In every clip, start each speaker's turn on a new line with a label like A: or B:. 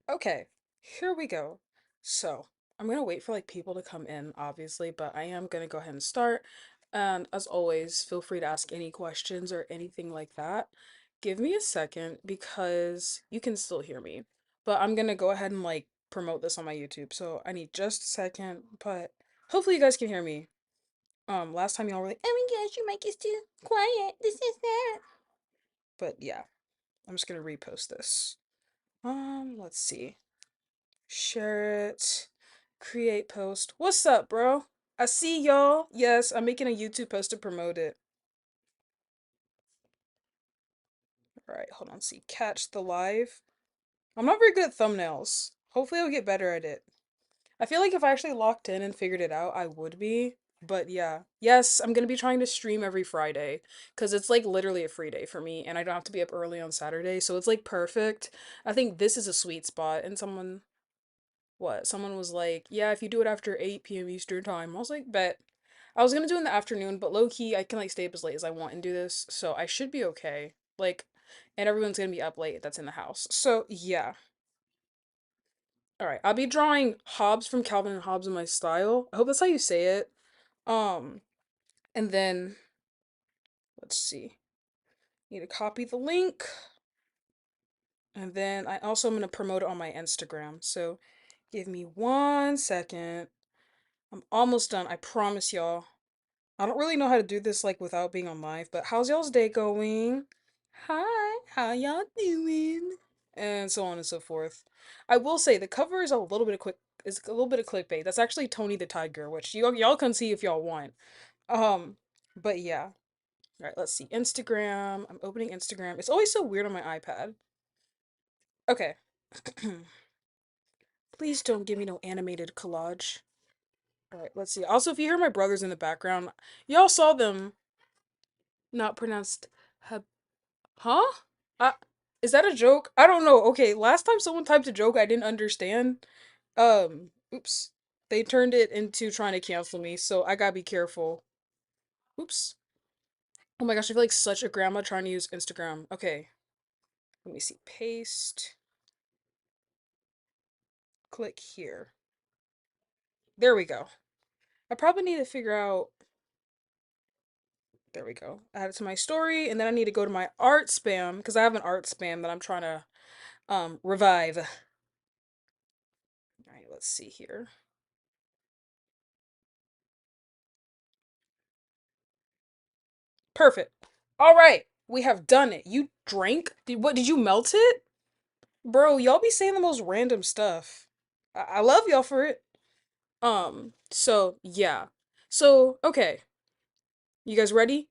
A: Okay, here we go. So, I'm gonna wait for like people to come in, obviously, but I am gonna go ahead and start. And as always, feel free to ask any questions or anything like that. Give me a second because you can still hear me. But I'm gonna go ahead and like promote this on my YouTube. So I need just a second, but hopefully you guys can hear me. Last time y'all were like, "Oh my gosh, your mic is too quiet. This is that." But yeah, I'm just gonna repost this. Let's see. Share it. Create post. What's up, bro? I see y'all. Yes, I'm making a YouTube post to promote it. Alright, hold on. See. Catch the live. I'm not very good at thumbnails. Hopefully, I'll get better at it. I feel like if I actually locked in and figured it out, I would be. But yeah. Yes, I'm gonna be trying to stream every Friday. Because it's like literally a free day for me. And I don't have to be up early on Saturday. So it's like perfect. I think this is a sweet spot. And someone what? Someone was like, yeah, if you do it after 8 p.m. Eastern time. I was like, bet. I was gonna do it in the afternoon, but low key, I can like stay up as late as I want and do this, so I should be okay. Like, and everyone's gonna be up late that's in the house. So yeah. Alright, I'll be drawing Hobbes from Calvin and Hobbes in my style. I hope that's how you say it. Um, and then let's see. Need to copy the link. And then I also am gonna promote it on my Instagram. So give me 1 second. I'm almost done. I promise y'all. I don't really know how to do this like without being on live, but how's y'all's day going? Hi, how y'all doing? And so on and so forth. I will say the cover is a little bit of clickbait. That's actually Tony the Tiger, which y'all can see if y'all want. Um, but yeah. All right, let's see. Instagram. I'm opening Instagram. It's always so weird on my iPad. Okay. Please don't give me no animated collage. All right, let's see. Also, if you hear my brothers in the background, y'all saw them not pronounced huh? Uh, is that a joke? I don't know. Okay, last time someone typed a joke I didn't understand. Oops. They turned it into trying to cancel me, so I gotta be careful. Oops. Oh my gosh, I feel like such a grandma trying to use Instagram. Okay, let me see. Paste. Click here. There we go. I probably need to figure out. There we go. Add it to my story, and then I need to go to my art spam because I have an art spam that I'm trying to revive. All right, let's see here. Perfect. All right, we have done it. You drank? Did you melt it? Bro, y'all be saying the most random stuff. I love y'all for it. So yeah. So, okay. You guys ready?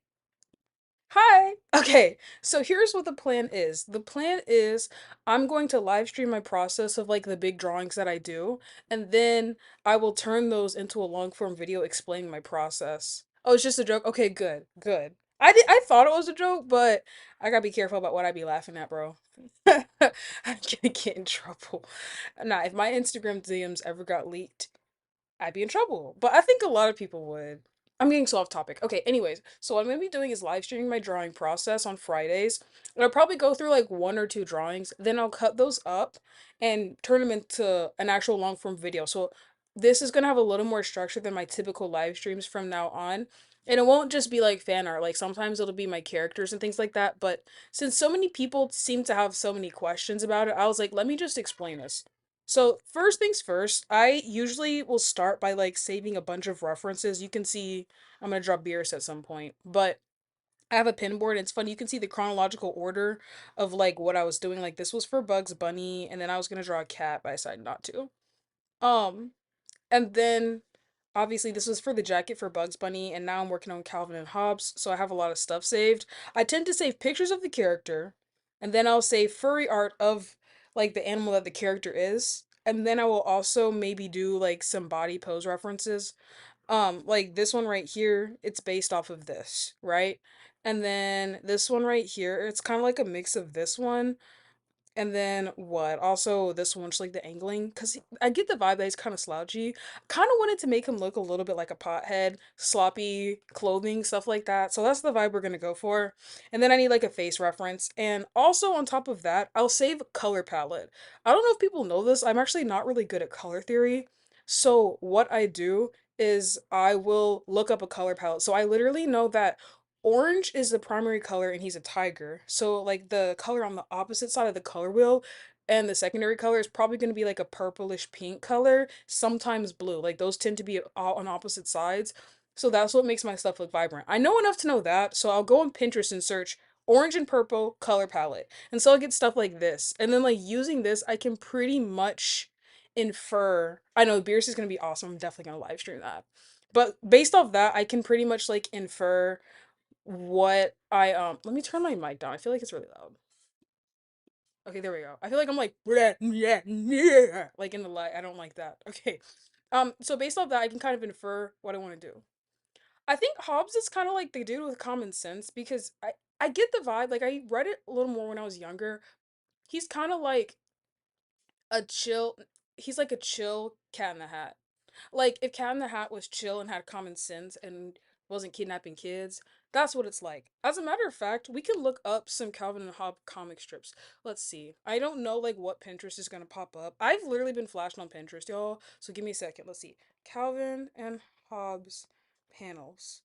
A: Hi. Okay. So here's what the plan is. The plan is I'm going to live stream my process of like the big drawings that I do, and then I will turn those into a long form video explaining my process. Oh, it's just a joke. Okay, good. Good. I thought it was a joke, but I gotta be careful about what I be laughing at, bro. I'm gonna get in trouble. Nah, if my Instagram DMs ever got leaked, I'd be in trouble. But I think a lot of people would. I'm getting so off topic. Okay, anyways, so what I'm gonna be doing is live streaming my drawing process on Fridays. And I'll probably go through like one or two drawings, then I'll cut those up and turn them into an actual long form video. So this is gonna have a little more structure than my typical live streams from now on. And it won't just be like fan art, like sometimes it'll be my characters and things like that. But since so many people seem to have so many questions about it, I was like, let me just explain this. So, first things first, I usually will start by like saving a bunch of references. You can see I'm gonna draw Beerus at some point, but I have a pin board. It's funny, you can see the chronological order of like what I was doing. Like this was for Bugs Bunny, and then I was gonna draw a cat, but I decided not to. Um, and then obviously this was for the jacket for Bugs Bunny, and now I'm working on Calvin and Hobbes, so I have a lot of stuff saved. I tend to save pictures of the character, and then I'll save furry art of like the animal that the character is. And then I will also maybe do like some body pose references. Like this one right here, it's based off of this, right? And then this one right here, it's kind of like a mix of this one And then what? Also, this one, just like the angling, because I get the vibe that he's kind of slouchy. Kind of wanted to make him look a little bit like a pothead, sloppy clothing, stuff like that. So that's the vibe we're gonna go for. And then I need like a face reference. And also on top of that, I'll save color palette. I don't know if people know this. I'm actually not really good at color theory. So what I do is I will look up a color palette. So I literally know that orange is the primary color and he's a tiger. So like the color on the opposite side of the color wheel and the secondary color is probably going to be like a purplish pink color, sometimes blue. Like those tend to be all on opposite sides. So that's what makes my stuff look vibrant. I know enough to know that, so I'll go on Pinterest and search orange and purple color palette. And so I'll get stuff like this. And then like using this, I can pretty much infer. I know Beers is going to be awesome. I'm definitely going to live stream that. But based off that, I can pretty much like infer what I let me turn my mic down. I feel like it's really loud. Okay, there we go. I feel like I'm like "Bleh, yeah, yeah," like in the light. I don't like that. Okay. So based off that, I can kind of infer what I want to do. I think Hobbes is kind of like the dude with common sense because I get the vibe. Like I read it a little more when I was younger. He's kind of like a chill he's like a chill cat in the hat. Like if Cat in the Hat was chill and had common sense and wasn't kidnapping kids, that's what it's like. As a matter of fact, we can look up some Calvin and Hobbes comic strips. Let's see. I don't know like what Pinterest is gonna pop up. I've literally been flashing on Pinterest, y'all. So give me a second. Let's see. Calvin and Hobbes panels.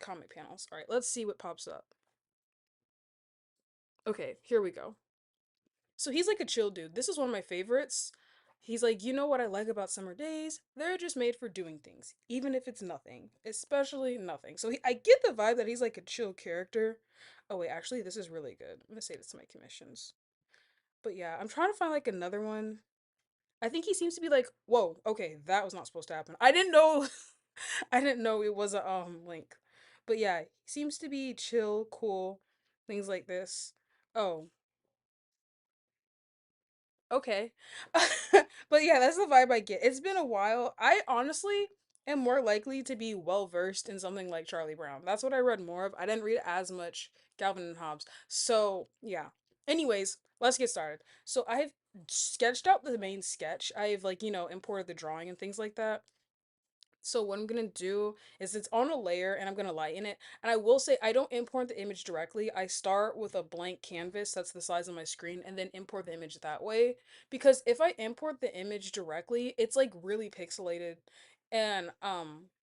A: Comic panels. Alright, let's see what pops up. Okay, here we go. So he's like a chill dude. This is one of my favorites. He's like, you know what I like about summer days? They're just made for doing things, even if it's nothing, especially nothing. So I get the vibe that he's like a chill character. Oh wait, actually, this is really good. I'm gonna say this to my commissions. But yeah, I'm trying to find like another one. I think he seems to be like, whoa, okay, that was not supposed to happen. I didn't know, I didn't know it was a link. But yeah, he seems to be chill, cool, things like this. Oh, okay. But yeah, that's the vibe I get. It's been a while. I honestly am more likely to be well versed in something like Charlie Brown. That's what I read more of. I didn't read as much Calvin and Hobbes. So, yeah. Anyways, let's get started. So, I've sketched out the main sketch. I've like, imported the drawing and things like that. So what I'm gonna do is it's on a layer and I'm gonna lighten it. And I will say I don't import the image directly. I start with a blank canvas that's the size of my screen and then import the image that way. Because if I import the image directly, it's like really pixelated. And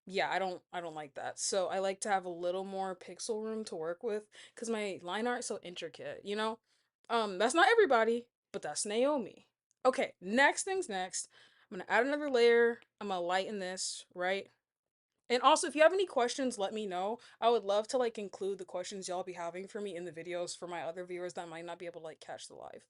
A: yeah, I don't like that. So I like to have a little more pixel room to work with because my line art is so intricate, you know? That's not everybody, but that's Naomi. Okay, next things next. I'm gonna add another layer. I'm gonna lighten this, right? And also, if you have any questions, let me know. I would love to like include the questions y'all be having for me in the videos for my other viewers that might not be able to like catch the live.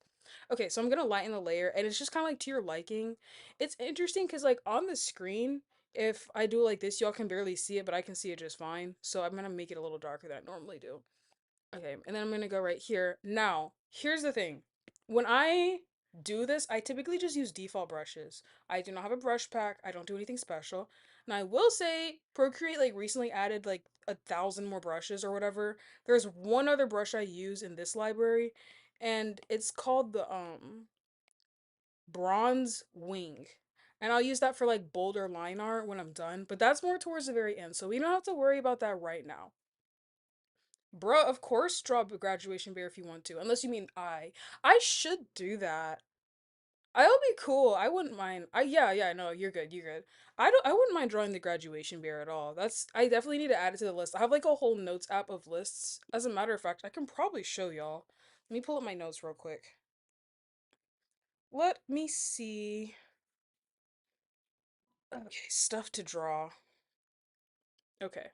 A: Okay, so I'm gonna lighten the layer, and it's just kind of like to your liking. It's interesting because like on the screen, if I do like this, y'all can barely see it, but I can see it just fine. So I'm gonna make it a little darker than I normally do. Okay, and then I'm gonna go right here. Now, here's the thing. When I do this, I typically just use default brushes. I do not have a brush pack. I don't do anything special. And I will say, Procreate like recently added like 1,000 more brushes or whatever. There's one other brush I use in this library, and it's called the Bronze Wing. And I'll use that for like bolder line art when I'm done, but that's more towards the very end, so we don't have to worry about that right now. Bruh, of course draw a graduation bear if you want to. Unless you mean I. I should do that. I'll be cool. I wouldn't mind. Yeah, no, you're good, you're good. I wouldn't mind drawing the graduation bear at all. I definitely need to add it to the list. I have like a whole notes app of lists. As a matter of fact, I can probably show y'all. Let me pull up my notes real quick. Let me see. Okay, stuff to draw. Okay.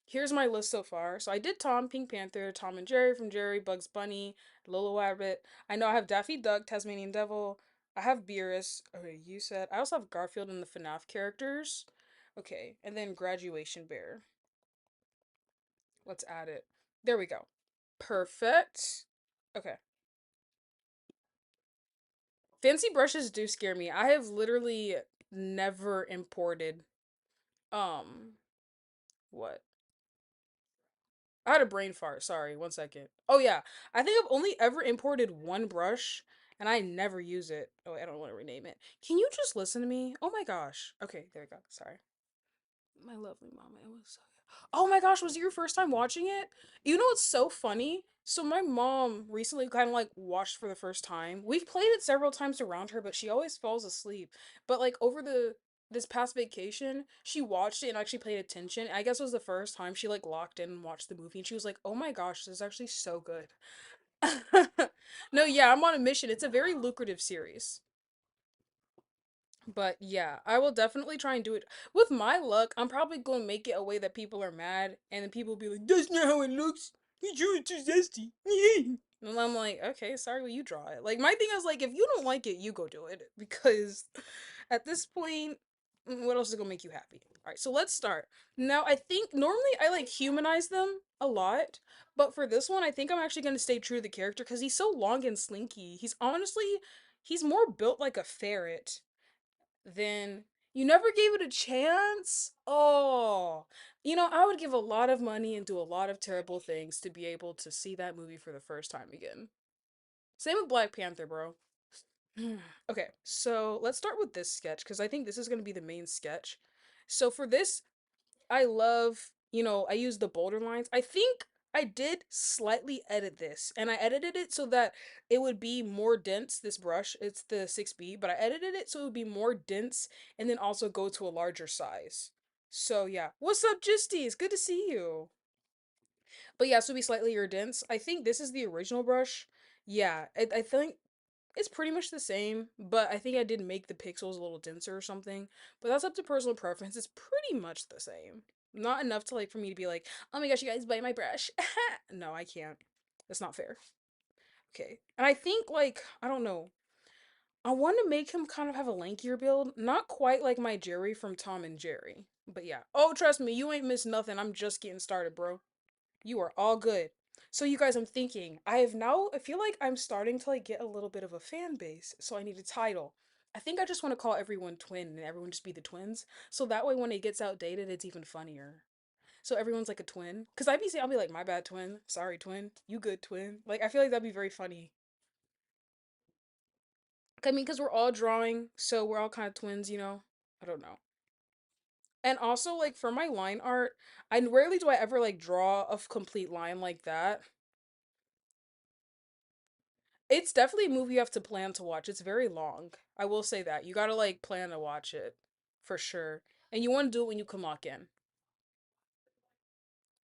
A: Here's my list so far. So I did Tom, Pink Panther, Tom and Jerry from Jerry, Bugs Bunny, Lola Rabbit. I know I have Daffy Duck, Tasmanian Devil. I have Beerus. Okay, you said. I also have Garfield and the FNAF characters. Okay, and then Graduation Bear. Let's add it. There we go. Perfect. Okay. Fancy brushes do scare me. I have literally never imported um what? I had a brain fart. Sorry, one second. Oh yeah, I think I've only ever imported one brush, and I never use it. Oh, I don't want to rename it. Can you just listen to me? Oh my gosh. Okay, there we go. Sorry. My lovely mama. It was so good. Oh my gosh, was it your first time watching it? You know what's so funny? So my mom recently kind of like watched for the first time. We've played it several times around her, but she always falls asleep. But like over the this past vacation, she watched it and actually paid attention. I guess it was the first time she like locked in and watched the movie and she was like, "Oh my gosh, this is actually so good." No, yeah, I'm on a mission. It's a very lucrative series. But yeah, I will definitely try and do it. With my luck, I'm probably going to make it a way that people are mad, and then people will be like, "That's not how it looks. You drew it too zesty." And I'm like, "Okay, sorry, will you draw it?" Like my thing is like, if you don't like it, you go do it because at this point, what else is gonna make you happy? All right, so let's start. Now, I think normally I like humanize them a lot, but for this one, I think I'm actually gonna stay true to the character because he's so long and slinky. He's more built like a ferret then you never gave it a chance? Oh, I would give a lot of money and do a lot of terrible things to be able to see that movie for the first time again. Same with Black Panther, bro. Okay, so let's start with this sketch because I think this is going to be the main sketch. So for this, I love, I use the bolder lines. I think I did slightly edit this, and I edited it so that it would be more dense. This brush, it's the 6B, but I edited it so it would be more dense and then also go to a larger size. So yeah. What's up, Gisties? Good to see you. But yeah, so it'll be slightly more dense. I think this is the original brush. Yeah, I think it's pretty much the same, but I think I did make the pixels a little denser or something. But that's up to personal preference. It's pretty much the same. Not enough to like for me to be like, oh my gosh, you guys bite my brush. No, I can't. That's not fair. Okay. And I think like, I don't know. I want to make him kind of have a lankier build. Not quite like my Jerry from Tom and Jerry. But yeah. Oh, trust me, you ain't missed nothing. I'm just getting started, bro. You are all good. So you guys, I'm thinking, I feel like I'm starting to like get a little bit of a fan base, so I need a title. I think I just want to call everyone twin and everyone just be the twins. So that way when it gets outdated, it's even funnier. So everyone's like a twin. Cause I'll be like, my bad twin. Sorry, twin. You good twin. Like I feel like that'd be very funny. I mean, cause we're all drawing, so we're all kind of twins. I don't know. And also like for my line art, I rarely do I ever like draw a complete line like that. It's definitely a movie you have to plan to watch. It's very long. I will say that. You gotta like plan to watch it for sure. And you want to do it when you can lock in.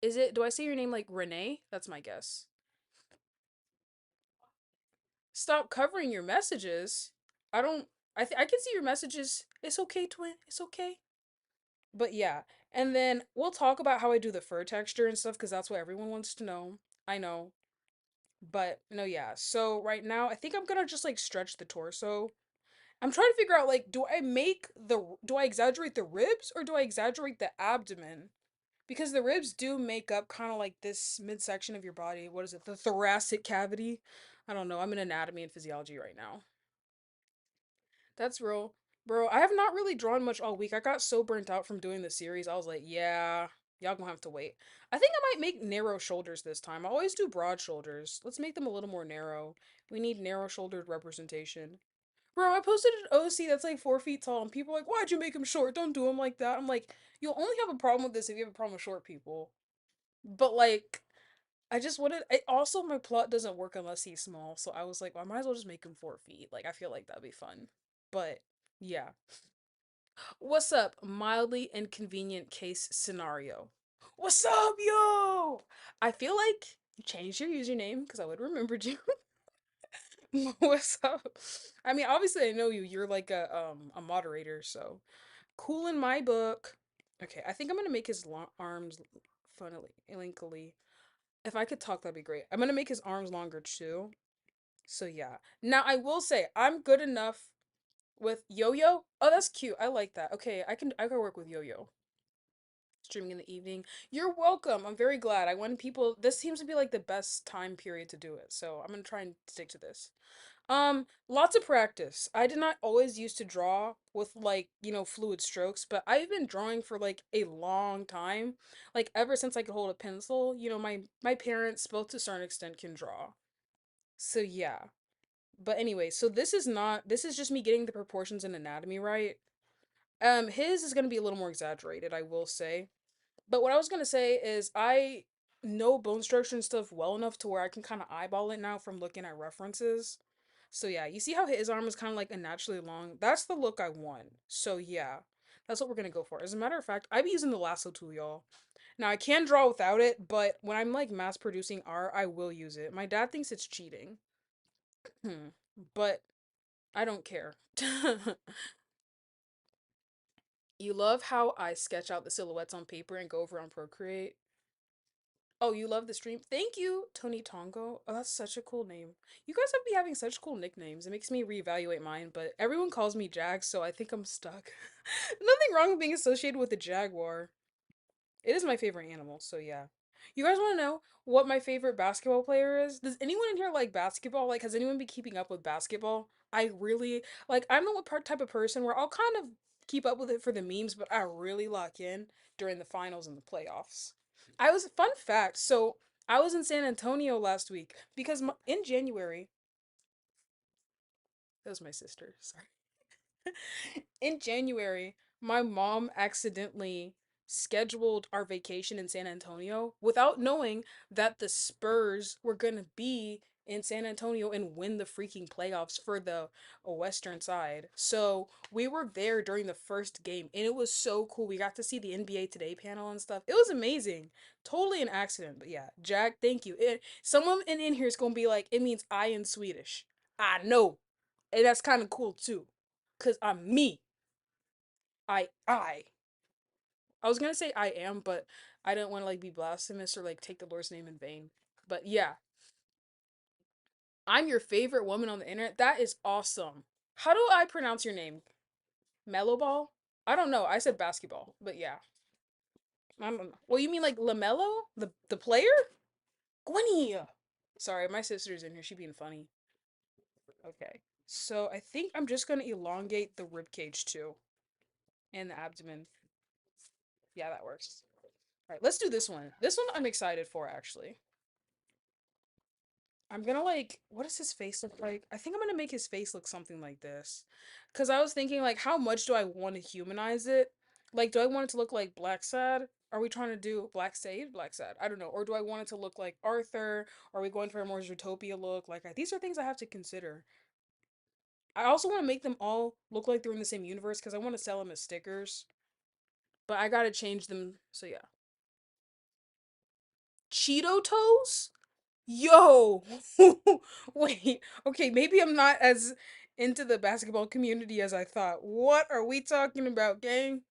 A: Do I say your name like Renee? That's my guess. Stop covering your messages. I don't I can see your messages. It's okay, twin. It's okay. But yeah. And then we'll talk about how I do the fur texture and stuff because that's what everyone wants to know. I know. But no, yeah. So right now, I think I'm gonna just like stretch the torso. I'm trying to figure out like do I exaggerate the ribs or do I exaggerate the abdomen? Because the ribs do make up kind of like this midsection of your body. What is it? The thoracic cavity? I don't know. I'm in anatomy and physiology right now. That's real. Bro, I have not really drawn much all week. I got so burnt out from doing the series. I was like, yeah, y'all gonna have to wait. I think I might make narrow shoulders this time. I always do broad shoulders. Let's make them a little more narrow. We need narrow shouldered representation. Bro, I posted an OC that's like 4 feet tall, and people are like, why'd you make him short? Don't do him like that. I'm like, you'll only have a problem with this if you have a problem with short people. But like, I just wanted. Also, my plot doesn't work unless he's small, so I was like, well, I might as well just make him 4 feet. Like, I feel like that'd be fun. But yeah. What's up? Mildly inconvenient case scenario. What's up, yo? I feel like you changed your username because I would have remembered you. What's up? I mean, obviously I know you. You're like a moderator, so cool in my book. Okay, I think I'm gonna make his arms funnily, linkily. If I could talk, that'd be great. I'm gonna make his arms longer too. So yeah. Now I will say I'm good enough with Yo-Yo. Oh, that's cute. I like that. Okay, I can work with Yo-Yo. Streaming in the evening. You're welcome. I'm very glad. I want people. This seems to be like the best time period to do it. So I'm gonna try and stick to this. Lots of practice. I did not always used to draw with like, fluid strokes, but I've been drawing for like a long time. Like ever since I could hold a pencil, my parents both to a certain extent can draw. So yeah. But anyway, so this is just me getting the proportions and anatomy right. His is gonna be a little more exaggerated, I will say. But what I was gonna say is I know bone structure and stuff well enough to where I can kind of eyeball it now from looking at references. So yeah, you see how his arm is kind of like unnaturally long? That's the look I want. So yeah, that's what we're gonna go for. As a matter of fact, I be using the lasso tool, y'all. Now I can draw without it, but when I'm like mass producing art, I will use it. My dad thinks it's cheating. But I don't care. You love how I sketch out the silhouettes on paper and go over on Procreate? Oh, you love the stream? Thank you, Tony Tongo. Oh, that's such a cool name. You guys have been having such cool nicknames. It makes me reevaluate mine, but everyone calls me Jag, so I think I'm stuck. Nothing wrong with being associated with a jaguar. It is my favorite animal, so yeah. You guys want to know what my favorite basketball player is? Does anyone in here like basketball? Like, has anyone been keeping up with basketball? I really like. I'm the type of person where I'll kind of keep up with it for the memes, but I really lock in during the finals and the playoffs. Fun fact. So I was in San Antonio last week because in January, that was my sister. Sorry. In January, my mom accidentally scheduled our vacation in San Antonio without knowing that the Spurs were going to be in San Antonio and win the freaking playoffs for the western side. So, we were there during the first game and it was so cool. We got to see the NBA Today panel and stuff. It was amazing. Totally an accident, but yeah. Jack, thank you. Someone in here is going to be like, it means I in Swedish. I know. And that's kind of cool too. Cause I'm me. I. I was gonna say I am, but I didn't want to like be blasphemous or like take the Lord's name in vain. But yeah, I'm your favorite woman on the internet. That is awesome. How do I pronounce your name? Mellow ball? I don't know. I said basketball, but yeah. I don't know. Well, you mean like Lamelo, the player? Gwenny. Sorry, my sister's in here. She being funny. Okay. So I think I'm just gonna elongate the rib cage too, and the abdomen. Yeah, that works. All right, let's do this one. This one I'm excited for actually. I'm gonna like, what does his face look like? I think I'm gonna make his face look something like this. Cause I was thinking like, how much do I want to humanize it? Like, do I want it to look like Black Sad? Are we trying to do Black Sage, Black Sad? I don't know. Or do I want it to look like Arthur? Are we going for a more Zootopia look? Like, these are things I have to consider. I also want to make them all look like they're in the same universe because I want to sell them as stickers. But I gotta change them. So yeah. Cheeto toes? Yo, wait, okay, maybe I'm not as into the basketball community as I thought. What are we talking about, gang?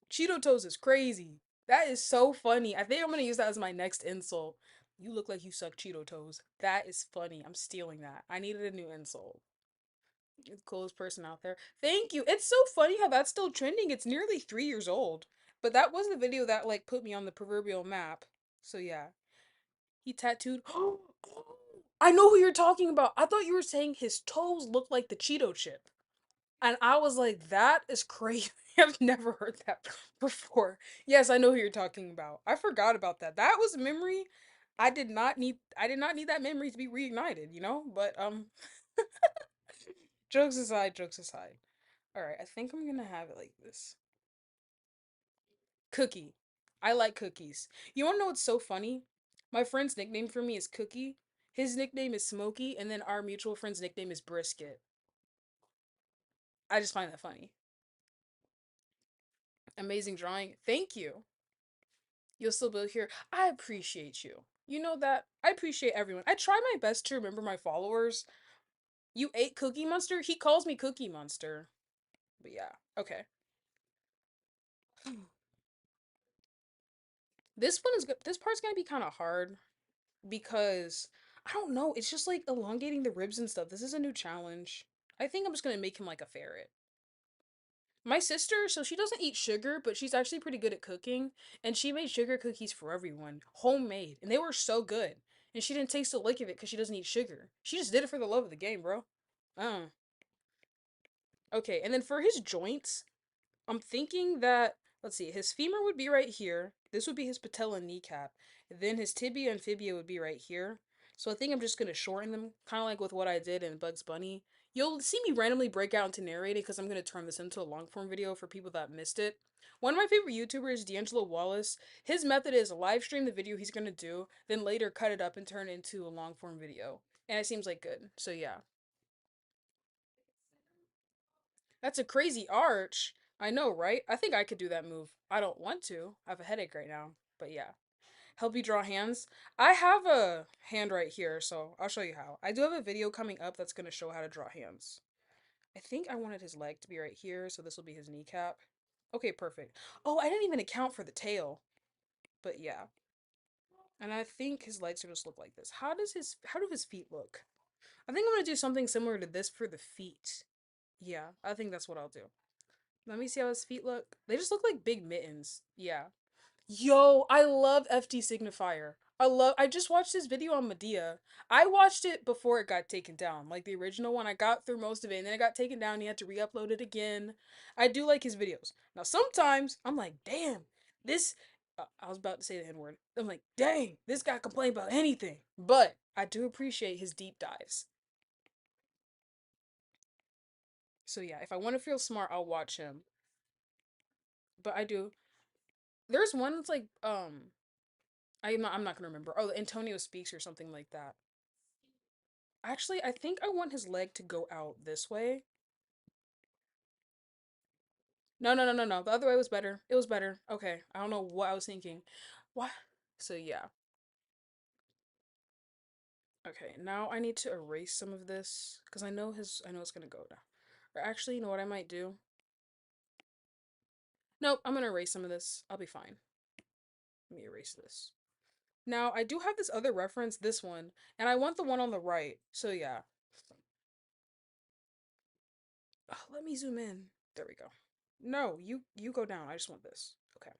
A: Cheeto toes is crazy. That is so funny. I think I'm gonna use that as my next insult. You look like you suck Cheeto toes. That is funny. I'm stealing that. I needed a new insult. You're the coolest person out there. Thank you. It's so funny how that's still trending. It's nearly 3 years old. But that was the video that like put me on the proverbial map. So yeah. He tattooed. I know who you're talking about. I thought you were saying his toes look like the Cheeto chip. And I was like, that is crazy. I've never heard that before. Yes, I know who you're talking about. I forgot about that. That was a memory. I did not need that memory to be reignited, you know? But jokes aside, jokes aside. All right, I think I'm going to have it like this. Cookie. I like cookies. You want to know what's so funny? My friend's nickname for me is Cookie. His nickname is Smokey, and then our mutual friend's nickname is Brisket. I just find that funny. Amazing drawing. Thank you. You'll still be here. I appreciate you. You know that. I appreciate everyone. I try my best to remember my followers. You ate Cookie Monster? He calls me Cookie Monster. But yeah, okay. This one is good. This part's gonna be kind of hard because I don't know. It's just like elongating the ribs and stuff. This is a new challenge. I think I'm just gonna make him like a ferret. My sister, so she doesn't eat sugar, but she's actually pretty good at cooking, and she made sugar cookies for everyone, homemade, and they were so good. And she didn't taste a lick of it because she doesn't eat sugar. She just did it for the love of the game, bro. Uh. Okay, and then for his joints, I'm thinking that, let's see, his femur would be right here. This would be his patella and kneecap. Then his tibia and fibia would be right here. So I think I'm just gonna shorten them, kind of like with what I did in Bugs Bunny. You'll see me randomly break out into narrating because I'm gonna turn this into a long form video for people that missed it. One of my favorite YouTubers, D'Angelo Wallace, his method is live stream the video he's gonna do, then later cut it up and turn it into a long form video. And it seems like good. So yeah. That's a crazy arch. I know, right? I think I could do that move. I don't want to. I have a headache right now. But yeah. Help you draw hands. I have a hand right here, so I'll show you how. I do have a video coming up that's going to show how to draw hands. I think I wanted his leg to be right here, so this will be his kneecap. Okay, perfect. Oh, I didn't even account for the tail. But yeah. And I think his legs are just look like this. How do his feet look? I think I'm going to do something similar to this for the feet. Yeah, I think that's what I'll do. Let me see how his feet look. They just look like big mittens. Yeah. Yo, I love FD Signifier. I just watched his video on Medea. I watched it before it got taken down. Like the original one, I got through most of it and then it got taken down. He had to re-upload it again. I do like his videos. Now sometimes I'm like, damn, this I was about to say the N-word. I'm like, dang, this guy complain about anything. But I do appreciate his deep dives. So yeah, if I want to feel smart, I'll watch him. But I do. There's one that's like I'm not gonna remember. Oh, Antonio Speaks or something like that. Actually, I think I want his leg to go out this way. No, no, no, no, no. The other way was better. It was better. Okay. I don't know what I was thinking. What? So yeah. Okay, now I need to erase some of this because I know it's gonna go down. Or actually, you know what I might do? Nope, I'm gonna erase some of this. I'll be fine. Let me erase this. Now, I do have this other reference, this one, and I want the one on the right. So yeah. Ugh, let me zoom in. There we go. No, you go down. I just want this. Okay.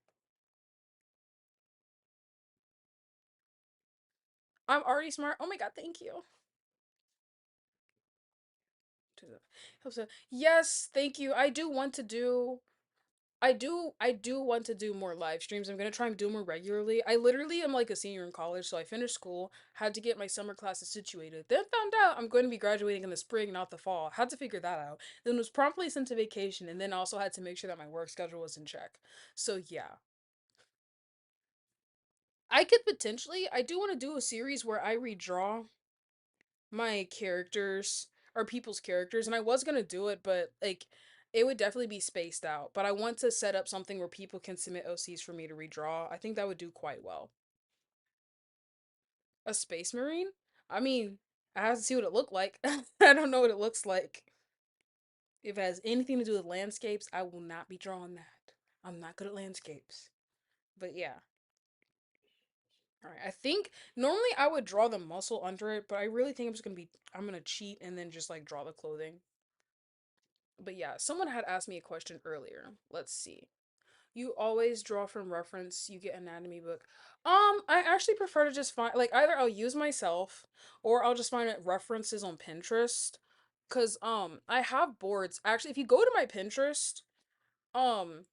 A: I'm already smart. Oh my god, thank you. Yes, thank you. I do want to do more live streams. I'm gonna try and do more regularly. I literally am like a senior in college, so I finished school, had to get my summer classes situated. Then found out I'm going to be graduating in the spring, not the fall. Had to figure that out. Then was promptly sent to vacation, and then also had to make sure that my work schedule was in check. So yeah. I could potentially I do want to do a series where I redraw my characters or people's characters, and I was gonna do it, but like it would definitely be spaced out. But I want to set up something where people can submit OCs for me to redraw. I think that would do quite well. A space marine? I mean, I have to see what it looked like. I don't know what it looks like. If it has anything to do with landscapes, I will not be drawing that. I'm not good at landscapes. But yeah. Alright, I think normally I would draw the muscle under it, but I really think I'm gonna cheat and then just like draw the clothing. But yeah, someone had asked me a question earlier. Let's see. You always draw from reference, you get anatomy book. I actually prefer to just find like either I'll use myself or I'll just find it references on Pinterest. Cause I have boards. Actually, if you go to my Pinterest,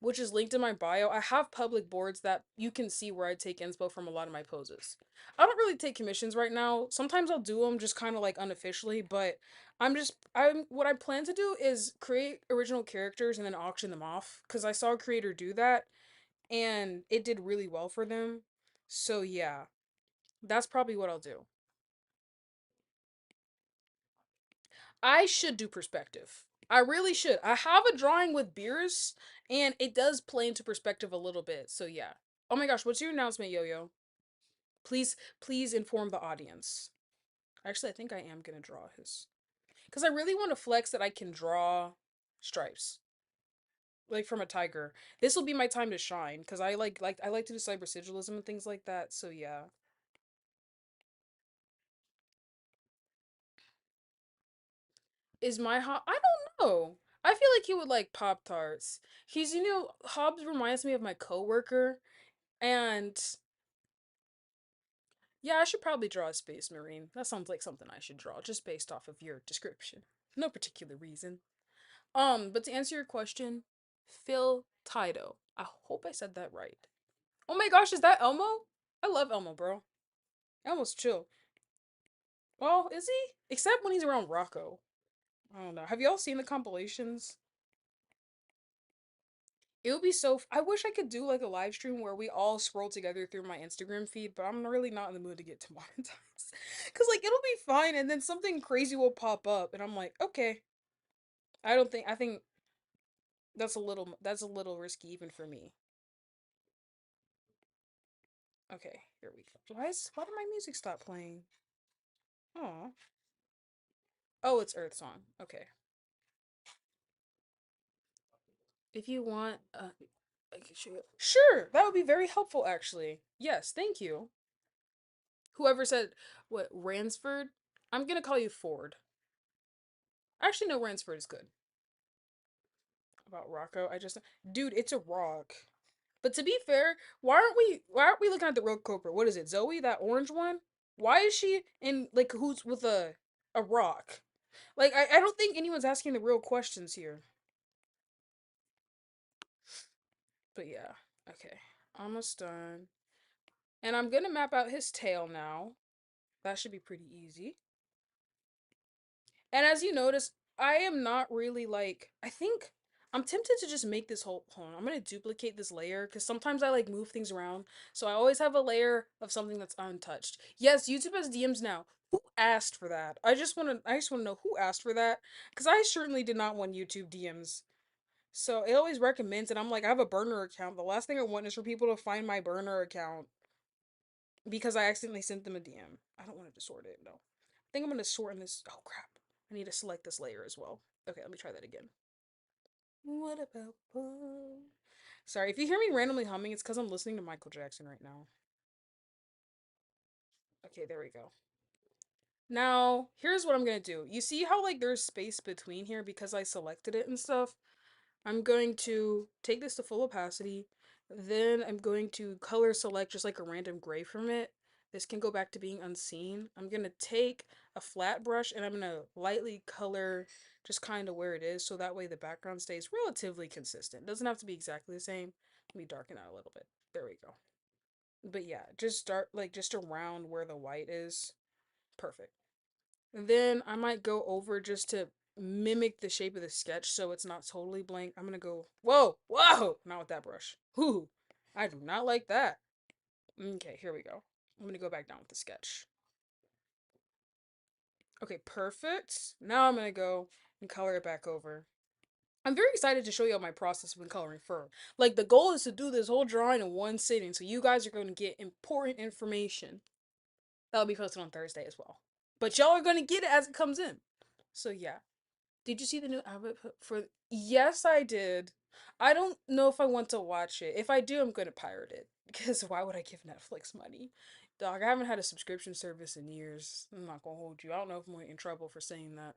A: which is linked in my bio, I have public boards that you can see where I take inspo from a lot of my poses. I don't really take commissions right now. Sometimes I'll do them just kind of like unofficially, but I'm what I plan to do is create original characters and then auction them off because I saw a creator do that and it did really well for them. So yeah, that's probably what I'll do. I should do perspective. I really should. I have a drawing with beers, and it does play into perspective a little bit. So yeah. Oh my gosh, what's your announcement, Yo-Yo? Please inform the audience. Actually, I think I am gonna draw his, because I really want to flex that I can draw stripes, like from a tiger. This will be my time to shine, because I like to do cyber sigillism and things like that. So yeah. Is my I don't know. I feel like he would like Pop Tarts. Hobbes reminds me of my coworker, and Yeah, I should probably draw a space marine. That sounds like something I should draw, just based off of your description. No particular reason. But to answer your question, Phil Tido. I hope I said that right. Oh my gosh, is that Elmo? I love Elmo, bro. Elmo's chill. Well, is he? Except when he's around Rocco. I don't know. Have y'all seen the compilations? It would be so. I wish I could do like a live stream where we all scroll together through my Instagram feed, but I'm really not in the mood to get to monetize. Cause like it'll be fine, and then something crazy will pop up, and I'm like, okay. I don't think. I think that's a little. That's a little risky even for me. Okay, here we go. Why did my music stop playing? Oh. Oh, it's Earth Song. Okay. If you want, I can show you. Sure, that would be very helpful, actually. Yes, thank you. Whoever said what Ransford, I'm gonna call you Ford. Actually, no, Ransford is good. About Rocco, I just dude, it's a rock. But to be fair, why aren't we looking at the real culprit? What is it, Zoe, that orange one? Why is she in like cahoots with a rock? Like I don't think anyone's asking the real questions here. But yeah, okay, almost done. And I'm gonna map out his tail now. That should be pretty easy. And as you notice, I am not really like, I think I'm tempted to just make this whole, hold on, I'm gonna duplicate this layer because sometimes I like move things around. So I always have a layer of something that's untouched. Yes, YouTube has DMs now. Who asked for that? I just wanna know who asked for that. Because I certainly did not want YouTube DMs. So it always recommends, and I'm like, I have a burner account. The last thing I want is for people to find my burner account because I accidentally sent them a DM. I don't want to distort it, no. I think I'm gonna sort in this. Oh crap. I need to select this layer as well. Okay, let me try that again. What about love? Sorry, if you hear me randomly humming, it's because I'm listening to Michael Jackson right now. Okay, there we go. Now, here's what I'm gonna do. You see how like there's space between here because I selected it and stuff? I'm going to take this to full opacity. Then I'm going to color select just like a random gray from it. This can go back to being unseen. I'm going to take a flat brush and I'm going to lightly color just kind of where it is so that way the background stays relatively consistent. It doesn't have to be exactly the same. Let me darken out a little bit. There we go. But yeah, just start like just around where the white is. Perfect. And then I might go over just to mimic the shape of the sketch so it's not totally blank. I'm gonna go, whoa, whoa, not with that brush. Whoo, I do not like that. Okay, here we go. I'm gonna go back down with the sketch. Okay, perfect. Now I'm gonna go and color it back over. I'm very excited to show you all my process when coloring fur. Like, the goal is to do this whole drawing in one sitting, so you guys are going to get important information. That'll be posted on Thursday as well. But y'all are going to get it as it comes in. So, yeah. Did you see the new Abbott for? Yes, I did. I don't know if I want to watch it. If I do, I'm gonna pirate it because why would I give Netflix money? Dog, I haven't had a subscription service in years. I'm not gonna hold you. I don't know if I'm in trouble for saying that.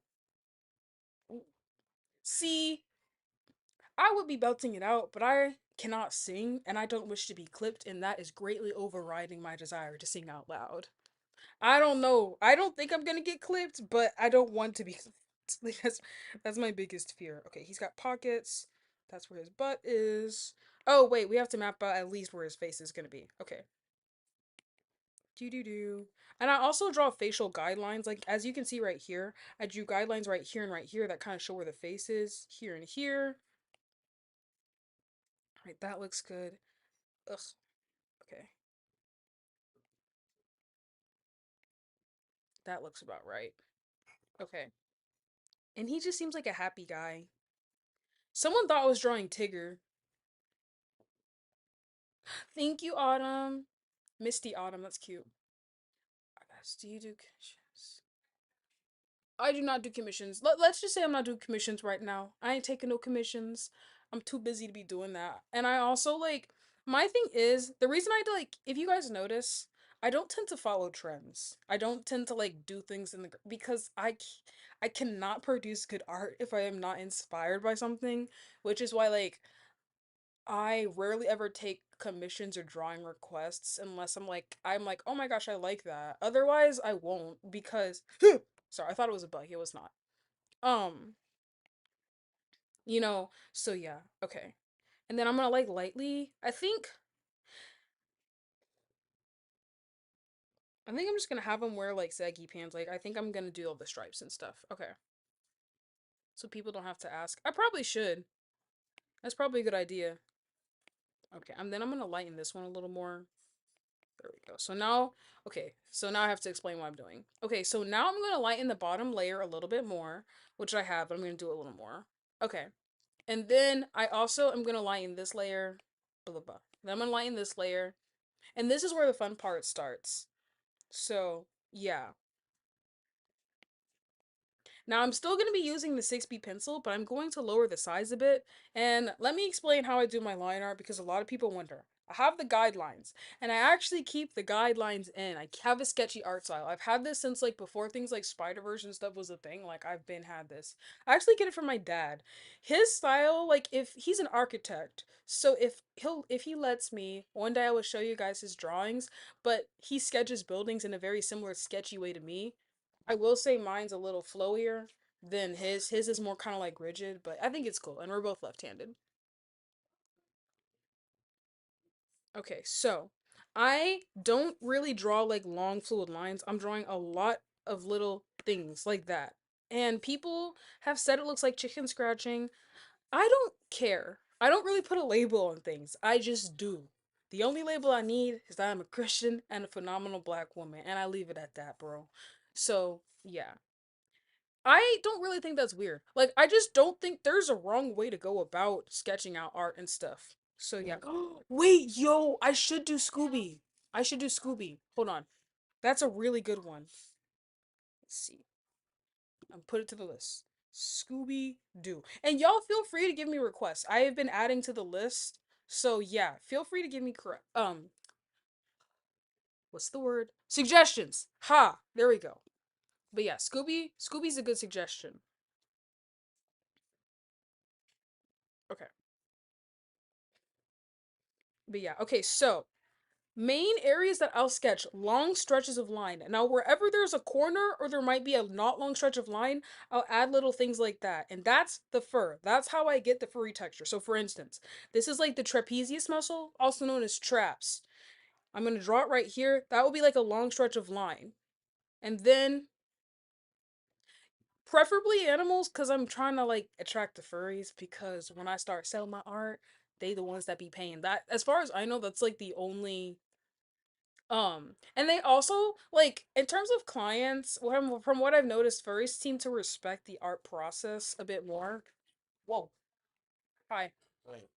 A: See, I would be belting it out, but I cannot sing and I don't wish to be clipped, and that is greatly overriding my desire to sing out loud. I don't know. I don't think I'm gonna get clipped, but I don't want to be clipped. Like, that's my biggest fear. Okay, he's got pockets. That's where his butt is. Oh wait, we have to map out at least where his face is gonna be. Okay. Do do do. And I also draw facial guidelines. Like as you can see right here, I drew guidelines right here and right here that kind of show where the face is. Here and here. Right, that looks good. Ugh. Okay, that looks about right. Okay. And he just seems like a happy guy. Someone thought I was drawing Tigger. Thank you, Autumn. Misty Autumn, that's cute. Do you do commissions? I do not do commissions. Let's just say I'm not doing commissions right now. I ain't taking no commissions. I'm too busy to be doing that. And I also like my thing is the reason I like if you guys notice, I don't tend to follow trends. I don't tend to like do things in the because I cannot produce good art if I am not inspired by something, which is why like I rarely ever take commissions or drawing requests unless I'm like, oh my gosh, I like that. Otherwise, I won't because sorry, I thought it was a bug. It was not. Um, so yeah, okay. And then I'm gonna like lightly, I think I'm just gonna have him wear like saggy pants. Like I think I'm gonna do all the stripes and stuff. Okay. So people don't have to ask. I probably should. That's probably a good idea. Okay, and then I'm gonna lighten this one a little more. There we go. So now I have to explain what I'm doing. Okay, so now I'm gonna lighten the bottom layer a little bit more, which I have, but I'm gonna do a little more. Okay, and then I also am gonna lighten this layer, blah blah blah. Then I'm gonna lighten this layer, and this is where the fun part starts. So yeah, now I'm still going to be using the 6B pencil, but I'm going to lower the size a bit. And let me explain how I do my line art because a lot of people wonder. I have the guidelines, and I actually keep the guidelines in. I have a sketchy art style. I've had this since like before things like Spider-Verse and stuff was a thing. Like I've been had this. I actually get it from my dad. His style, like if he's an architect, so if he lets me, one day I will show you guys his drawings, but he sketches buildings in a very similar sketchy way to me. I will say mine's a little flowier than his. His is more kind of like rigid, but I think it's cool. And we're both left-handed. Okay, so I don't really draw like long fluid lines. I'm drawing a lot of little things like that. And people have said it looks like chicken scratching. I don't care. I don't really put a label on things. I just do. The only label I need is that I'm a Christian and a phenomenal black woman, and I leave it at that, bro. So, yeah. I don't really think that's weird. Like, I just don't think there's a wrong way to go about sketching out art and stuff. So yeah. Wait, yo, I should do Scooby. I should do Scooby. Hold on. That's a really good one. Let's see. I'm put it to the list. Scooby Doo. And y'all feel free to give me requests. I have been adding to the list. So yeah, feel free to give me correct what's the word? Suggestions. Ha, there we go. But yeah, Scooby's a good suggestion. Okay. But yeah, okay, so main areas that I'll sketch long stretches of line. Now, wherever there's a corner or there might be a not long stretch of line, I'll add little things like that. And that's the fur. That's how I get the furry texture. So, for instance, this is like the trapezius muscle, also known as traps. I'm going to draw it right here. That will be like a long stretch of line. And then, preferably animals, because I'm trying to like attract the furries. Because when I start selling my art, they the ones that be paying that. As far as I know, that's like the only and they also like in terms of clients, from what I've noticed, furries seem to respect the art process a bit more. Whoa, hi. Wait,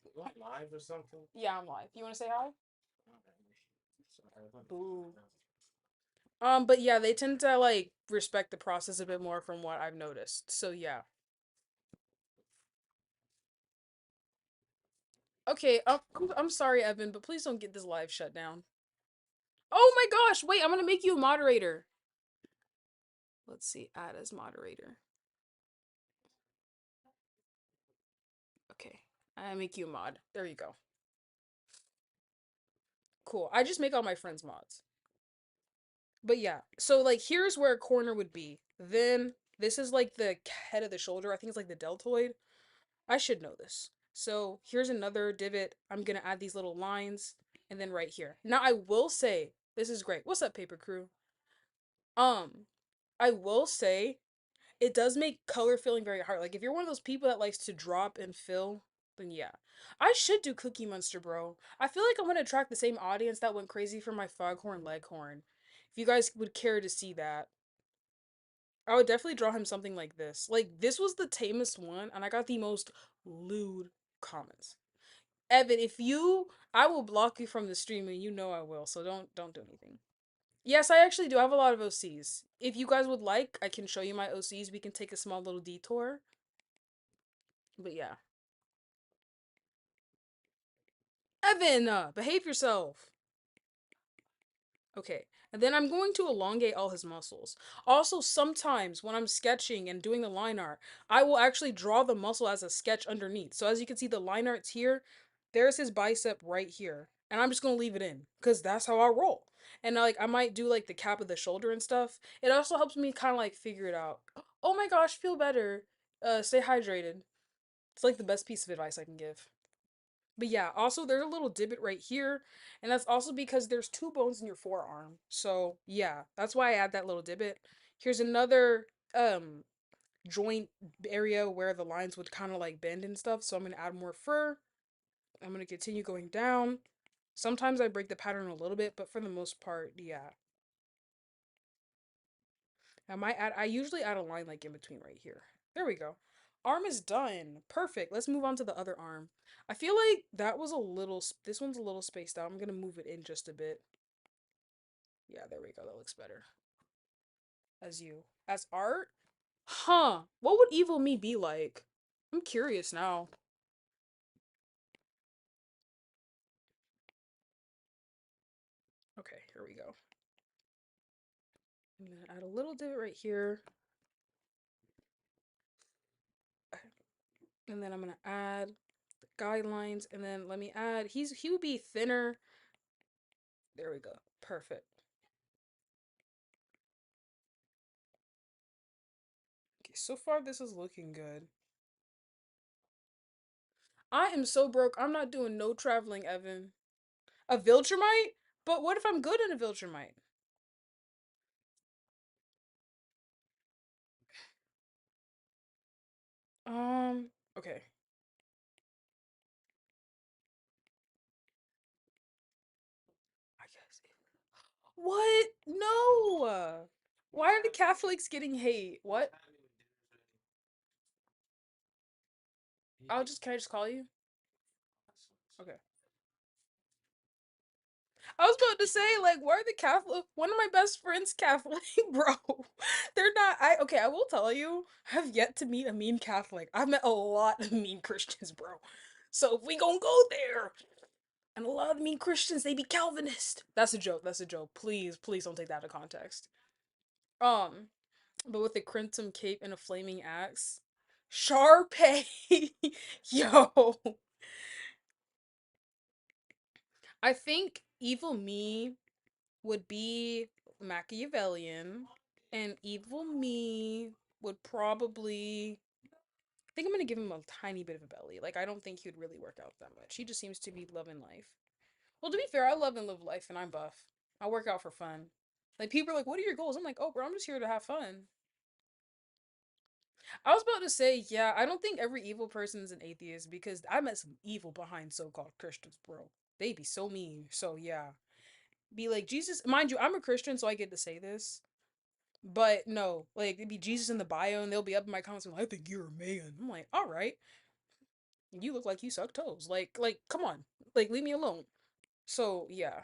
A: you live or something? Yeah, I'm live. You want to say hi? Boo. But yeah, they tend to like respect the process a bit more from what I've noticed. So yeah. Okay, I'm sorry, Evan, but please don't get this live shut down. Oh my gosh, wait, I'm gonna make you a moderator. Let's see, add as moderator. Okay, I make you a mod. There you go. Cool. I just make all my friends mods. But yeah, so like here's where a corner would be. Then this is like the head of the shoulder. I think it's like the deltoid. I should know this. So here's another divot. I'm gonna add these little lines, and then right here. Now I will say this is great. What's up, paper crew? Um, I will say it does make color filling very hard. Like if you're one of those people that likes to drop and fill, then yeah. I should do Cookie Monster, bro. I feel like I'm gonna attract the same audience that went crazy for my Foghorn Leghorn. If you guys would care to see that, I would definitely draw him something like this. Like this was the tamest one, and I got the most lewd comments. Evan, if you, I will block you from the stream, and you know I will. So don't do anything. Yes, I actually do. I have a lot of OCs. If you guys would like, I can show you my OCs. We can take a small little detour. But yeah. Evan, behave yourself. Okay. And then I'm going to elongate all his muscles. Also, sometimes when I'm sketching and doing the line art, I will actually draw the muscle as a sketch underneath. So as you can see, the line art's here. there's his bicep right here. And I'm just gonna leave it in. Cause that's how I roll. And like I might do like the cap of the shoulder and stuff. It also helps me kind of like figure it out. Oh my gosh, feel better. Stay hydrated. It's like the best piece of advice I can give. But yeah, also there's a little divot right here, and that's also because there's two bones in your forearm. So yeah, that's why I add that little divot. Here's another joint area where the lines would kind of like bend and stuff. So I'm gonna add more fur. I'm gonna continue going down. Sometimes I break the pattern a little bit, but for the most part, yeah. I usually add a line like in between right here. There we go. Arm is done. Perfect. Let's move on to the other arm. I feel like that was a little, this one's a little spaced out. I'm gonna move it in just a bit. Yeah, there we go. That looks better. As you. As art? Huh. What would evil me be like? I'm curious now. Okay, here we go. I'm gonna add a little divot right here. And then I'm gonna add the guidelines. And then let me add, he would be thinner. There we go. Perfect. Okay, so far this is looking good. I am so broke. I'm not doing no traveling, Evan. A Viltrumite? But what if I'm good in a Viltrumite? Okay. I guess. What? No! Why are the Catholics getting hate? What? Can I just call you? Okay. I was about to say, like, why are the Catholic? One of my best friends Catholic, bro. They're not. Okay, I will tell you, I have yet to meet a mean Catholic. I've met a lot of mean Christians, bro. So if we gonna go there, and a lot of the mean Christians, they be Calvinist. That's a joke. That's a joke. Please, please don't take that out of context. Um, but with a crimson cape and a flaming axe, Sharpay, yo. I think evil me would be Machiavellian, and evil me would probably. I think I'm gonna give him a tiny bit of a belly. Like I don't think he would really work out that much. He just seems to be loving life. Well, to be fair, I love and live life, and I'm buff. I work out for fun. Like people are like, "What are your goals?" I'm like, "Oh, bro, I'm just here to have fun." I was about to say, yeah, I don't think every evil person is an atheist because I met some evil behind so-called Christians, bro. They be so mean. So yeah, be like Jesus. Mind you, I'm a Christian, so I get to say this. But no, like it'd be Jesus in the bio, and they'll be up in my comments. Like, I think you're a man. I'm like, all right, you look like you suck toes. Come on, like leave me alone. So yeah,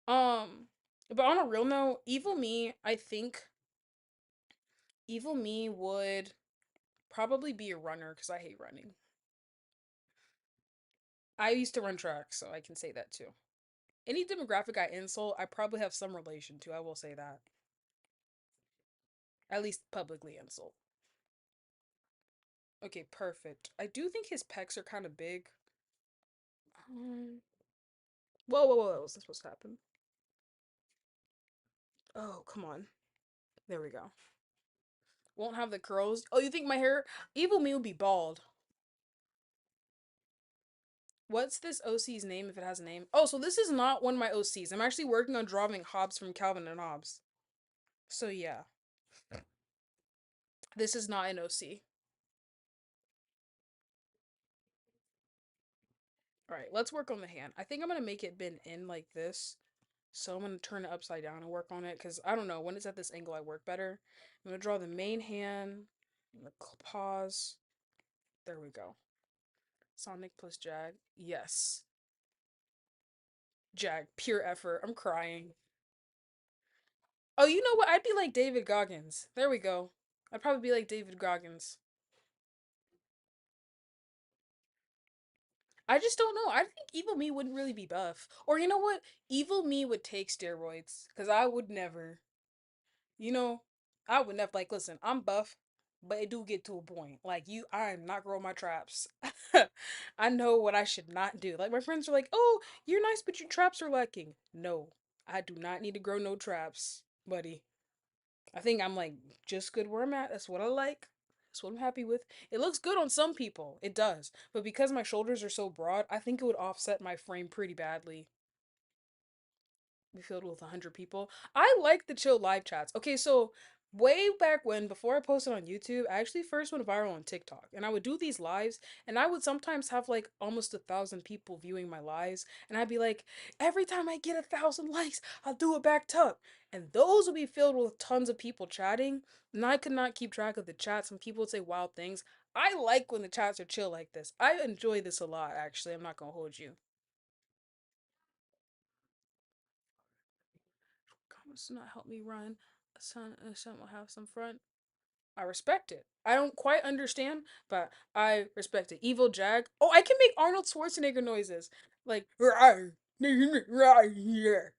A: um, but on a real note, evil me, I think evil me would probably be a runner because I hate running. I used to run track, so I can say that too. Any demographic I insult, I probably have some relation to. I will say that. At least publicly insult. Okay, perfect. I do think his pecs are kind of big. Um, whoa, what's supposed to happen? Oh, come on. There we go. Won't have the curls. Oh, you think my hair? Evil me would be bald. What's this OC's name if it has a name? Oh, so this is not one of my OCs. I'm actually working on drawing Hobbes from Calvin and Hobbes. So yeah, this is not an OC. All right, let's work on the hand. I think I'm gonna make it bend in like this. So I'm gonna turn it upside down and work on it because I don't know when it's at this angle I work better. I'm gonna draw the main hand. I'm gonna pause. There we go. Sonic plus Jag. Yes. Jag, pure effort. I'm crying. Oh, you know what? I'd be like David Goggins. There we go. I'd probably be like David Goggins. I just don't know. I think Evil Me wouldn't really be buff. Or you know what? Evil Me would take steroids. Because I would never. You know, I would never. Like, listen, I'm buff, but it do get to a point. Like you, I am not growing my traps. I know what I should not do. Like my friends are like, "Oh, you're nice, but your traps are lacking." No, I do not need to grow no traps, buddy. I think I'm like just good where I'm at. That's what I like. That's what I'm happy with. It looks good on some people. It does. But because my shoulders are so broad, I think it would offset my frame pretty badly. Be filled with 100 people. I like the chill live chats. Okay, so way back when, before I posted on YouTube, I actually first went viral on TikTok. And I would do these lives, and I would sometimes have like almost 1,000 people viewing my lives. And I'd be like, every time I get 1,000 likes, I'll do a back tuck. And those would be filled with tons of people chatting. And I could not keep track of the chats, and people would say wild things. I like when the chats are chill like this. I enjoy this a lot, actually. I'm not gonna hold you. Comments do not help me run. A son will have some front. I respect it. I don't quite understand, but I respect it. Evil Jag. Oh, I can make Arnold Schwarzenegger noises. Like, "Rawr, rawr."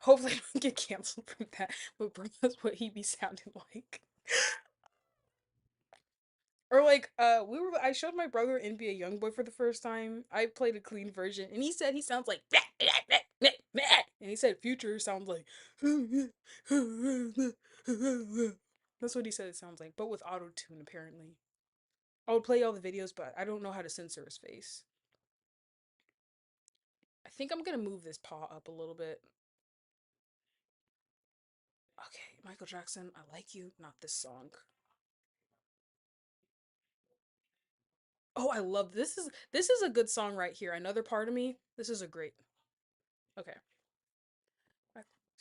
A: Hopefully I don't get canceled from that. But bro, that's what he be sounding like. Or like, I showed my brother NBA Youngboy for the first time. I played a clean version, and he said he sounds like and he said Future sounds like that's what he said it sounds like, but with auto tune apparently. I would play all the videos, but I don't know how to censor his face. I think I'm gonna move this paw up a little bit. Okay, Michael Jackson, I like you, not this song. Oh, I love this is a good song right here. Another part of me. This is a great. Okay.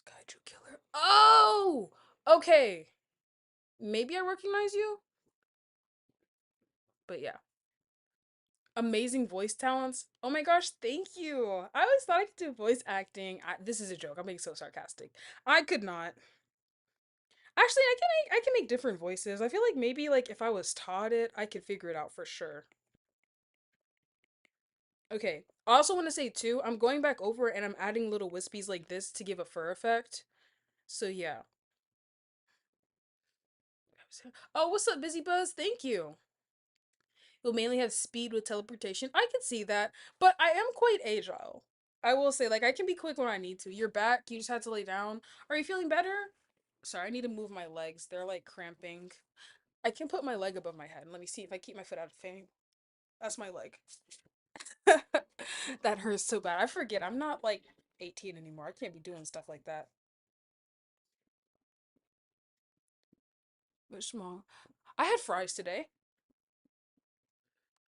A: Kaiju killer. Oh, okay. Maybe I recognize you, but yeah. Amazing voice talents. Oh my gosh, thank you. I always thought I could do voice acting. This is a joke. I'm being so sarcastic. I could not. Actually, I can make different voices. I feel like maybe like if I was taught it, I could figure it out for sure. Okay. I also want to say too, I'm going back over and I'm adding little wispies like this to give a fur effect. So yeah. Oh, what's up, Busy Buzz? Thank you. You'll mainly have speed with teleportation. I can see that, but I am quite agile. I will say, like, I can be quick when I need to. You're back. You just had to lay down. Are you feeling better? Sorry, I need to move my legs. They're like cramping. I can put my leg above my head. And let me see if I keep my foot out of frame. That's my leg. That hurts so bad. I forget. I'm not like 18 anymore. I can't be doing stuff like that. But small. I had fries today.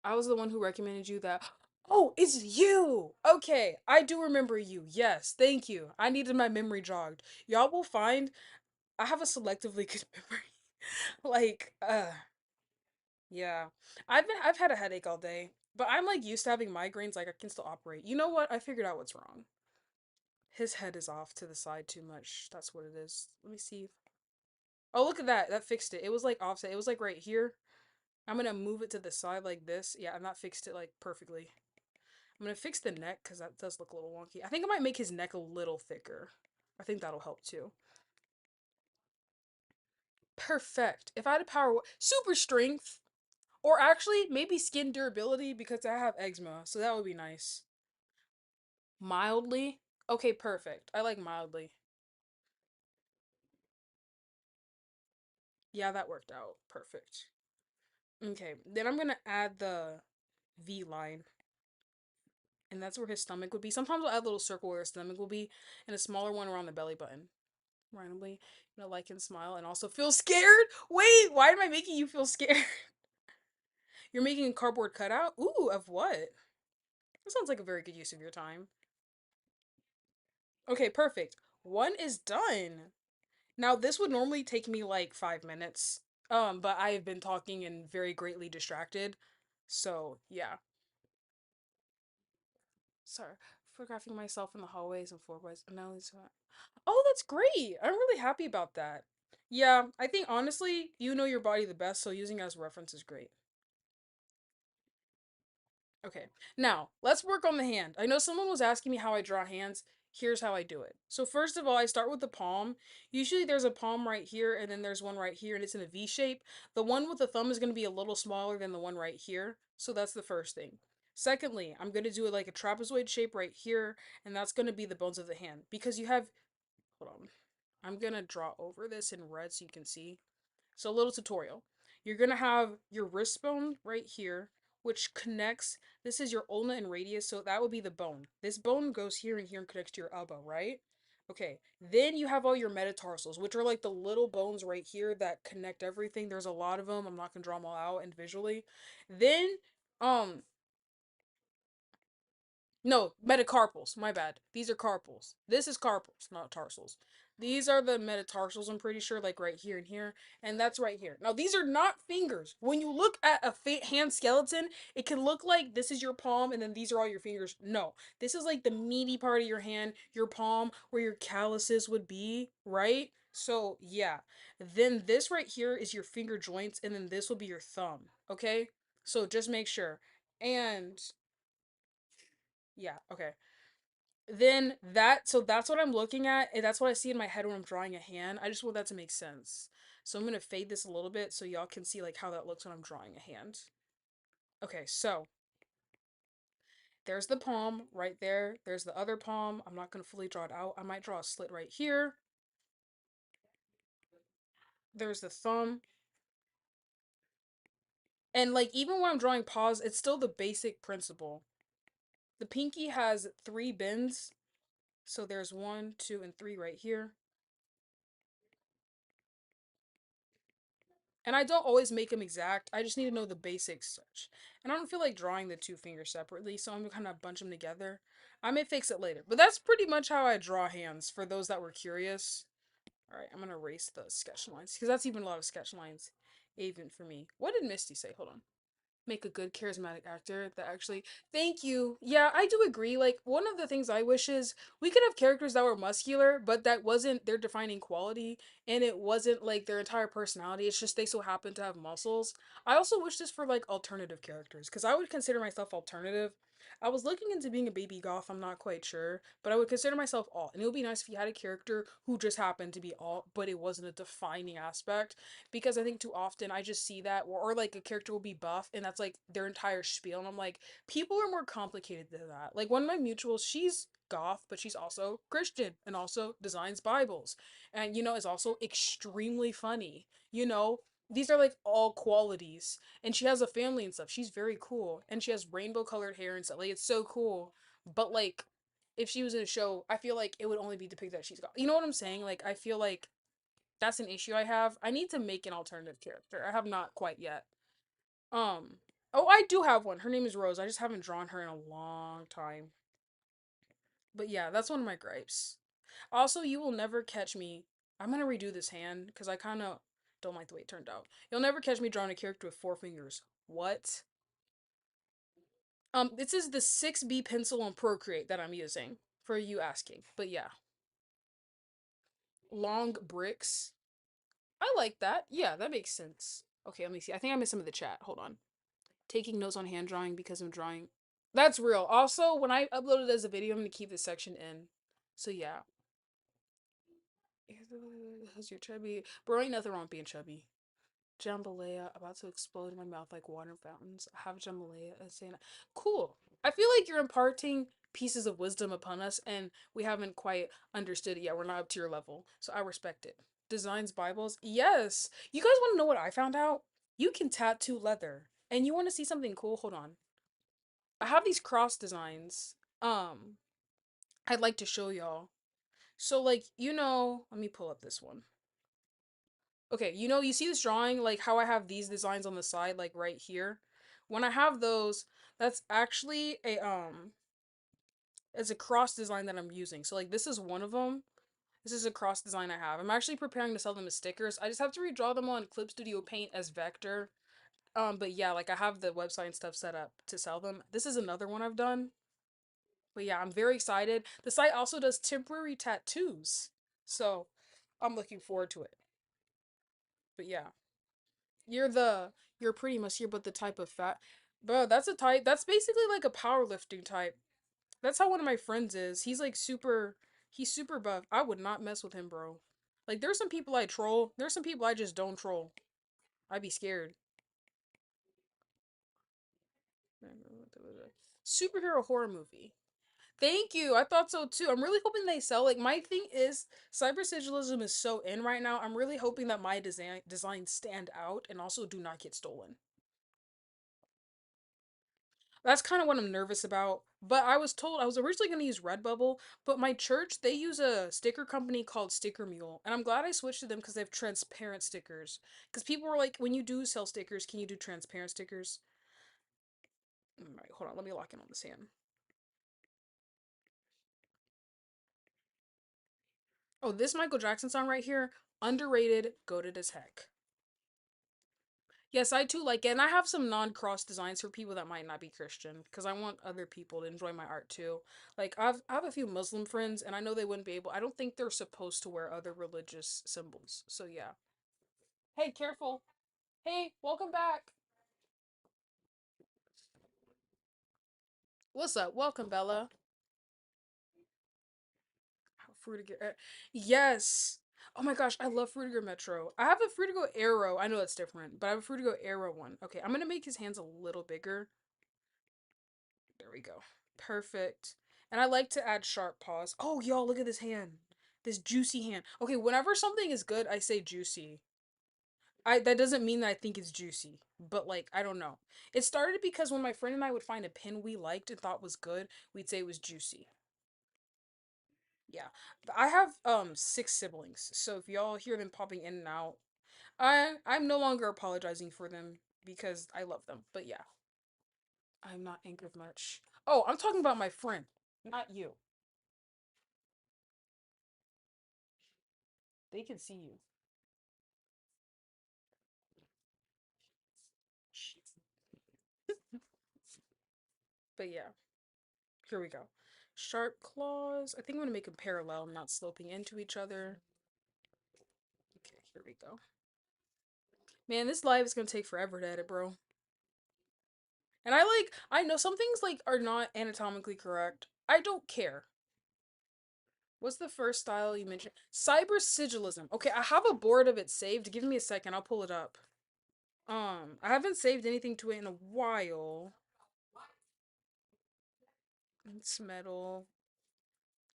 A: I was the one who recommended you that. Oh, it's you! Okay, I do remember you. Yes, thank you. I needed my memory jogged. Y'all will find I have a selectively good memory. Like, yeah. I've had a headache all day, but I'm like used to having migraines, like I can still operate. You know what? I figured out what's wrong. His head is off to the side too much. That's what it is. Let me see. Oh, look at that. That fixed it. It was like offset. It was like right here. I'm gonna move it to the side like this. Yeah, and that fixed it like perfectly. I'm gonna fix the neck because that does look a little wonky. I think I might make his neck a little thicker. I think that'll help too. Perfect. If I had a super strength, or actually maybe skin durability because I have eczema, so that would be nice. Mildly? Okay, perfect. I like mildly. Yeah, that worked out. Perfect. Okay, then I'm gonna add the V line, and that's where his stomach would be. Sometimes I'll add a little circle where his stomach will be, and a smaller one around the belly button. Randomly, like and smile, and also feel scared. Wait, why am I making you feel scared? You're making a cardboard cutout? Ooh, of what? That sounds like a very good use of your time. Okay, perfect. One is done. Now, this would normally take me like 5 minutes. But I have been talking and very greatly distracted. So, yeah. Sorry. Photographing myself in the hallways and floorboards. No, it's not. Oh, that's great. I'm really happy about that. Yeah, I think honestly, you know your body the best, so using it as a reference is great. Okay. Now, let's work on the hand. I know someone was asking me how I draw hands. Here's how I do it. So first of all, I start with the palm. Usually there's a palm right here and then there's one right here and it's in a V shape. The one with the thumb is going to be a little smaller than the one right here. So that's the first thing. Secondly, I'm going to do it like a trapezoid shape right here, and that's going to be the bones of the hand because you have, hold on. I'm going to draw over this in red so you can see. So a little tutorial. You're gonna have your wrist bone right here, which connects. This is your ulna and radius, so that would be the bone. This bone goes here and here and connects to your elbow, right? Okay. Then you have all your metatarsals, which are like the little bones right here that connect everything. There's a lot of them. I'm not gonna draw them all out individually. Then, um, no, metacarpals. My bad. These are carpals. This is carpals, not tarsals. These are the metatarsals, I'm pretty sure, like right here and here. And that's right here. Now, these are not fingers. When you look at a hand skeleton, it can look like this is your palm and then these are all your fingers. No, this is like the meaty part of your hand, your palm, where your calluses would be, right? So, yeah. Then this right here is your finger joints, and then this will be your thumb, okay? So just make sure. And yeah, okay. Then so that's what I'm looking at, and that's what I see in my head when I'm drawing a hand. I just want that to make sense. So I'm gonna fade this a little bit so y'all can see like how that looks when I'm drawing a hand. Okay, so there's the palm right there. There's the other palm. I'm not gonna fully draw it out. I might draw a slit right here. There's the thumb. And like even when I'm drawing paws, it's still the basic principle. The pinky has three bends. So there's one, two, and three right here. And I don't always make them exact. I just need to know the basics such. And I don't feel like drawing the two fingers separately, so I'm gonna kind of bunch them together. I may fix it later. But that's pretty much how I draw hands for those that were curious. Alright, I'm gonna erase the sketch lines. Because that's even a lot of sketch lines. Even for me. What did Misty say? Hold on. Make a good charismatic actor that actually, thank you. Yeah, I do agree. Like one of the things I wish is we could have characters that were muscular but that wasn't their defining quality, and it wasn't like their entire personality. It's just they so happen to have muscles. I also wish this for like alternative characters because I would consider myself alternative. I was looking into being a baby goth. I'm not quite sure, but I would consider myself alt, and it would be nice if you had a character who just happened to be alt but it wasn't a defining aspect, because I think too often I just see that, or like a character will be buff and that's like their entire spiel, and I'm like, people are more complicated than that. Like one of my mutuals, she's goth, but she's also Christian and also designs Bibles, and is also extremely funny. These are like all qualities, and she has a family and stuff. She's very cool, and she has rainbow colored hair and stuff. Like it's so cool, but like. If she was in a show, I feel like it would only be depicted that she's got. You know what I'm saying? Like, I feel like that's an issue I have. I need to make an alternative character. I have not quite yet. Um, oh, I do have one. Her name is Rose. I just haven't drawn her in a long time. But yeah, that's one of my gripes. Also, you will never catch me. I'm gonna redo this hand because I kind of don't like the way it turned out. You'll never catch me drawing a character with four fingers. What? This is the 6B pencil on Procreate that I'm using for you asking. But yeah, long bricks. I like that. Yeah, that makes sense. Okay, let me see. I think I missed some of the chat. Hold on. Taking notes on hand drawing because I'm drawing. That's real. Also, when I upload it as a video, I'm gonna keep this section in. So yeah. How's your chubby? Bro, ain't nothing wrong with being chubby. Jambalaya about to explode in my mouth like water fountains. I have jambalaya saying, cool. I feel like you're imparting pieces of wisdom upon us, and we haven't quite understood it yet. We're not up to your level, so I respect it. Designs Bibles, yes. You guys want to know what I found out? You can tattoo leather, and you want to see something cool? Hold on. I have these cross designs. I'd like to show y'all. So like, let me pull up this one. Okay, you see this drawing, like how I have these designs on the side, like right here. When I have those, that's actually it's a cross design that I'm using. So like this is one of them. This is a cross design I have. I'm actually preparing to sell them as stickers. I just have to redraw them on Clip Studio Paint as vector. But yeah, like I have the website and stuff set up to sell them. This is another one I've done. But yeah, I'm very excited. The site also does temporary tattoos. So I'm looking forward to it. But yeah. You're pretty muscular, but the type of fat. Bro, that's a type. That's basically like a powerlifting type. That's how one of my friends is. He's super buff. I would not mess with him, bro. Like there's some people I troll. There's some people I just don't troll. I'd be scared. Superhero horror movie. Thank you. I thought so too. I'm really hoping they sell. Like my thing is cyber sigillism is so in right now. I'm really hoping that my designs stand out and also do not get stolen. That's kind of what I'm nervous about. But I was told I was originally going to use Redbubble, but my church, they use a sticker company called Sticker Mule. And I'm glad I switched to them because they have transparent stickers. Because people were like, when you do sell stickers, can you do transparent stickers? All right, hold on. Let me lock in on this hand. Oh, this Michael Jackson song right here, underrated, goated as heck. Yes, I too like it. And I have some non-cross designs for people that might not be Christian because I want other people to enjoy my art too. Like I have a few Muslim friends and I know they wouldn't be able. I don't think they're supposed to wear other religious symbols. So yeah. Hey, careful. Hey, welcome back. What's up? Welcome, Bella. Frutiger. Yes. Oh my gosh, I love Frutiger Metro. I have a Frutiger Arrow. I know that's different, but I have a Frutiger Arrow one. Okay, I'm gonna make his hands a little bigger. There we go. Perfect. And I like to add sharp paws. Oh, y'all, look at this hand. This juicy hand. Okay, whenever something is good, I say juicy. I that doesn't mean that I think it's juicy, but like I don't know. It started because when my friend and I would find a pin we liked and thought was good, we'd say it was juicy. Yeah. I have six siblings, so if y'all hear them popping in and out, I'm no longer apologizing for them because I love them. But yeah, I'm not angered much. Oh, I'm talking about my friend, not you. They can see you. But yeah, here we go. Sharp claws. I think I'm gonna make them parallel, not sloping into each other. Okay, here we go. Man, this live is gonna take forever to edit, bro. And I know some things like are not anatomically correct. I don't care. What's the first style you mentioned? Cyber sigilism. Okay, I have a board of it saved. Give me a second, I'll pull it up. I haven't saved anything to it in a while. It's metal.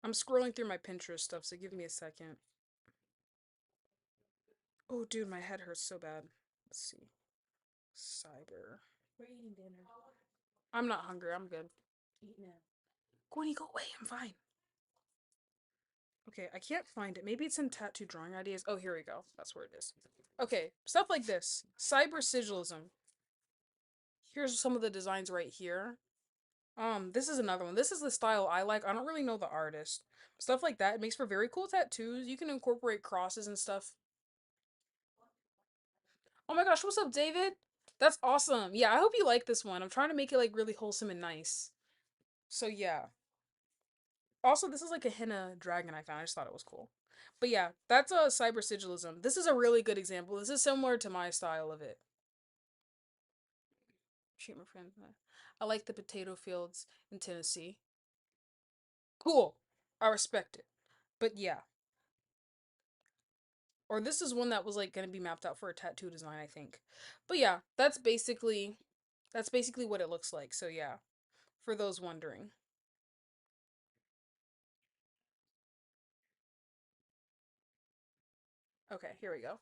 A: I'm scrolling through my Pinterest stuff, so give me a second. Oh, dude, my head hurts so bad. Let's see. Cyber. We're eating dinner. I'm not hungry. I'm good. Eat now. Gwenny, go away. I'm fine. Okay, I can't find it. Maybe it's in tattoo drawing ideas. Oh, here we go. That's where it is. Okay, stuff like this. Cyber sigilism. Here's some of the designs right here. This is another one. This is the style I like. I don't really know the artist. Stuff like that. It makes for very cool tattoos. You can incorporate crosses and stuff. Oh my gosh, what's up, David? That's awesome. Yeah, I hope you like this one. I'm trying to make it like really wholesome and nice. So yeah. Also, this is like a henna dragon I found. I just thought it was cool. But yeah, that's a cyber sigilism. This is a really good example. This is similar to my style of it. Shoot my friend. I like the potato fields in Tennessee. Cool. I respect it. But yeah. Or this is one that was like gonna be mapped out for a tattoo design, I think. But yeah, that's basically what it looks like. So yeah, for those wondering. Okay, here we go.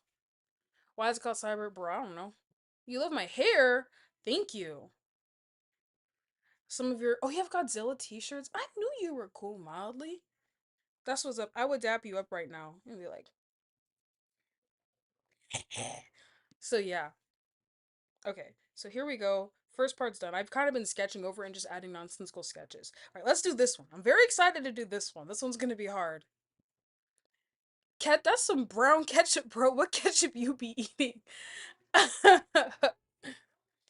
A: Why is it called cyber? Bro, I don't know. You love my hair? Thank you. Some of your, oh, you have Godzilla t-shirts? I knew you were cool, mildly. That's what's up. I would dap you up right now and be like, so yeah. Okay, so here we go. First part's done. I've kind of been sketching over and just adding nonsensical sketches. All right, let's do this one. I'm very excited to do this one. This one's gonna be hard. Cat, that's some brown ketchup, bro. What ketchup you be eating?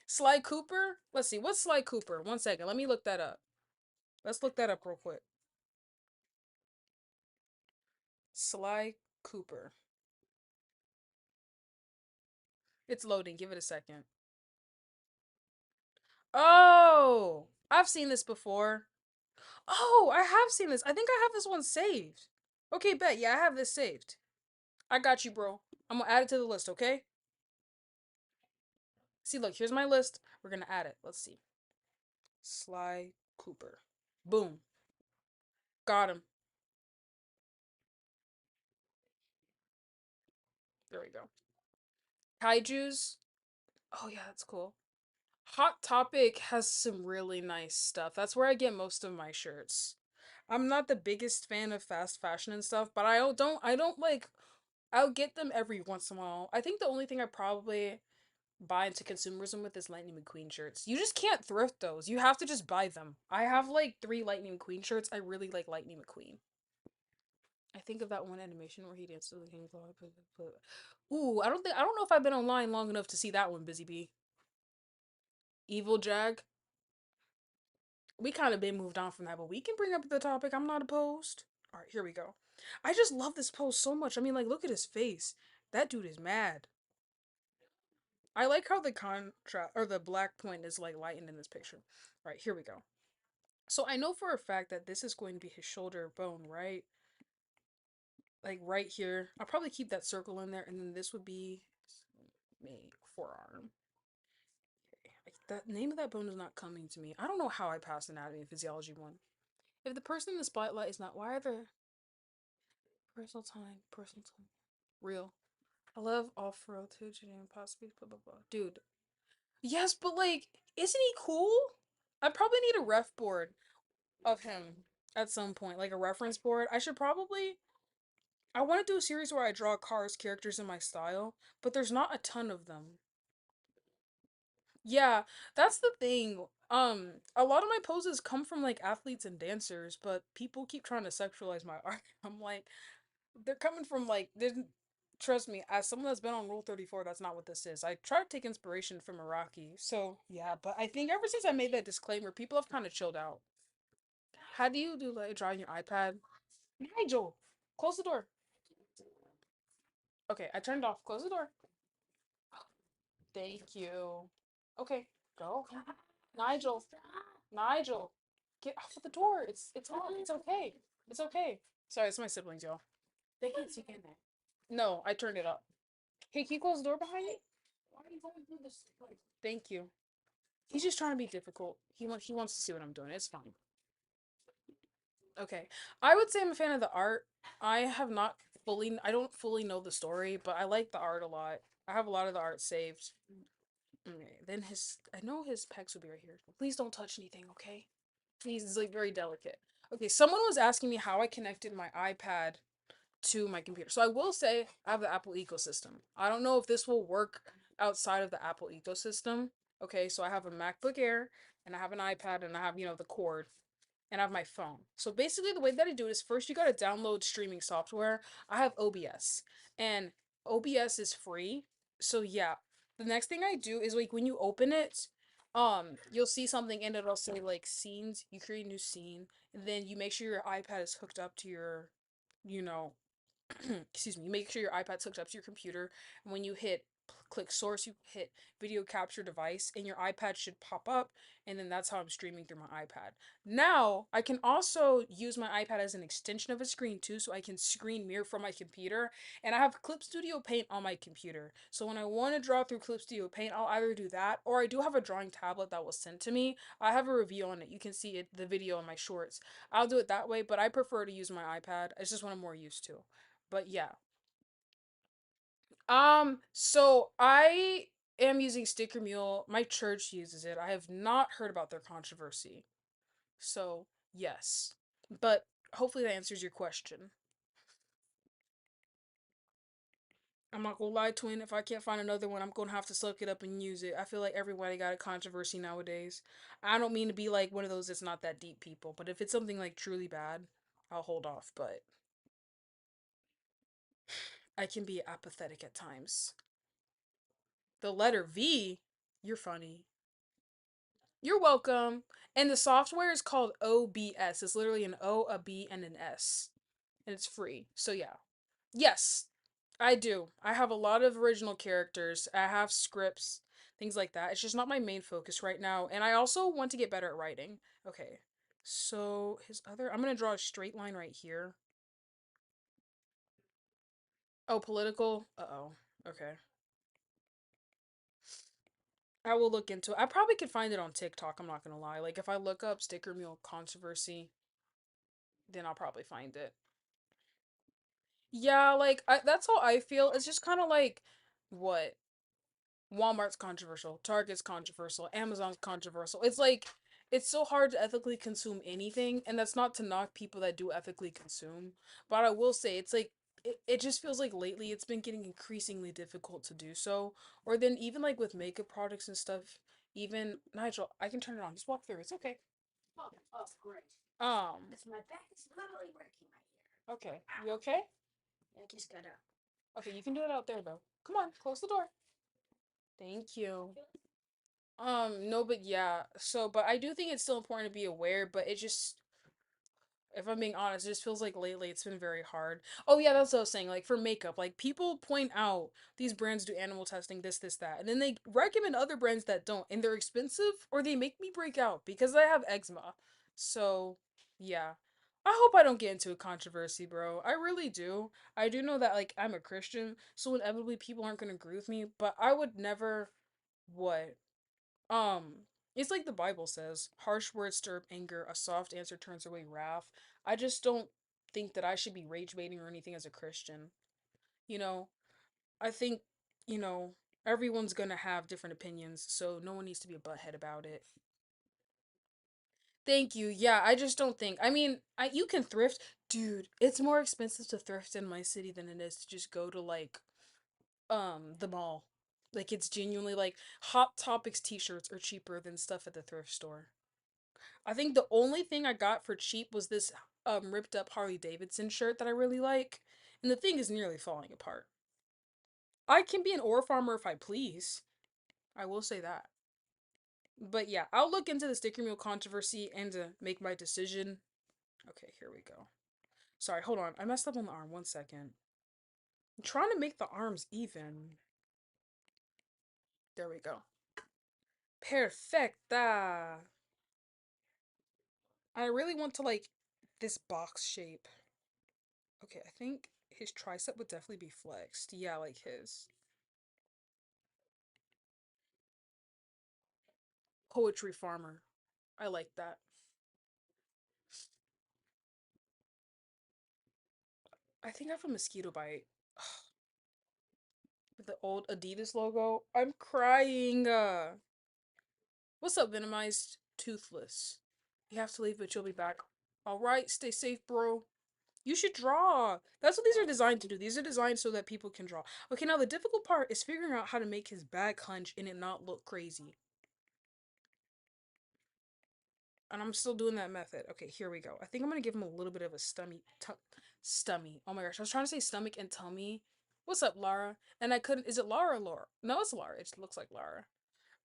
A: Sly Cooper? Let's see. What's Sly Cooper? One second. Let me look that up. Let's look that up real quick. Sly Cooper. It's loading. Give it a second. Oh, I've seen this before. Oh, I have seen this. I think I have this one saved. Okay, bet. Yeah, I have this saved. I got you, bro. I'm gonna add it to the list, okay? See, look, here's my list. We're gonna add it. Let's see. Sly Cooper. Boom. Got him. There we go. Kaijus. Oh, yeah, that's cool. Hot Topic has some really nice stuff. That's where I get most of my shirts. I'm not the biggest fan of fast fashion and stuff, but I don't like I'll get them every once in a while. I think the only thing I probably buy into consumerism with is Lightning McQueen shirts. You just can't thrift those. You have to just buy them. I have like 3 Lightning McQueen shirts. I really like Lightning McQueen. I think of that one animation where he dances with the King Claw. Ooh, I don't know if I've been online long enough to see that one, Busy Bee. Evil Jag. We kind of been moved on from that, but we can bring up the topic. I'm not opposed. All right, here we go. I just love this pose so much. I mean, like, look at his face. That dude is mad. I like how the contrast or the black point is like lightened in this picture. All right, here we go. So I know for a fact that this is going to be his shoulder bone, right? Like right here. I'll probably keep that circle in there, and then this would be me forearm. Okay. The name of that bone is not coming to me. I don't know how I passed anatomy and physiology one. If the person in the spotlight is not, why are there personal time, real? I love off-road too, and possibly blah blah blah. Dude, yes, but like, isn't he cool? I probably need a ref board of him at some point, like a reference board. I should probably. I want to do a series where I draw cars, characters in my style, but there's not a ton of them. Yeah, that's the thing. A lot of my poses come from like athletes and dancers, but people keep trying to sexualize my art. I'm like, they're coming from like, there's, trust me, as someone that's been on Rule 34, that's not what this is. I try to take inspiration from Iraqi, so yeah, but I think ever since I made that disclaimer, people have kind of chilled out. How do you do like drawing your iPad? Nigel, close the door. Okay, I turned it off. Close the door. Thank you. Okay, go. Nigel, Nigel, get off of the door. It's on. It's okay. It's okay. Sorry, it's my siblings, y'all. They can't see in there. No, I turned it up. Hey, can you close the door behind me? Why are you going through this? Thank you. He's just trying to be difficult. He wants to see what I'm doing. It's fine. Okay. I would say I'm a fan of the art. I don't fully know the story, but I like the art a lot. I have a lot of the art saved. Okay, then I know his pecs would be right here. Please don't touch anything, okay? He's like very delicate. Okay, someone was asking me how I connected my iPad to my computer. So I will say I have the Apple ecosystem. I don't know if this will work outside of the Apple ecosystem. Okay, so I have a MacBook Air and I have an iPad and I have, the cord and I have my phone. So basically the way that I do it is first you got to download streaming software. I have OBS and OBS is free. So yeah, the next thing I do is like when you open it, you'll see something and it'll say like scenes. You create a new scene and then you make sure your iPad is hooked up to your, you know, excuse me, you make sure your iPad's hooked up to your computer, and when you hit click source, you hit video capture device, and your iPad should pop up, and then that's how I'm streaming through my iPad. Now, I can also use my iPad as an extension of a screen too, so I can screen mirror from my computer, and I have Clip Studio Paint on my computer. So when I want to draw through Clip Studio Paint, I'll either do that, or I do have a drawing tablet that was sent to me. I have a review on it. You can see it, the video in my shorts. I'll do it that way, but I prefer to use my iPad. It's just what I'm more used to. But yeah. So I am using Sticker Mule. My church uses it. I have not heard about their controversy. So, yes. But hopefully that answers your question. I'm not gonna lie, twin. If I can't find another one, I'm gonna have to suck it up and use it. I feel like everybody got a controversy nowadays. I don't mean to be like one of those that's not that deep people, but if it's something like truly bad, I'll hold off. But I can be apathetic at times. The letter V, you're funny. You're welcome. And the software is called OBS. It's literally an O, a B, and an S. And it's free. So yeah. Yes, I do. I have a lot of original characters. I have scripts, things like that. It's just not my main focus right now. And I also want to get better at writing. Okay. So his other, I'm gonna draw a straight line right here. Oh, political. Uh-oh. Okay. I will look into it. I probably could find it on TikTok, I'm not gonna lie. Like if I look up sticker mule controversy, then I'll probably find it. Yeah, like that's how I feel. It's just kind of like what Walmart's controversial, Target's controversial, Amazon's controversial. It's like it's so hard to ethically consume anything, and that's not to knock people that do ethically consume. But I will say it's like it just feels like lately it's been getting increasingly difficult to do so. Or then even like with makeup products and stuff, even Nigel, I can turn it on. Just walk through. It's okay. Oh, great. Because my back is literally breaking right here. Okay. You okay? I just got up. Okay, you can do it out there though. Come on, close the door. Thank you. No, but yeah. So, but I do think it's still important to be aware, but it just, if I'm being honest, it just feels like lately it's been very hard. Oh yeah, that's what I was saying. Like for makeup, like people point out these brands do animal testing, this, that, and then they recommend other brands that don't, and they're expensive, or they make me break out because I have eczema. So, yeah. I hope I don't get into a controversy, bro. I really do. I do know that like I'm a Christian, so inevitably people aren't gonna agree with me, but I would never what it's like the Bible says, harsh words stir up anger, a soft answer turns away wrath. I just don't think that I should be rage baiting or anything as a Christian. You know, I think, you know, everyone's gonna have different opinions, so no one needs to be a butthead about it. Thank you. Yeah, I just don't think. I mean, you can thrift, dude. It's more expensive to thrift in my city than it is to just go to like the mall. Like it's genuinely like Hot Topics t-shirts are cheaper than stuff at the thrift store. I think the only thing I got for cheap was this ripped up Harley Davidson shirt that I really like, and the thing is nearly falling apart. I can be an ore farmer if I please. I will say that. But yeah, I'll look into the sticker mule controversy and make my decision. Okay, here we go. Sorry, hold on. I messed up on the arm. 1 second. I'm trying to make the arms even. There we go. Perfecta. I really want to like this box shape. Okay, I think his tricep would definitely be flexed. Yeah, like his. Poetry farmer. I like that. I think I have a mosquito bite. With the old Adidas logo. I'm crying. What's up, Venomized? Toothless. You have to leave, but you'll be back. Alright, stay safe, bro. You should draw. That's what these are designed to do. These are designed so that people can draw. Okay, now the difficult part is figuring out how to make his back hunch and it not look crazy. And I'm still doing that method. Okay, here we go. I think I'm gonna give him a little bit of a stummy. Oh my gosh, I was trying to say stomach and tummy. What's up, Lara? And I couldn't. Is it Lara or Laura? No, it's Lara. It looks like Lara.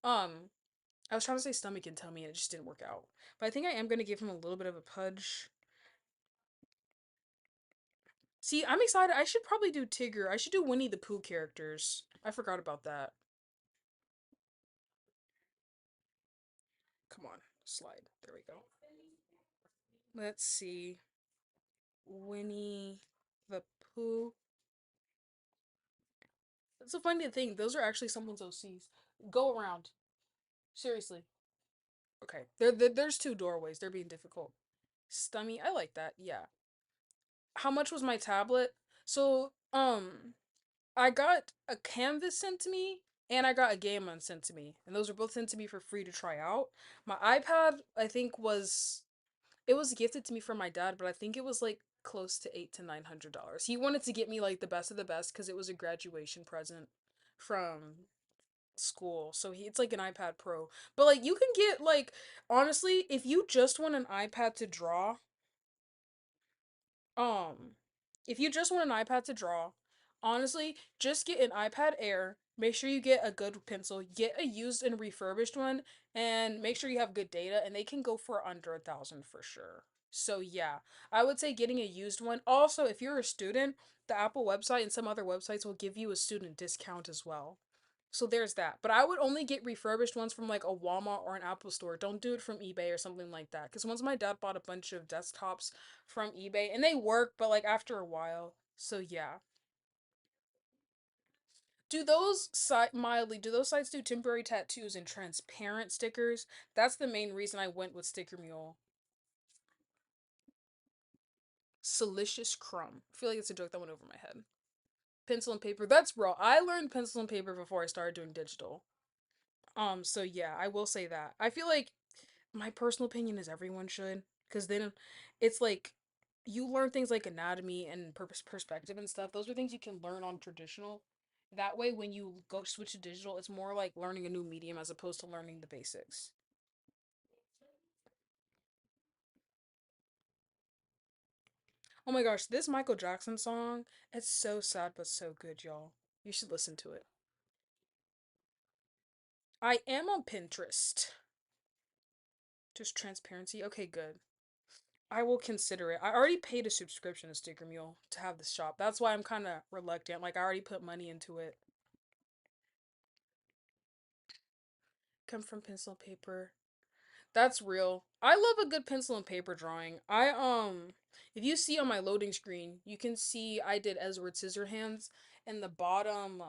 A: Um, I was trying to say stomach and tummy, and it just didn't work out. But I think I am gonna give him a little bit of a pudge. See, I'm excited. I should probably do Tigger. I should do Winnie the Pooh characters. I forgot about that. Come on, slide. There we go. Let's see. Winnie the Pooh. That's a funny thing. Those are actually someone's OCs. Go around. Seriously. Okay. There's two doorways. They're being difficult. Stummy. I like that. Yeah. How much was my tablet? So, I got a canvas sent to me and I got a game on sent to me. And those were both sent to me for free to try out. My iPad, I think it was gifted to me from my dad, but I think it was like close to $800 to $900. He wanted to get me like the best of the best because it was a graduation present from school. So it's like an iPad Pro. But like you can get like honestly, if you just want an iPad to draw, um if you just want an iPad to draw, honestly, just get an iPad Air. Make sure you get a good pencil, get a used and refurbished one, and make sure you have good data, and they can go for under 1,000 for sure. So yeah, I would say getting a used one. Also, if you're a student, the Apple website and some other websites will give you a student discount as well. So there's that. But I would only get refurbished ones from like a Walmart or an Apple store. Don't do it from eBay or something like that. Because once my dad bought a bunch of desktops from eBay and they work, but like after a while. So yeah. Do those sites do temporary tattoos and transparent stickers? That's the main reason I went with Sticker Mule. Silicious Crumb. I feel like it's a joke that went over my head. Pencil and paper. That's real. I learned pencil and paper before I started doing digital. So yeah, I will say that. I feel like my personal opinion is everyone should, because then it's like you learn things like anatomy and perspective and stuff. Those are things you can learn on traditional. That way, when you go switch to digital, it's more like learning a new medium as opposed to learning the basics. Oh my gosh, this Michael Jackson song, it's so sad but so good, y'all. You should listen to it. I am on Pinterest. Just transparency. Okay, good. I will consider it. I already paid a subscription to Sticker Mule to have the shop. That's why I'm kind of reluctant. Like I already put money into it. Come from pencil and paper. That's real. I love a good pencil and paper drawing. If you see on my loading screen, you can see I did Edward Scissorhands in the bottom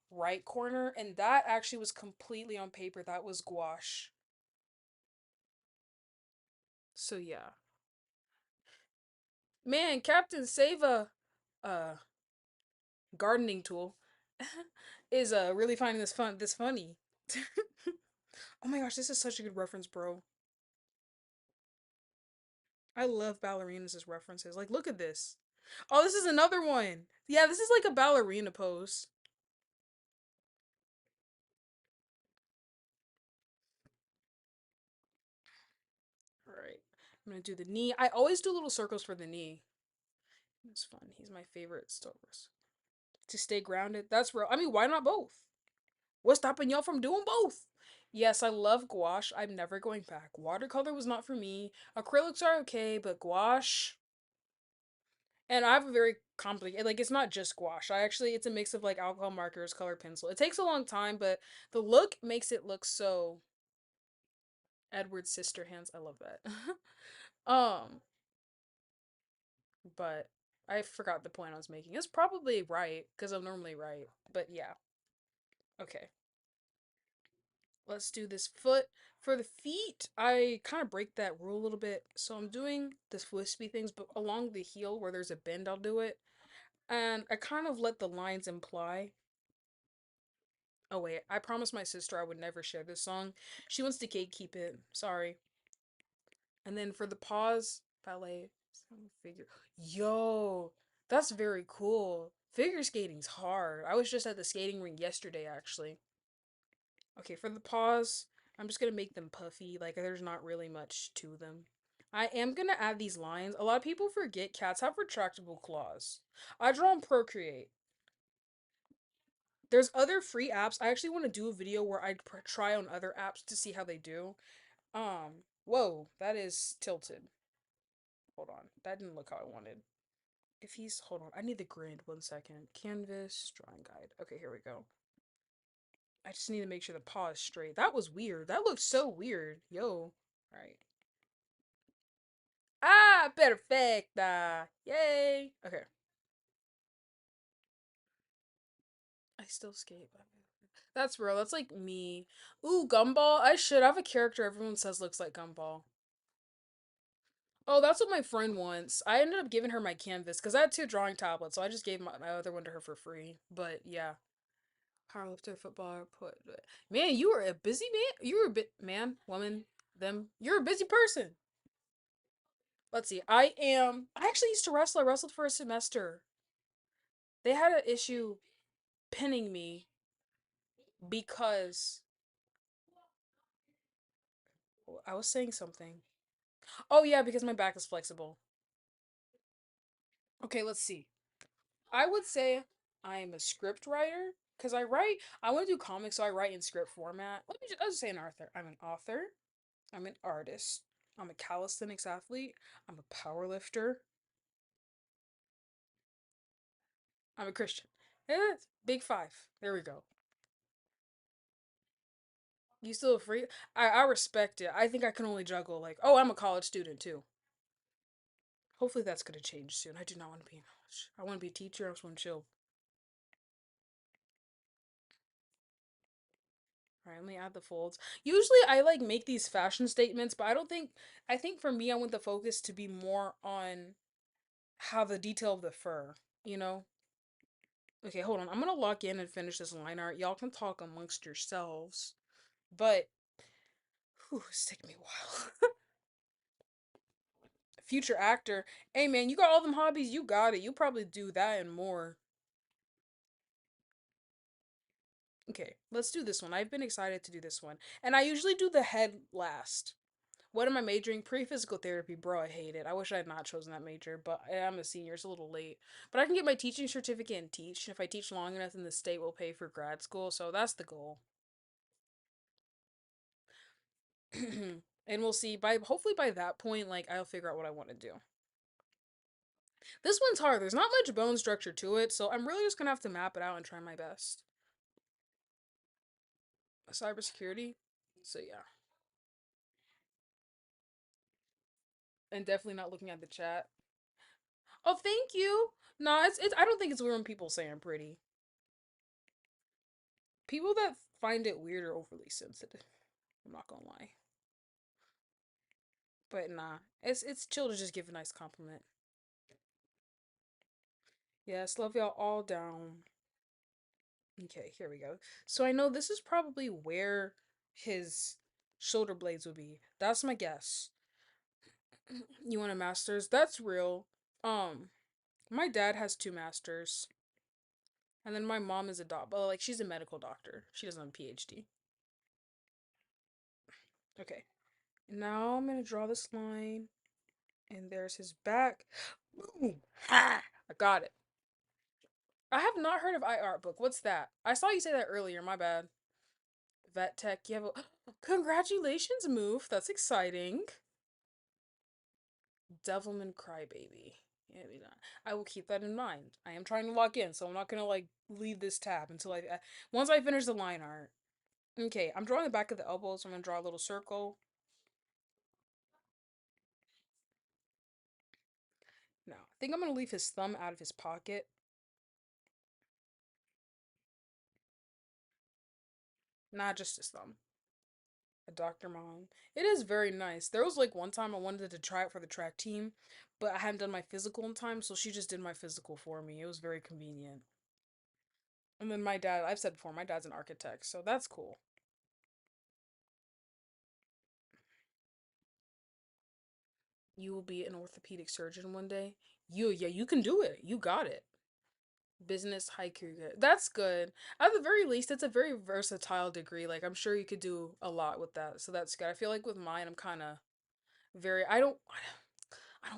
A: right corner, and that actually was completely on paper. That was gouache. So yeah. Man, Captain Sava gardening tool is really finding this funny. Oh my gosh, this is such a good reference, bro. I love ballerinas as references. Like, look at this. Oh, this is another one. Yeah, this is like a ballerina pose. All right, I'm gonna do the knee. I always do little circles for the knee. It's fun. He's my favorite Star Wars. To stay grounded. That's real. I mean, why not both? What's stopping y'all from doing both? Yes, I love gouache. I'm never going back. Watercolor was not for me. Acrylics are okay, but gouache. And I have a very complicated, like, it's not just gouache. It's a mix of like alcohol markers, color pencil. It takes a long time, but the look makes it look so Edward's sister hands. I love that. um, but I forgot the point I was making. It's probably right, because I'm normally right. But yeah. Okay. Let's do this foot. For the feet, I kind of break that rule a little bit. So I'm doing this wispy things, but along the heel where there's a bend, I'll do it. And I kind of let the lines imply. Oh wait, I promised my sister I would never share this song. She wants to gatekeep it. Sorry. And then for the pause, ballet, figure. Yo, that's very cool. Figure skating's hard. I was just at the skating rink yesterday, actually. Okay, for the pause, I'm just gonna make them puffy. Like, there's not really much to them. I am gonna add these lines. A lot of people forget cats have retractable claws. I draw on Procreate. There's other free apps. I actually want to do a video where I try on other apps to see how they do. Whoa, that is tilted. Hold on. That didn't look how I wanted. If he's, hold on. I need the grid. 1 second. Canvas, drawing guide. Okay, here we go. I just need to make sure the paw is straight. That was weird. That looked so weird. Yo. Alright. Ah, perfecta. Yay. Okay. I still skate. That's real. That's like me. Ooh, Gumball. I should have a character everyone says looks like Gumball. Oh, that's what my friend wants. I ended up giving her my canvas because I had two drawing tablets, so I just gave my other one to her for free. But yeah, powerlifter, footballer, put. Man, you were a busy man. You were a bit man, woman, them. You're a busy person. Let's see. I actually used to wrestle. I wrestled for a semester. They had an issue pinning me because I was saying something. Oh yeah, because my back is flexible. Okay, let's see. I would say I am a script writer because I write. I want to do comics, so I write in script format. I'll just say an author. I'm an author. I'm an artist. I'm a calisthenics athlete. I'm a power lifter. I'm a Christian. Big five. There we go. You still free? I respect it. I think I can only juggle like, oh, I'm a college student too. Hopefully that's gonna change soon. I do not want to be in college. I want to be a teacher. I just want to chill. All right, let me add the folds. Usually I like make these fashion statements, but I don't think I think for me I want the focus to be more on how the detail of the fur, you know? Okay, hold on. I'm gonna lock in and finish this line art. Y'all can talk amongst yourselves. But whew, it's taking me a while. Future actor. Hey man, you got all them hobbies, you got it. You probably do that and more. Okay, let's do this one. I've been excited to do this one. And I usually do the head last. What am I majoring? Pre-physical therapy, bro. I hate it. I wish I had not chosen that major, but I'm a senior. It's a little late. But I can get my teaching certificate and teach. If I teach long enough, then the state will pay for grad school. So that's the goal. And we'll see. By hopefully by that point, like I'll figure out what I want to do. This one's hard. There's not much bone structure to it, so I'm really just gonna have to map it out and try my best. Cybersecurity. So yeah, and definitely not looking at the chat. Oh, thank you. No, it's. I don't think it's weird when people say I'm pretty. People that find it weird are overly sensitive. I'm not gonna lie. But nah, it's chill to just give a nice compliment. Yes, love y'all all down. Okay, here we go. So I know this is probably where his shoulder blades would be. That's my guess. You want a master's? That's real. Um, my dad has two masters, and then my mom is a doc. But like she's a medical doctor. She doesn't have a PhD. Okay. Now I'm gonna draw this line, and there's his back. Boom! Ha! I got it. I have not heard of iArt book. What's that? I saw you say that earlier. My bad. Vet tech. You have a congratulations move. That's exciting. Devilman Crybaby. Yeah, we not. I will keep that in mind. I am trying to lock in, so I'm not gonna like leave this tab until once I finish the line art. Okay, I'm drawing the back of the elbows. So I'm gonna draw a little circle. Now, I think I'm gonna leave his thumb out of his pocket. Not just his thumb. A Dr. Mom. It is very nice. There was like one time I wanted to try it for the track team, but I hadn't done my physical in time, so she just did my physical for me. It was very convenient. And then my dad, I've said before, my dad's an architect, so that's cool. You will be an orthopedic surgeon one day. Yeah, you can do it. You got it. Business haiku. That's good. At the very least, it's a very versatile degree. Like I'm sure you could do a lot with that. So that's good. I feel like with mine, I'm kind of very. I don't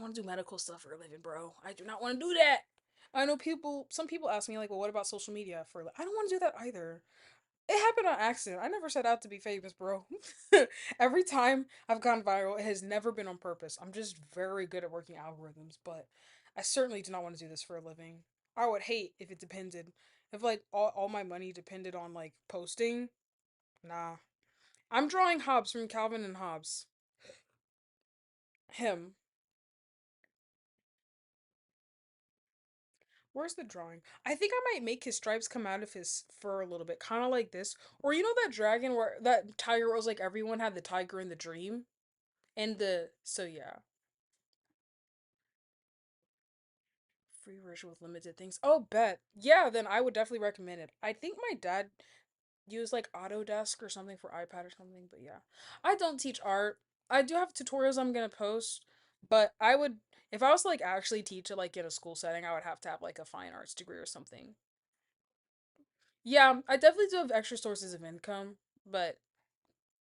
A: want to do medical stuff for a living, bro. I do not want to do that. I know people. Some people ask me like, "Well, what about social media for?" I don't want to do that either. It happened on accident. I never set out to be famous, bro. Every time I've gone viral, it has never been on purpose. I'm just very good at working algorithms, but I certainly do not want to do this for a living. I would hate if it depended. If like all my money depended on like posting, nah. I'm drawing Hobbes from Calvin and Hobbes. Him. Where's the drawing? I think I might make his stripes come out of his fur a little bit, kind of like this. Or you know that dragon where that tiger was like everyone had the tiger in the dream? And the so yeah, free version with limited things. Oh, bet. Yeah, then I would definitely recommend it. I think my dad used like Autodesk or something for iPad or something, but yeah. I don't teach art. I do have tutorials I'm gonna post, but I would if I was to like actually teach it like in a school setting, I would have to have like a fine arts degree or something. Yeah, I definitely do have extra sources of income, but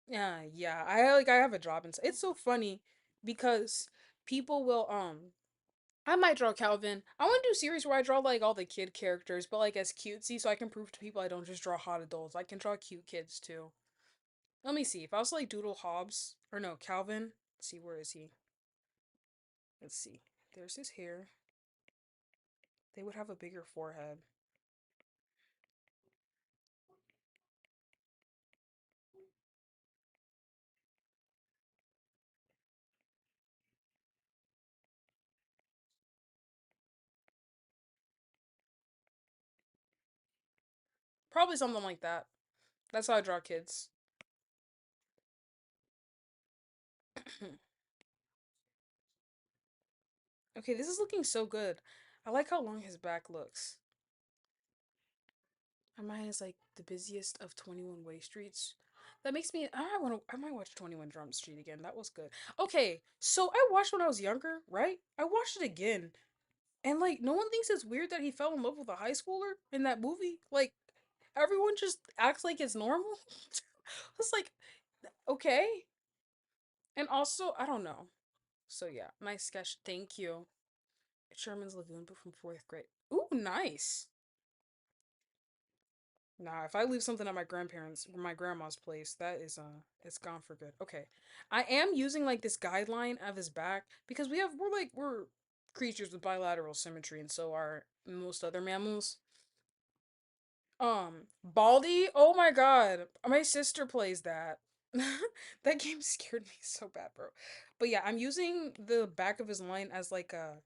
A: yeah, I have a job and it's so funny because people will I might draw Calvin. I want to do a series where I draw like all the kid characters, but like as cutesy, so I can prove to people I don't just draw hot adults. I can draw cute kids too. Let me see. If I was to, like doodle Hobbes or no Calvin, let's see where is he? Let's see. There's his hair. They would have a bigger forehead. Probably something like that. That's how I draw kids. Okay, this is looking so good. I like how long his back looks. And mine is like the busiest of 21 Way Streets. That makes me I might watch 21 Drum Street again. That was good. Okay, so I watched when I was younger, right? I watched it again. And like no one thinks it's weird that he fell in love with a high schooler in that movie. Like everyone just acts like it's normal. It's like okay. And also, I don't know. So yeah, nice sketch. Thank you. Sherman's Lagoon book from fourth grade. Ooh, nice. Nah, if I leave something at my grandparents' or my grandma's place, that is it's gone for good. Okay. I am using like this guideline of his back because we're creatures with bilateral symmetry and so are most other mammals. Baldy, oh my god. My sister plays that. That game scared me so bad, bro. But yeah, I'm using the back of his line as like a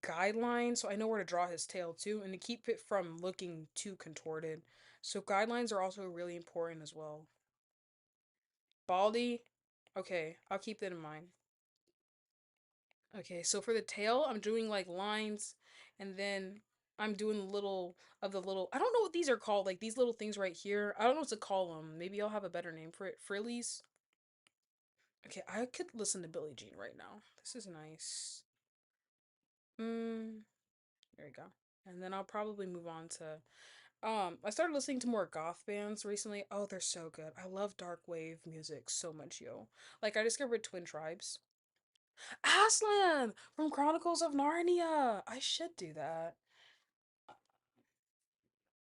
A: guideline so I know where to draw his tail too and to keep it from looking too contorted. So guidelines are also really important as well. Baldy, okay, I'll keep that in mind. Okay, so for the tail, I'm doing like lines and then I'm doing little I don't know what these are called, like these little things right here. I don't know what to call them. Maybe I'll have a better name for it. Frillies. Okay, I could listen to Billie Jean right now. This is nice. Mm, there we go. And then I'll probably move on to I started listening to more goth bands recently. Oh, they're so good. I love dark wave music so much, yo. Like I discovered Twin Tribes. Aslan from Chronicles of Narnia. I should do that.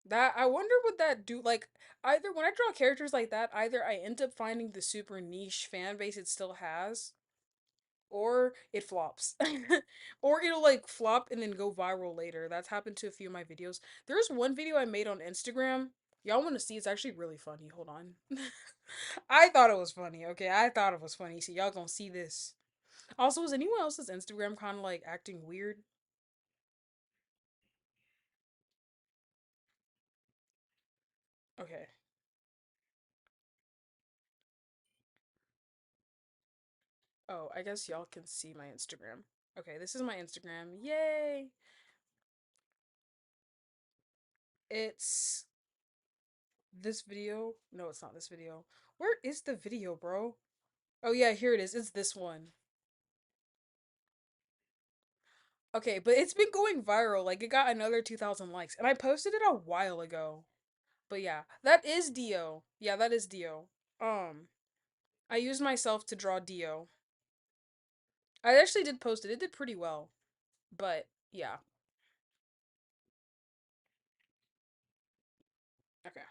A: That I wonder what that do like either when I draw characters like that, either I end up finding the super niche fan base it still has, or it flops. Or it'll like flop and then go viral later. That's happened to a few of my videos. There's one video I made on Instagram. Y'all want to see? It's actually really funny. Hold on. I thought it was funny. Okay, I thought it was funny. So y'all gonna see this. Also, is anyone else's Instagram kind of like acting weird? Okay. Oh, I guess y'all can see my Instagram. Okay, this is my Instagram. Yay! It's this video. No, it's not this video. Where is the video, bro? Oh yeah, here it is. It's this one. Okay, but it's been going viral. Like it got another 2,000 likes, and I posted it a while ago. But yeah, that is Dio. Yeah, that is Dio. Um, I used myself to draw Dio. I actually did post it. It did pretty well. But yeah. Okay.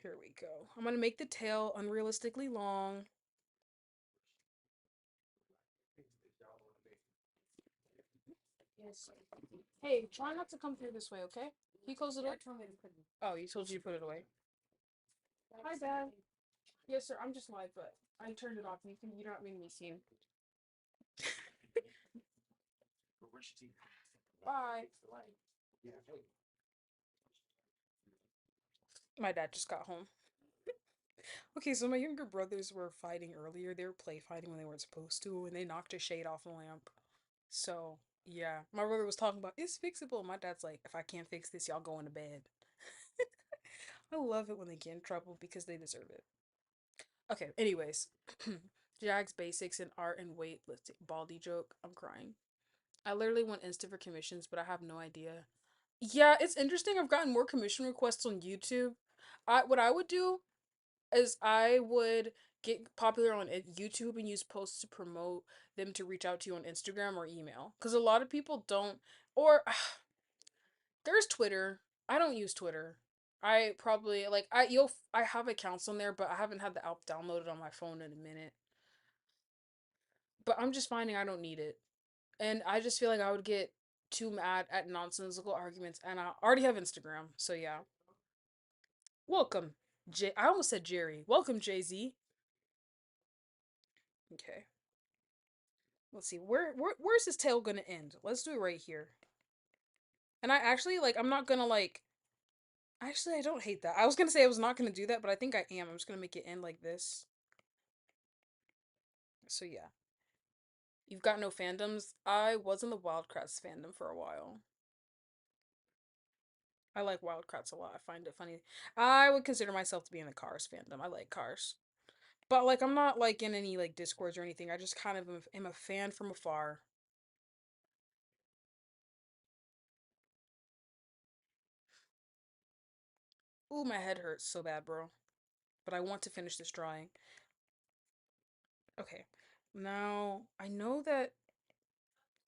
A: Here we go. I'm gonna make the tail unrealistically long. Yes. Hey, try not to come through this way, okay? Can you close the door? Oh, you told you to put it away. Hi, Dad. Yes, sir. I'm just live, but I turned it off. You're not making me seen. Bye. My dad just got home. Okay, so my younger brothers were fighting earlier. They were play fighting when they weren't supposed to, and they knocked a shade off the lamp. So, yeah. My brother was talking about, it's fixable. My dad's like, if I can't fix this, y'all going to bed. I love it when they get in trouble because they deserve it. Okay, anyways. Jag's basics in art and weightlifting. Baldy joke. I'm crying. I literally went Insta for commissions, but I have no idea. Yeah, it's interesting. I've gotten more commission requests on YouTube. What I would do is I would get popular on YouTube and use posts to promote them to reach out to you on Instagram or email. Because a lot of people don't. Or there's Twitter. I don't use Twitter. I probably like I have accounts on there, but I haven't had the app downloaded on my phone in a minute. But I'm just finding I don't need it. And I just feel like I would get too mad at nonsensical arguments and I already have Instagram. So yeah. Welcome. I almost said Jerry. Welcome, Jay-Z. Okay. Let's see. Where's his tail gonna end? Let's do it right here. And I actually like I'm not gonna like actually I don't hate that. I was gonna say I was not gonna do that, but I think I am. I'm just gonna make it end like this. So yeah. You've got no fandoms. I was in the Wildcrats fandom for a while. I like Wildcrats a lot. I find it funny. I would consider myself to be in the Cars fandom. I like Cars. But like I'm not like in any like discords or anything. I just kind of am a fan from afar. Ooh, my head hurts so bad, bro. But I want to finish this drawing. Okay. Now, I know that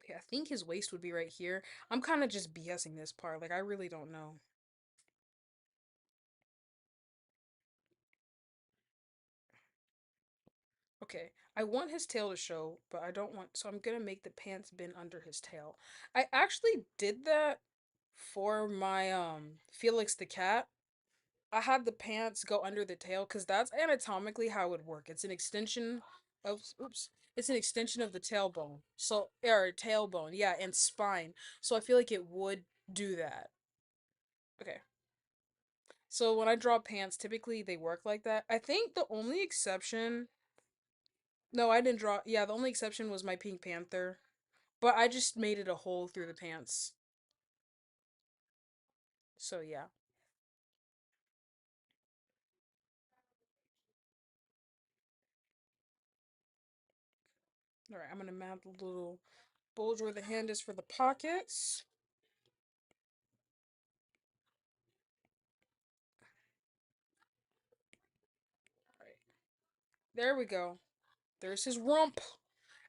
A: okay, I think his waist would be right here. I'm kind of just BSing this part. Like I really don't know. Okay, I want his tail to show, but I don't want, so I'm gonna make the pants bin under his tail. I actually did that for my Felix the cat. I had the pants go under the tail because that's anatomically how it would work. It's an extension of oops. It's an extension of the tailbone. So or tailbone, yeah, and spine. So I feel like it would do that. Okay. So when I draw pants, typically they work like that. I think the only exception no, I didn't draw yeah, the only exception was my Pink Panther. But I just made it a hole through the pants. So yeah. Alright, I'm gonna mount the little bulge where the hand is for the pockets. Alright. There we go. There's his rump.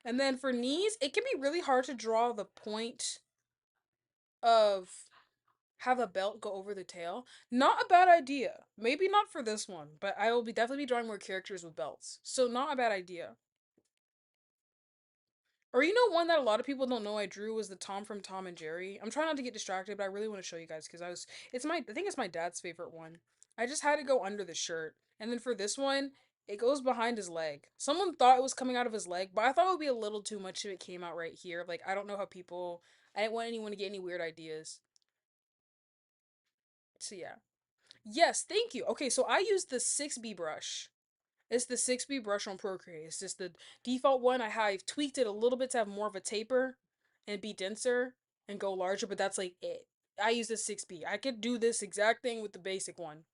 A: And then for knees, it can be really hard to draw the point of have a belt go over the tail. Not a bad idea. Maybe not for this one, but I will be definitely be drawing more characters with belts. So not a bad idea. Or you know one that a lot of people don't know I drew was the Tom from Tom and Jerry. I'm trying not to get distracted, but I really want to show you guys because it's my I think it's my dad's favorite one. I just had to go under the shirt. And then for this one, it goes behind his leg. Someone thought it was coming out of his leg, but I thought it would be a little too much if it came out right here. Like I don't know how people I didn't want anyone to get any weird ideas. So yeah. Yes, thank you. Okay, so I used the 6B brush. It's the 6B brush on Procreate. It's just the default one. I've tweaked it a little bit to have more of a taper and be denser and go larger, but that's like it. I use the 6B. I could do this exact thing with the basic one.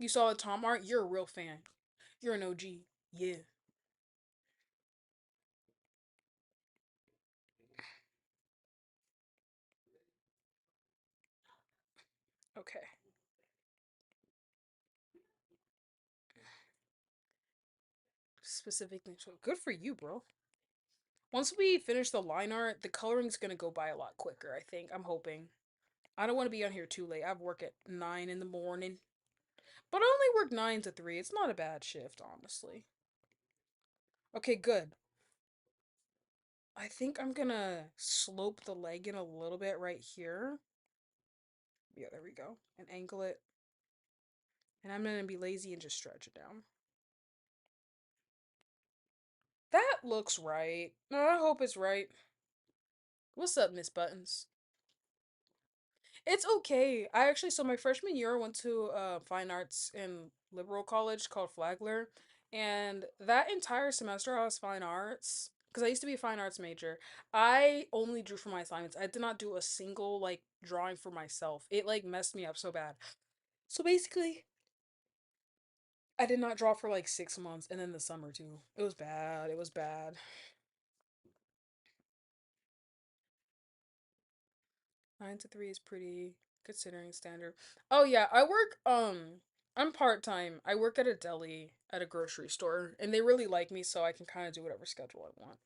A: You saw the Tom art? You're a real fan. You're an OG. Yeah. Okay. Specific thing. So good for you, bro. Once we finish the line art, the coloring's gonna go by a lot quicker, I think. I'm hoping. I don't want to be on here too late. I have work at 9 in the morning. But I only work 9 to 3. It's not a bad shift, honestly. Okay, good. I think I'm gonna slope the leg in a little bit right here. Yeah, there we go. And angle it. And I'm gonna be lazy and just stretch it down. That looks right. No, I hope it's right. What's up, Miss Buttons? It's okay. I actually, so my freshman year, I went to fine arts in liberal college called Flagler. And that entire semester, I was fine arts. Because I used to be a fine arts major. I only drew for my assignments. I did not do a single, like, drawing for myself. It, like, messed me up so bad. So basically, I did not draw for like 6 months and then the summer too. It was bad. It was bad. 9 to 3 is pretty considering standard. Oh yeah, I'm part-time. I work at a deli at a grocery store and they really like me so I can kind of do whatever schedule I want.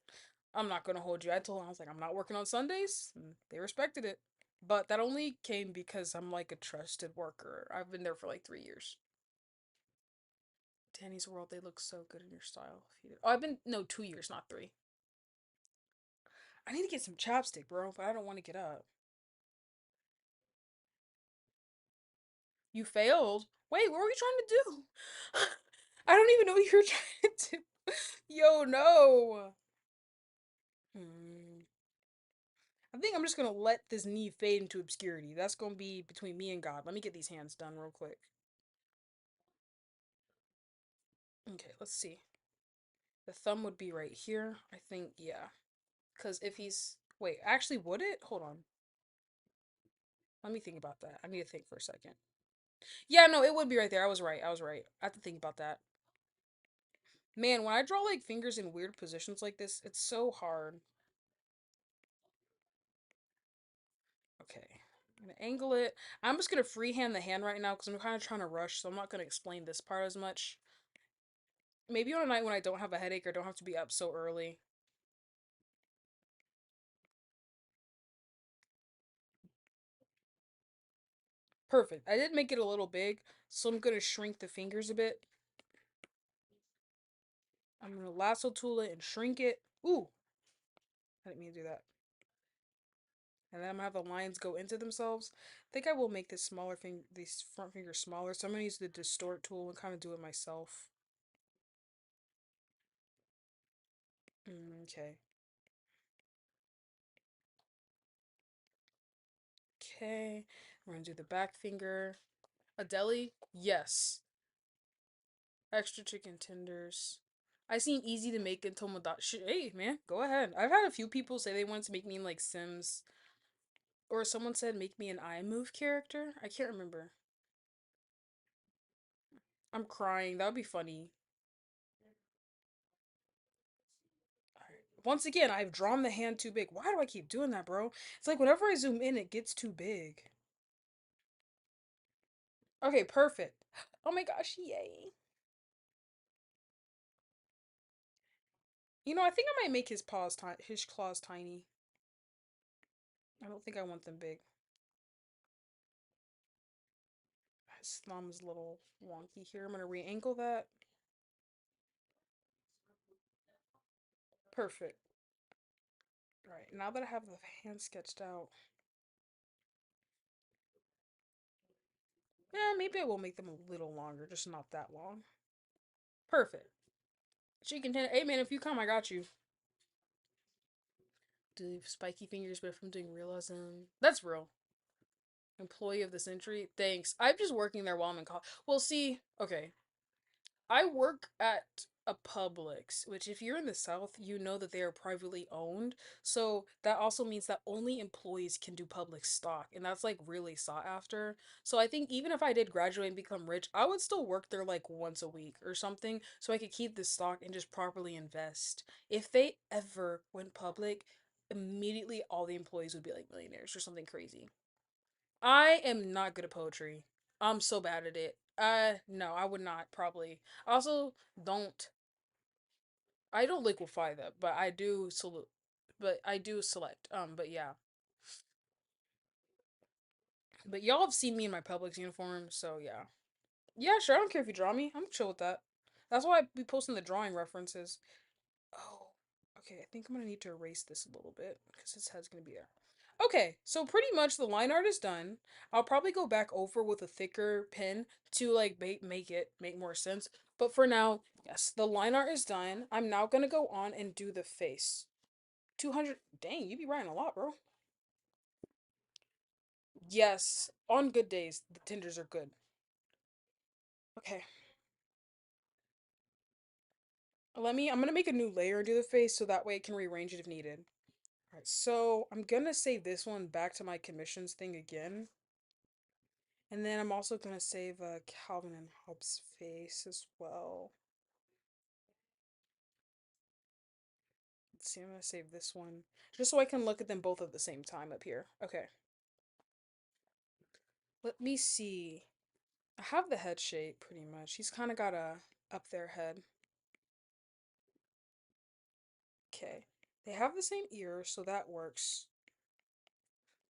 A: I'm not gonna hold you. I told them I was like, I'm not working on Sundays. And they respected it. But that only came because I'm like a trusted worker. I've been there for like 3 years. Danny's World, they look so good in your style. Oh, I've been no 2 years, not three. I need to get some chapstick, bro, but I don't want to get up. You failed? Wait, what were you trying to do? I don't even know what you're trying to do. Yo, no. Hmm. I think I'm just gonna let this knee fade into obscurity. That's gonna be between me and God. Let me get these hands done real quick. Okay, let's see. The thumb would be right here. I think, yeah. Because if he's. Wait, actually, would it? Hold on. Let me think about that. I need to think for a second. Yeah, no, it would be right there. I was right. I was right. I have to think about that. Man, when I draw like fingers in weird positions like this, it's so hard. Okay. I'm gonna angle it. I'm just gonna freehand the hand right now because I'm kind of trying to rush, so I'm not gonna explain this part as much. Maybe on a night when I don't have a headache or don't have to be up so early. Perfect. I did make it a little big, so I'm gonna shrink the fingers a bit. I'm gonna lasso tool it and shrink it. Ooh, I didn't mean to do that. And then I'm gonna have the lines go into themselves. I think I will make this smaller thing, these front fingers smaller. So I'm gonna use the distort tool and kind of do it myself. Okay. Okay. We're gonna do the back finger. A deli? Yes. Extra chicken tenders. I seem easy to make until Hey, man, go ahead. I've had a few people say they wanted to make me in like Sims, or someone said make me an iMove character. I can't remember. I'm crying. That would be funny. Alright. Once again, I've drawn the hand too big. Why do I keep doing that, bro? It's like whenever I zoom in, it gets too big. Okay, perfect. Oh my gosh, yay. You know, I think I might make his claws tiny. I don't think I want them big. His thumb is a little wonky here. I'm gonna re-ankle that. Perfect. Right, now that I have the hand sketched out, yeah, maybe I will make them a little longer, just not that long. Perfect. Chicken tender. Hey man, if you come, I got you. Do spiky fingers, but if I'm doing realism, that's real. Employee of the century. Thanks. I'm just working there while I'm in college. Well, see, okay. I work at a Publix, which if you're in the South, you know that they are privately owned. So that also means that only employees can do public stock, and that's like really sought after. So I think even if I did graduate and become rich, I would still work there like once a week or something so I could keep the stock and just properly invest. If they ever went public, immediately all the employees would be like millionaires or something crazy. I am not good at poetry. I'm so bad at it. No, I would not probably. I also don't. I don't liquefy them, but I do salute. But I do select. But yeah. But y'all have seen me in my Publix uniform, so yeah. Yeah, sure. I don't care if you draw me. I'm chill with that. That's why I be posting the drawing references. Oh, okay. I think I'm gonna need to erase this a little bit because his head's gonna be there. Okay, so pretty much the line art is done. I'll probably go back over with a thicker pen to like make it make more sense. But for now, yes, the line art is done. I'm now gonna go on and do the face. 200. Dang, you be writing a lot, bro. Yes, on good days, the tenders are good. Okay, I'm gonna make a new layer and do the face so that way it can rearrange it if needed. Alright, so I'm gonna save this one back to my commissions thing again. And then I'm also gonna save Calvin and Hobbes' face as well. Let's see, I'm gonna save this one just so I can look at them both at the same time up here. Okay, let me see. I have the head shape pretty much. He's kind of got a up there head. Okay, they have the same ear, so that works.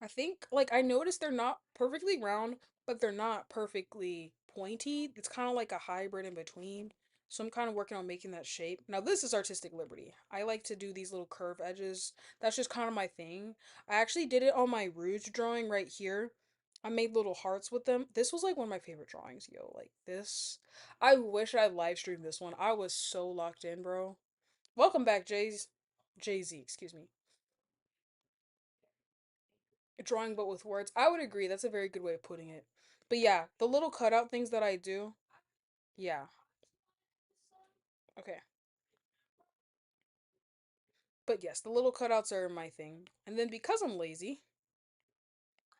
A: I think, like, I noticed they're not perfectly round, but they're not perfectly pointy. It's kind of like a hybrid in between. So I'm kind of working on making that shape. Now, this is artistic liberty. I like to do these little curve edges. That's just kind of my thing. I actually did it on my Rouge drawing right here. I made little hearts with them. This was like one of my favorite drawings, yo. Like this. I wish I live streamed this one. I was so locked in, bro. Welcome back, Jay-Z, excuse me. Drawing but with words. I would agree. That's a very good way of putting it. But yeah, the little cutout things that I do. Yeah. Okay. But yes, the little cutouts are my thing. And then because I'm lazy,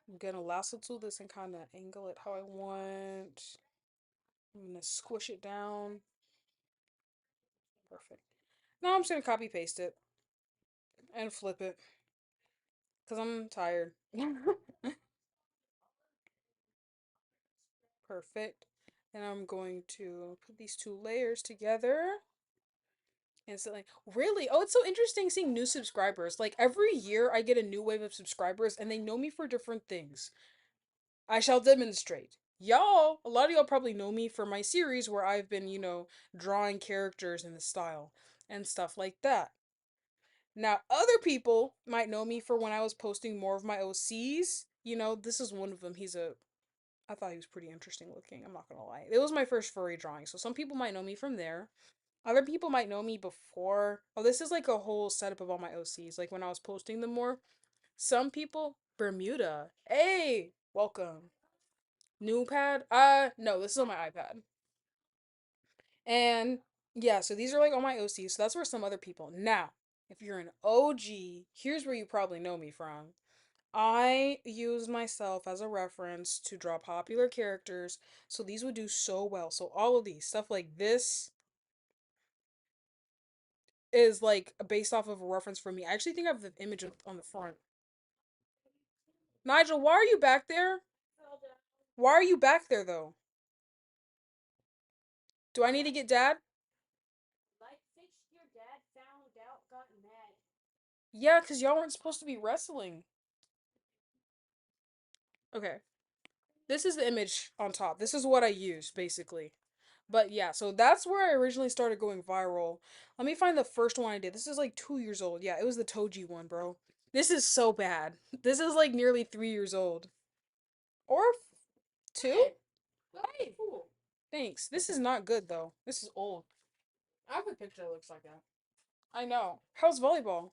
A: I'm gonna lasso tool this and kind of angle it how I want. I'm gonna squish it down. Perfect. Now I'm just gonna copy paste it and flip it because I'm tired. Perfect. And I'm going to put these two layers together instantly. Really? Oh, it's so interesting seeing new subscribers. Like every year I get a new wave of subscribers and they know me for different things. I shall demonstrate. Y'all, a lot of y'all probably know me for my series where I've been, drawing characters in the style and stuff like that. Now, other people might know me for when I was posting more of my OCs. This is one of them. I thought he was pretty interesting looking. I'm not gonna lie. It was my first furry drawing, so some people might know me from there. Other people might know me before. Oh, this is like a whole setup of all my OCs, like when I was posting them more. Some people, Bermuda. Hey, welcome. New pad? No, this is on my iPad. And yeah, so these are like all my OCs. So that's where some other people. Now, if you're an OG, here's where you probably know me from. I used myself as a reference to draw popular characters, so these would do so well. So all of these, stuff like this is like based off of a reference from me. I actually think I have the image on the front. Nigel, why are you back there? Why are you back there though? Do I need to get dad? Yeah, because y'all weren't supposed to be wrestling. Okay. This is the image on top. This is what I used, basically. But yeah, so that's where I originally started going viral. Let me find the first one I did. This is like 2 years old. Yeah, it was the Toji one, bro. This is so bad. This is like nearly 3 years old. Or two? Hey, thanks. This is not good though. This is old. I have a picture that looks like that. I know. How's volleyball?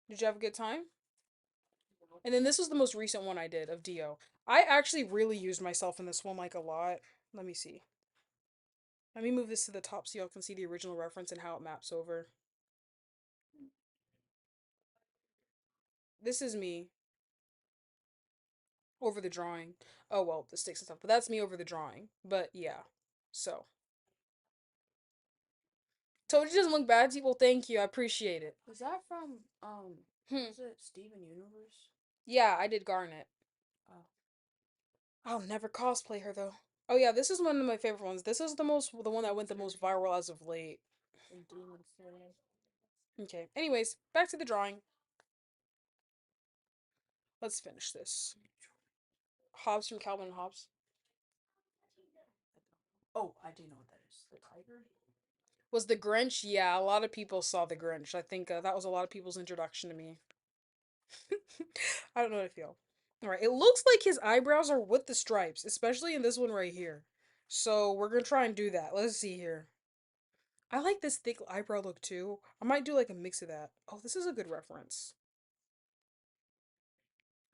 A: Did you have a good time? And then this was the most recent one I did of Dio. I actually really used myself in this one like a lot. Let me see. Let me move this to the top so y'all can see the original reference and how it maps over. This is me over the drawing. Oh well, the sticks and stuff, but that's me over the drawing. But yeah. So Toad doesn't look bad to you. Well, thank you. I appreciate it.
B: Is that from is it Steven Universe?
A: Yeah, I did Garnet.
B: Oh.
A: I'll never cosplay her though. Oh yeah, this is one of my favorite ones. This is the one that went the most viral as of late.
B: And Demon Slayer.
A: Okay. Anyways, back to the drawing. Let's finish this. Hobbes from Calvin and Hobbes.
B: Oh, I do know what that is. The tiger?
A: Was the Grinch? Yeah, a lot of people saw the Grinch. I think that was a lot of people's introduction to me. I don't know how to feel. All right, it looks like his eyebrows are with the stripes, especially in this one right here. So we're gonna try and do that. Let's see here. I like this thick eyebrow look too. I might do like a mix of that. Oh, this is a good reference.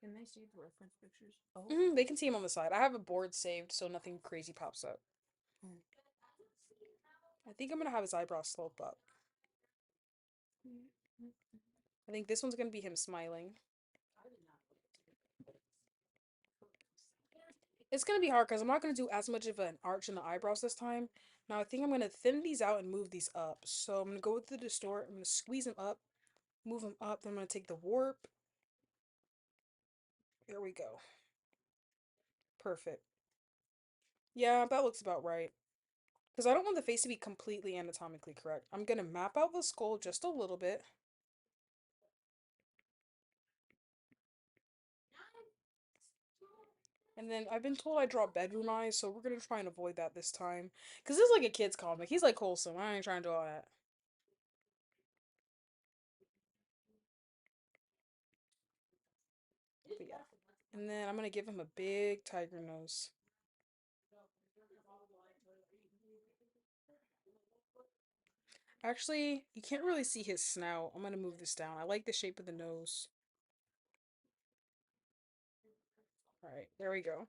B: Can they see the reference pictures? Oh.
A: They can see him on the side. I have a board saved so nothing crazy pops up.
B: Hmm.
A: I think I'm gonna have his eyebrows slope up. I think this one's gonna be him smiling. It's gonna be hard because I'm not gonna do as much of an arch in the eyebrows this time. Now I think I'm gonna thin these out and move these up. So I'm gonna go with the distort. I'm gonna squeeze them up, move them up. Then I'm gonna take the warp. There we go. Perfect. Yeah, that looks about right. Because I don't want the face to be completely anatomically correct. I'm gonna map out the skull just a little bit. And then I've been told I draw bedroom eyes, so we're gonna try and avoid that this time. Because this is like a kid's comic. He's like wholesome. I ain't trying to do all that. But yeah. And then I'm gonna give him a big tiger nose. Actually, you can't really see his snout. I'm gonna move this down. I like the shape of the nose. Alright, there we go.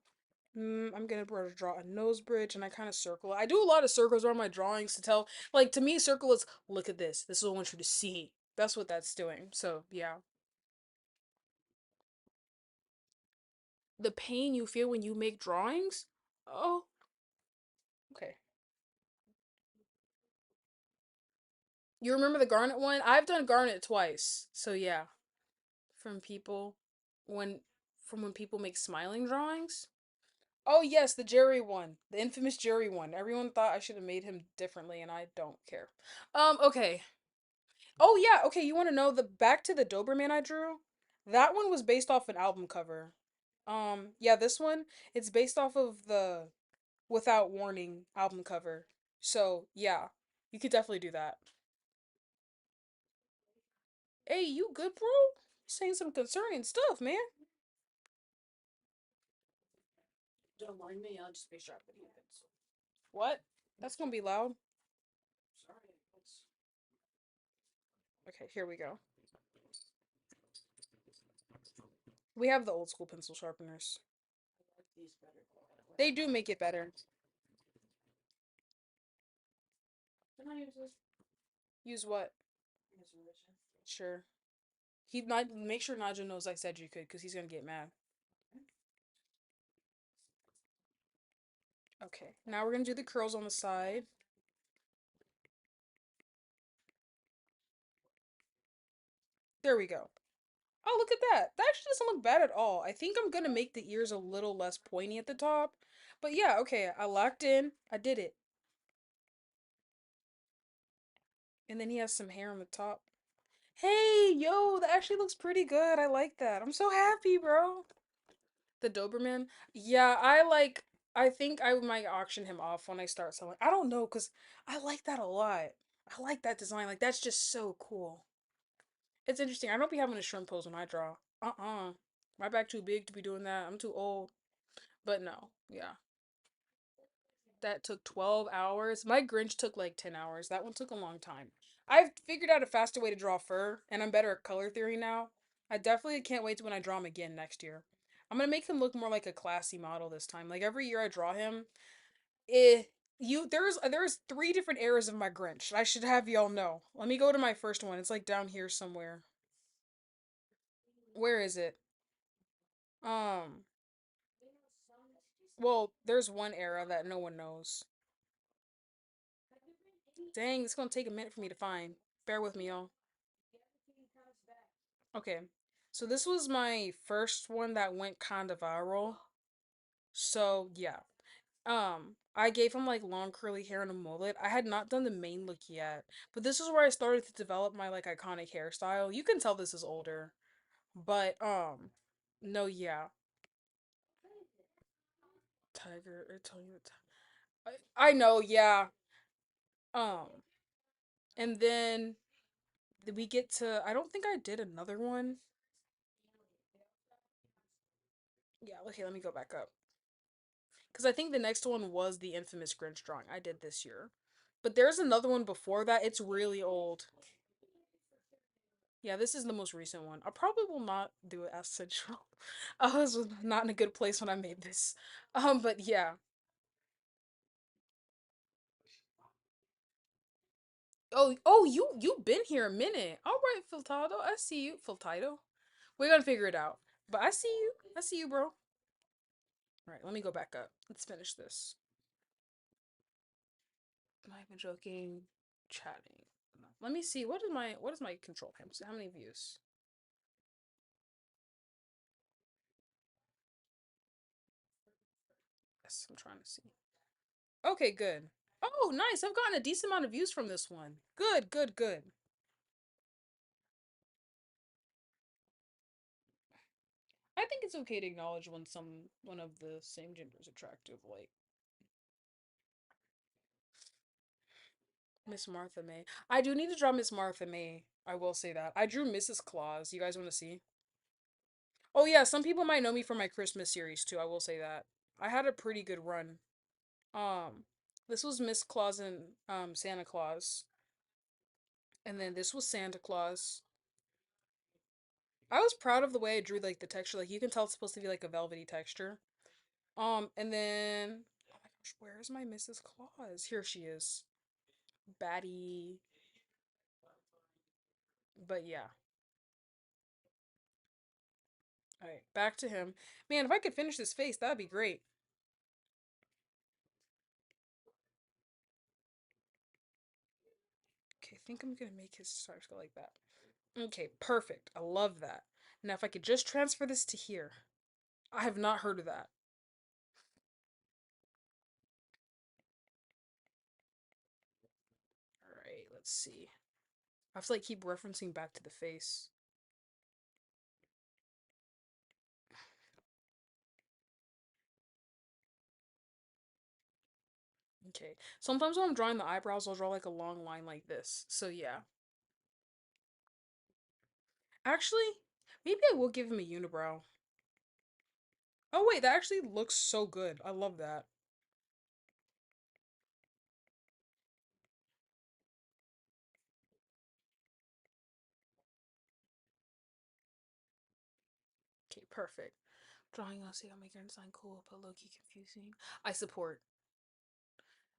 A: I'm gonna draw a nose bridge and I kind of circle. I do a lot of circles around my drawings to tell, like, to me, circle is, look at this. This is what I want you to see. That's what that's doing. So, yeah. The pain you feel when you make drawings? Oh, okay. You remember the garnet one? I've done garnet twice. So, yeah. From people when from when people make smiling drawings. Oh yes, the Jerry one. The infamous Jerry one. Everyone thought I should have made him differently and I don't care. Okay. Oh yeah, okay, you want to know the back to the Doberman I drew? That one was based off an album cover. Yeah, this one, it's based off of the Without Warning album cover. So, yeah. You could definitely do that. Hey, you good, bro? Saying some concerning stuff, man.
B: Don't mind me, I'll just be sharpening a pencil.
A: What? That's gonna be loud.
B: Sorry, it's
A: Okay, here we go. We have the old school pencil sharpeners.
B: I like these better.
A: They do make it better.
B: Can I use this?
A: Use what?
B: Use original.
A: Sure. He not make sure Naja knows I said you could, because he's gonna get mad. Okay, now we're gonna do the curls on the side. There we go. Oh, look at that. That actually doesn't look bad at all. I think I'm gonna make the ears a little less pointy at the top. But yeah, okay, I locked in. I did it. And then he has some hair on the top. Hey, yo, that actually looks pretty good. I like that. I'm so happy, bro. The Doberman? Yeah, I think I might auction him off when I start selling. I don't know, cause I like that a lot. I like that design. Like that's just so cool. It's interesting. I don't be having a shrimp pose when I draw. My back too big to be doing that. I'm too old. But no, yeah. That took 12 hours. My Grinch took like 10 hours. That one took a long time. I've figured out a faster way to draw fur, and I'm better at color theory now. I definitely can't wait to when I draw him again next year. I'm gonna make him look more like a classy model this time. Like every year I draw him, eh, there's three different eras of my Grinch. I should have y'all know. Let me go to my first one. It's like down here somewhere. Where is it? Um, well, there's one era that no one knows. Dang, it's gonna take a minute for me to find. Bear with me, y'all. Okay. So this was my first one that went kind of viral. So, yeah. I gave him like long curly hair and a mullet. I had not done the main look yet, but this is where I started to develop my like iconic hairstyle. You can tell this is older, but no, yeah. Tiger, or tell you I know, yeah. Um, and then we get to I don't think I did another one. Yeah, okay, let me go back up. Because I think the next one was the infamous Grinch drawing I did this year. But there's another one before that. It's really old. Yeah, this is the most recent one. I probably will not do it as central. I was not in a good place when I made this. But yeah. Oh, you've been here a minute. All right, Filtado. I see you, Filtado. We're gonna figure it out. But I see you. I see you, bro. All right, let me go back up. Let's finish this. Am I even joking? Chatting. Let me see. What is my control panel? How many views? Yes, I'm trying to see. Okay, good. Oh, nice. I've gotten a decent amount of views from this one. Good, good, good. I think it's okay to acknowledge when one of the same gender is attractive, like Miss Martha May. I do need to draw Miss Martha May. I will say that. I drew Mrs. Claus. You guys want to see? Oh yeah, some people might know me from my Christmas series too. I will say that. I had a pretty good run. Um, this was Miss Claus and Santa Claus, and then this was Santa Claus. I was proud of the way I drew like the texture. Like you can tell it's supposed to be like a velvety texture. And then oh my gosh, where is my Mrs. Claus? Here she is. Batty. But yeah. Alright, back to him. Man, if I could finish this face, that'd be great. Okay, I think I'm gonna make his stars go like that. Okay, perfect. I love that. Now if I could just transfer this to here. I have not heard of that. Alright, let's see. I have to like keep referencing back to the face. Okay. Sometimes when I'm drawing the eyebrows, I'll draw like a long line like this. So yeah. Actually, maybe I will give him a unibrow. Oh wait, that actually looks so good. I love that. Okay, perfect. Drawing on see, I'll make your design cool, but low-key confusing. I support.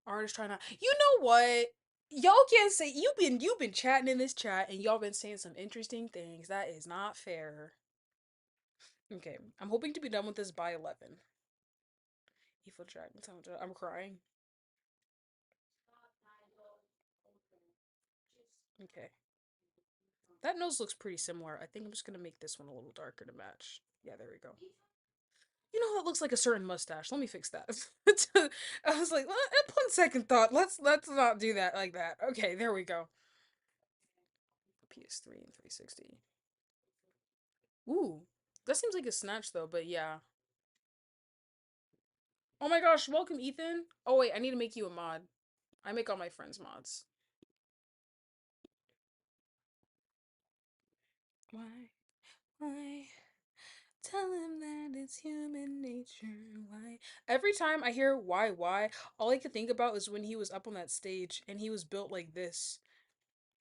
A: Artist trying to. You know what? Y'all can't say you've been chatting in this chat and y'all been saying some interesting things. That is not fair. Okay, I'm hoping to be done with this by 11. Evil dragon. I'm crying. Okay. That nose looks pretty similar. I think I'm just gonna make this one a little darker to match. Yeah, there we go. You know that looks like a certain mustache. Let me fix that. I was like, upon second thought, let's not do that like that. Okay, there we go. PS3 and 360. Ooh, that seems like a snatch though, but yeah. Oh my gosh, welcome Ethan. Oh wait, I need to make you a mod. I make all my friends mods. Why? Why? Tell him that it's human nature. Why? Every time I hear why, all I could think about is when he was up on that stage and he was built like this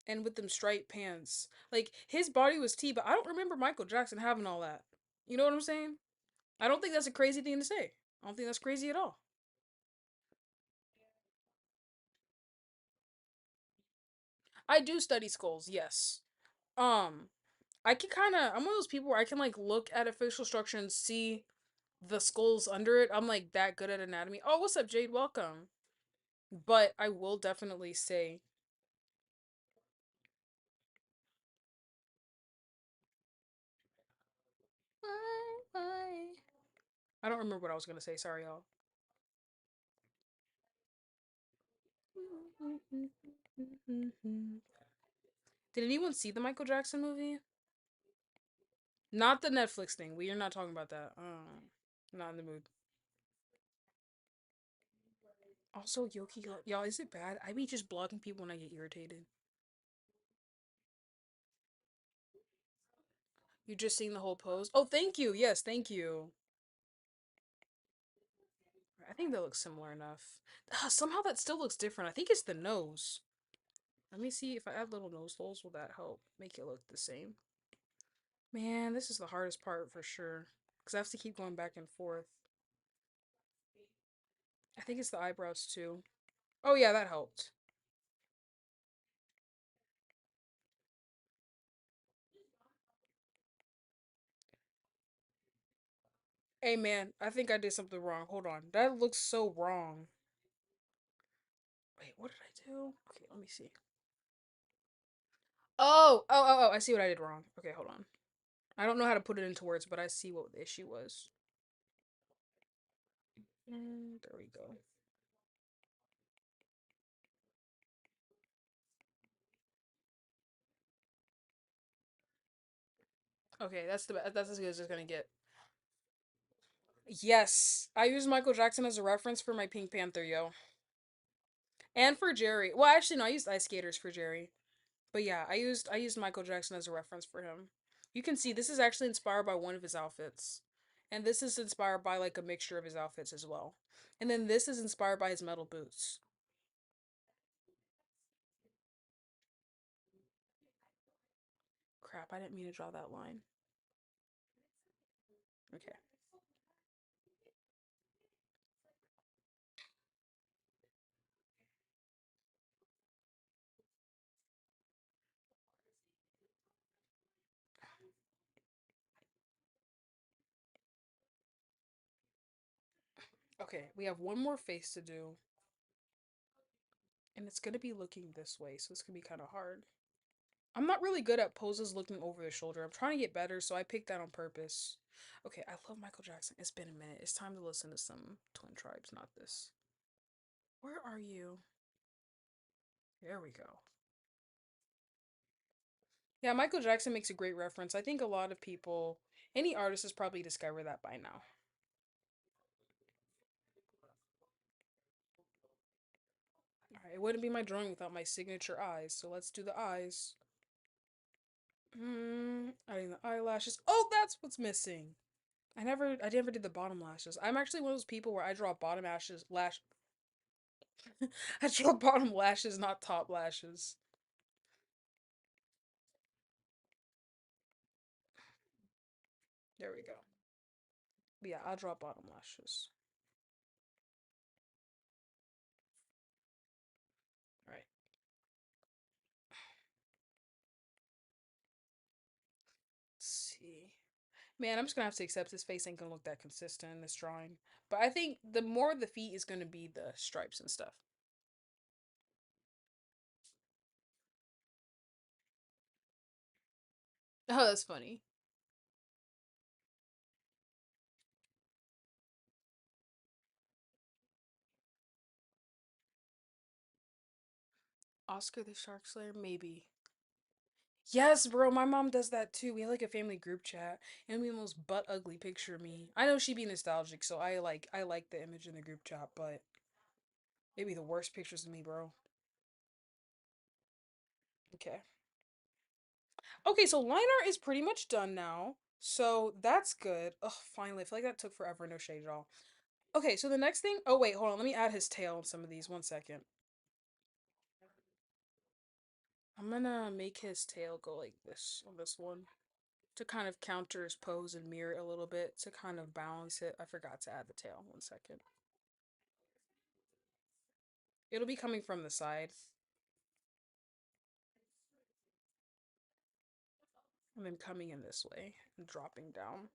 A: and with them striped pants. Like his body was T, but I don't remember Michael Jackson having all that. You know what I'm saying? I don't think that's a crazy thing to say. I don't think that's crazy at all. I do study skulls, yes. Um, I can kind of. I'm one of those people where I can like look at a facial structure and see the skulls under it. I'm like that good at anatomy. Oh, what's up, Jade? Welcome. But I will definitely say, why? I don't remember what I was gonna say. Sorry, y'all. Did anyone see the Michael Jackson movie? Not the Netflix thing. We are not talking about that. Not in the mood. Also, Yoki, y'all, is it bad? I be just blocking people when I get irritated. You just seen the whole pose? Oh, thank you. Yes, thank you. I think that looks similar enough. Somehow that still looks different. I think it's the nose. Let me see if I add little nose holes. Will that help make it look the same? Man, this is the hardest part for sure. Because I have to keep going back and forth. I think it's the eyebrows too. Oh yeah, that helped. Hey man, I think I did something wrong. Hold on. That looks so wrong. Wait, what did I do? Okay, let me see. Oh, I see what I did wrong. Okay, hold on. I don't know how to put it into words, but I see what the issue was. And there we go. Okay, that's as good as it's gonna get. Yes, I use Michael Jackson as a reference for my Pink Panther, yo. And for Jerry. Well, actually, no, I used Ice Skaters for Jerry. But yeah, I used Michael Jackson as a reference for him. You can see this is actually inspired by one of his outfits. And this is inspired by like a mixture of his outfits as well. And then this is inspired by his metal boots. Crap, I didn't mean to draw that line. Okay. Okay, we have one more face to do. And it's gonna be looking this way, so it's gonna be kind of hard. I'm not really good at poses looking over the shoulder. I'm trying to get better, so I picked that on purpose. Okay, I love Michael Jackson. It's been a minute. It's time to listen to some Twin Tribes, not this. Where are you? There we go. Yeah, Michael Jackson makes a great reference. I think a lot of people, any artist has probably discovered that by now. Alright, it wouldn't be my drawing without my signature eyes, so let's do the eyes. Adding the eyelashes. Oh, that's what's missing. I never did the bottom lashes. I'm actually one of those people where I draw bottom lash. I draw bottom lashes, not top lashes. There we go. But yeah, I'll draw bottom lashes. All right. Let's see. Man, I'm just gonna have to accept his face ain't gonna look that consistent in this drawing. But I think the more the feet is gonna be the stripes and stuff. Oh, that's funny. Oscar the Shark Slayer, maybe. Yes, bro, my mom does that too. We have like a family group chat and we almost butt ugly picture me. I know she be nostalgic, so I like the image in the group chat, but maybe the worst pictures of me, bro. Okay. Okay, so line art is pretty much done now. So that's good. Oh, finally. I feel like that took forever, no shade at all. Okay, so the next thing. Oh, wait, hold on. Let me add his tail on some of these. 1 second. I'm gonna make his tail go like this on this one to kind of counter his pose and mirror it a little bit to kind of balance it. I forgot to add the tail. 1 second. It'll be coming from the side and then coming in this way and dropping down.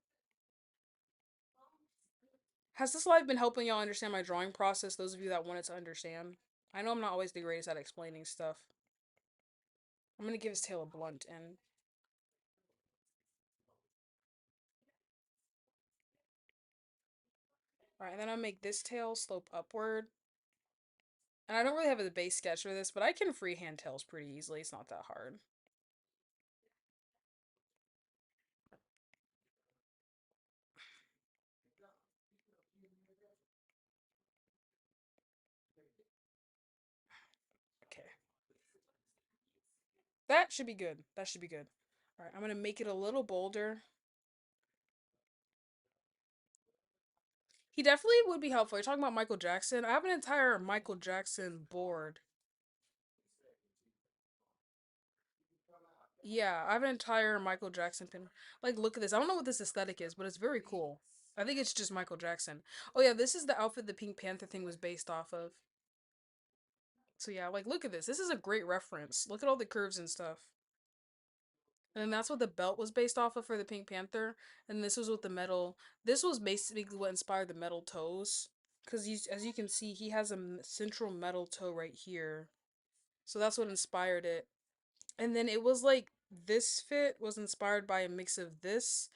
A: Has this live been helping y'all understand my drawing process? Those of you that wanted to understand. I know I'm not always the greatest at explaining stuff. I'm gonna give his tail a blunt end. Alright, and then I'll make this tail slope upward. And I don't really have a base sketch for this, but I can freehand tails pretty easily. It's not that hard. Okay. That should be good. That should be good. Alright, I'm gonna make it a little bolder. He definitely would be helpful. You're talking about Michael Jackson. I have an entire Michael Jackson board. Yeah, I have an entire Michael Jackson pin. Like, look at this. I don't know what this aesthetic is, but it's very cool. I think it's just Michael Jackson. Oh yeah, this is the outfit the Pink Panther thing was based off of. So yeah, like look at this. This is a great reference. Look at all the curves and stuff. And then that's what the belt was based off of for the Pink Panther. And this was what the metal. This was basically what inspired the metal toes. Because as you can see, he has a central metal toe right here. So that's what inspired it. And then it was like this fit was inspired by a mix of this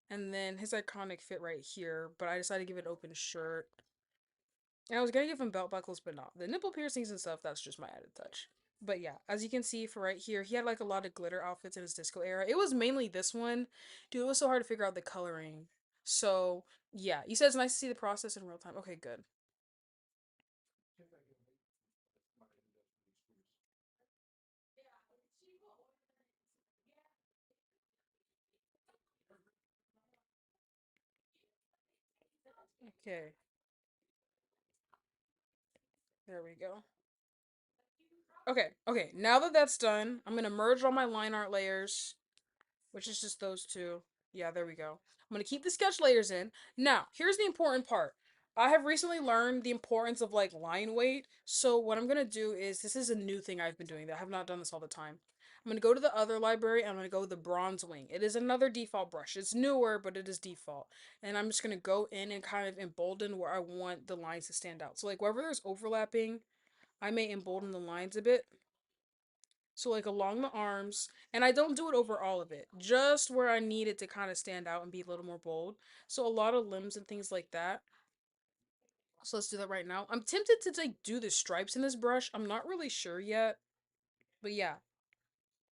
A: and then his iconic fit right here. But I decided to give it an open shirt. And I was gonna give him belt buckles, but not. The nipple piercings and stuff, that's just my added touch. But yeah, as you can see for right here, he had like a lot of glitter outfits in his disco era. It was mainly this one. Dude, it was so hard to figure out the coloring. So yeah, you said it's nice to see the process in real time. Okay, good. Okay, there we go. Okay, okay, now that that's done, I'm gonna merge all my line art layers, which is just those two. Yeah, there we go. I'm gonna keep the sketch layers in. Now, here's the important part. I have recently learned the importance of like line weight. So what I'm gonna do is this is a new thing I've been doing that I have not done this all the time. I'm gonna go to the other library and I'm gonna go with the bronze wing. It is another default brush. It's newer, but it is default. And I'm just gonna go in and kind of embolden where I want the lines to stand out. So like wherever there's overlapping, I may embolden the lines a bit. So like along the arms, and I don't do it over all of it, just where I need it to kind of stand out and be a little more bold. So a lot of limbs and things like that. So let's do that right now. I'm tempted to like do the stripes in this brush. I'm not really sure yet, but yeah.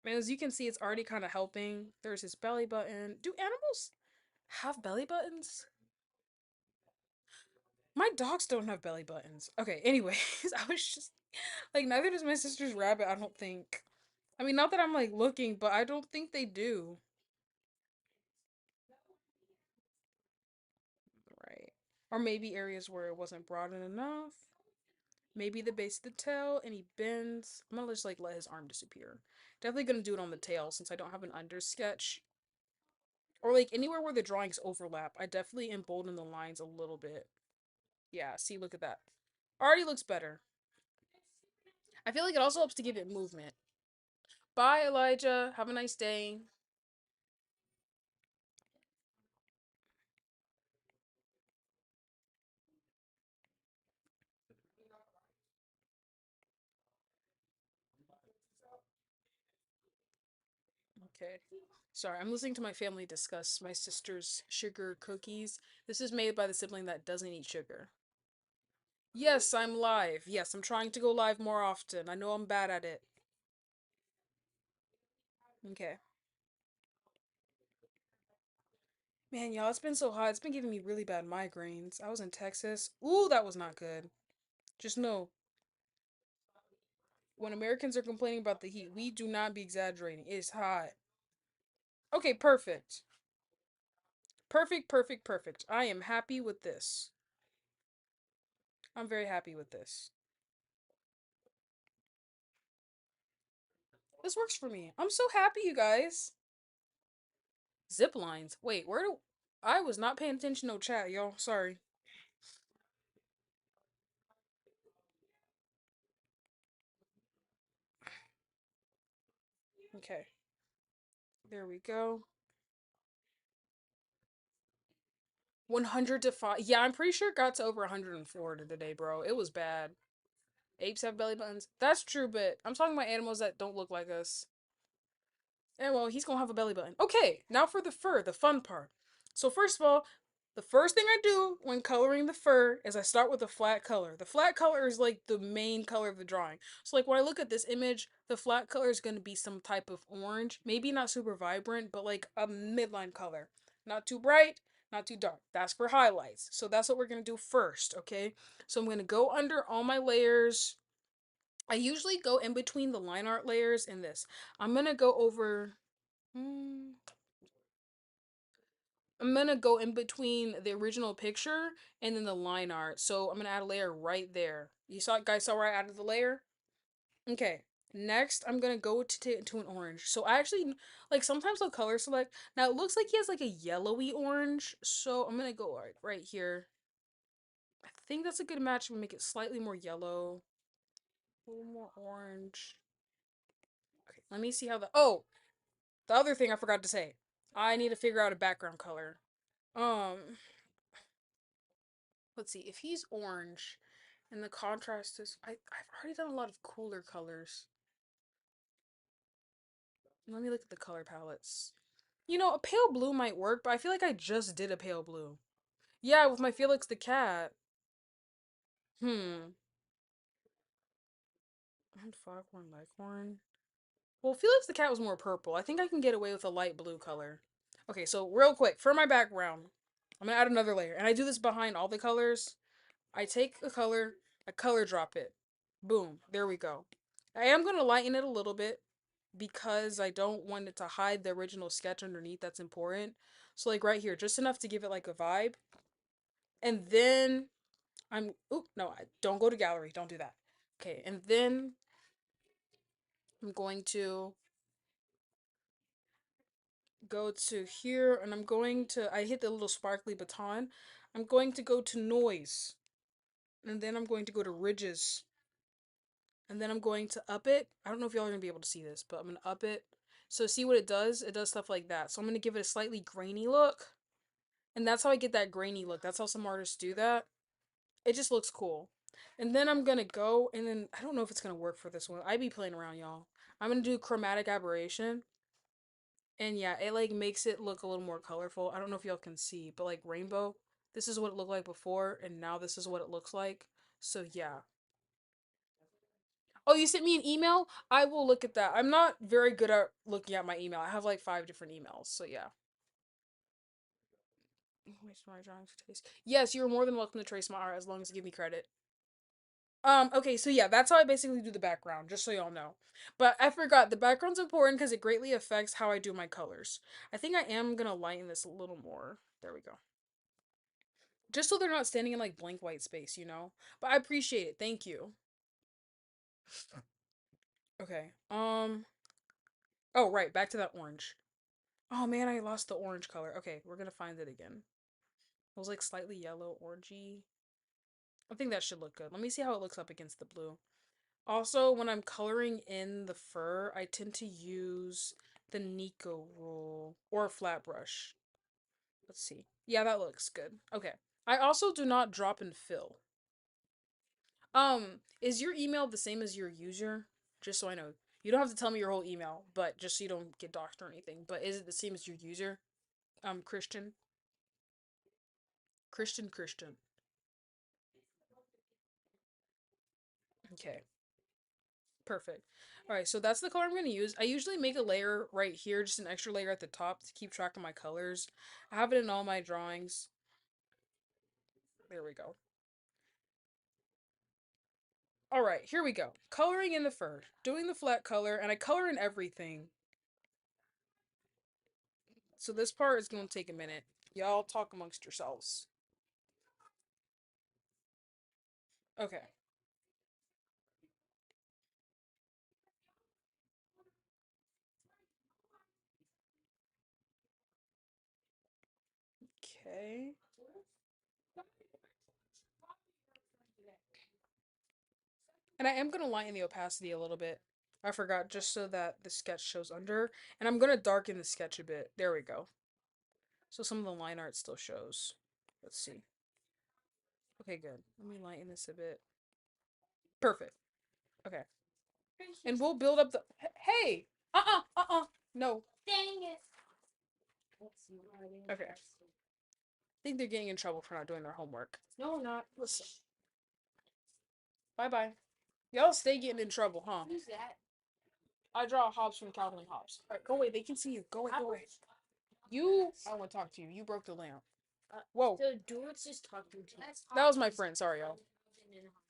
A: And as you can see, it's already kind of helping. There's his belly button. Do animals have belly buttons? My dogs don't have belly buttons. Okay, anyways, I was just like, neither does my sister's rabbit, I don't think. I mean, not that I'm like looking, but I don't think they do. Right. Or maybe areas where it wasn't broadened enough. Maybe the base of the tail and he bends. I'm gonna just like let his arm disappear. Definitely gonna do it on the tail since I don't have an under sketch. Or like anywhere where the drawings overlap. I definitely embolden the lines a little bit. Yeah, see, look at that. Already looks better. I feel like it also helps to give it movement. Bye, Elijah. Have a nice day. Okay. Sorry, I'm listening to my family discuss my sister's sugar cookies. This is made by the sibling that doesn't eat sugar. Yes, I'm live. Yes, I'm trying to go live more often. I know I'm bad at it. Okay. Man, y'all, it's been so hot. It's been giving me really bad migraines. I was in Texas. Ooh, that was not good. Just know, when Americans are complaining about the heat, we do not be exaggerating. It's hot. Okay, perfect. Perfect, perfect, perfect. I am happy with this. I'm very happy with this. This works for me. I'm so happy, you guys. Zip lines. Wait, where do... I was not paying attention to chat, y'all. Sorry. Okay. There we go. 100 to 5. Yeah, I'm pretty sure it got to over 104 today, bro. It was bad. Apes have belly buttons. That's true, but I'm talking about animals that don't look like us. And well, he's gonna have a belly button. Okay, now for the fur, the fun part. So first of all, the first thing I do when coloring the fur is I start with a flat color. The flat color is like the main color of the drawing. So like when I look at this image, the flat color is gonna be some type of orange. Maybe not super vibrant, but like a midline color. Not too bright, not too dark. That's for highlights. So that's what we're gonna do first, okay? So I'm gonna go under all my layers. I usually go in between the line art layers and this. I'm gonna go over. Hmm, I'm gonna go in between the original picture and then the line art. So I'm gonna add a layer right there. You saw, guys, saw where I added the layer? Okay. Next, I'm gonna go to an orange. So I actually like sometimes I'll color select. Now it looks like he has like a yellowy orange. So I'm gonna go right here. I think that's a good match. I'm gonna make it slightly more yellow, a little more orange. Okay, let me see how the the other thing I forgot to say. I need to figure out a background color. Um, let's see. If he's orange and the contrast is I've already done a lot of cooler colors. Let me look at the color palettes. You know, a pale blue might work, but I feel like I just did a pale blue. Yeah, with my Felix the cat. Hmm. And Foghorn Leghorn. Well, Felix the cat was more purple. I think I can get away with a light blue color. Okay, so real quick, for my background, I'm gonna add another layer. And I do this behind all the colors. I take a color, I color drop it. Boom, there we go. I am going to lighten it a little bit because I don't want it to hide the original sketch underneath. That's important. So like right here, just enough to give it like a vibe. And then oop, no, don't go to gallery. Don't do that. Okay, and then I'm going to go to here and I hit the little sparkly baton. I'm going to go to noise. And then I'm going to go to ridges. And then I'm going to up it. I don't know if y'all are going to be able to see this, but I'm going to up it. So see what it does? It does stuff like that. So I'm going to give it a slightly grainy look. And that's how I get that grainy look. That's how some artists do that. It just looks cool. And then I'm going to go and then I don't know if it's going to work for this one. I be playing around, y'all. I'm going to do chromatic aberration. And yeah, it like makes it look a little more colorful. I don't know if y'all can see, but like rainbow, this is what it looked like before, and now this is what it looks like. So yeah. Oh, you sent me an email? I will look at that. I'm not very good at looking at my email. I have like 5 different emails, so yeah. Waste my drawings to taste. Yes, you're more than welcome to trace my art as long as you give me credit. Okay, so yeah, that's how I basically do the background, just so y'all know. But I forgot, the background's important because it greatly affects how I do my colors. I think I am gonna lighten this a little more. There we go. Just so they're not standing in like blank white space, you know? But I appreciate it. Thank you. Okay. Oh, right, back to that orange. Oh man, I lost the orange color. Okay, we're gonna find it again. It was like slightly yellow, orangey. I think that should look good. Let me see how it looks up against the blue. Also, when I'm coloring in the fur, I tend to use the Nico rule or a flat brush. Let's see. Yeah, that looks good. Okay. I also do not drop and fill. Is your email the same as your user? Just so I know. You don't have to tell me your whole email, but just so you don't get doxxed or anything. But is it the same as your user? Christian. Christian. Okay. Perfect. Alright, so that's the color I'm going to use. I usually make a layer right here, just an extra layer at the top to keep track of my colors. I have it in all my drawings. There we go. Alright, here we go. Coloring in the fur. Doing the flat color, and I color in everything. So this part is going to take a minute. Y'all talk amongst yourselves. Okay. Okay. And I am going to lighten the opacity a little bit. I forgot, just so that the sketch shows under. And I'm going to darken the sketch a bit. There we go. So some of the line art still shows. Let's see. Okay, good. Let me lighten this a bit. Perfect. Okay. And we'll build up the. Hey! No.
B: Dang it.
A: Okay. I think they're getting in trouble for not doing their homework.
B: No, not.
A: Listen. Bye bye. Y'all stay getting in trouble, huh?
B: Who's that?
A: I draw Hobbes from Calvin and Hobbes. Alright, go away. They can see you. Go away, go away. You. I want to talk to you. You broke the lamp. Whoa.
B: The dude's just talking to you.
A: That was my friend. Sorry, y'all.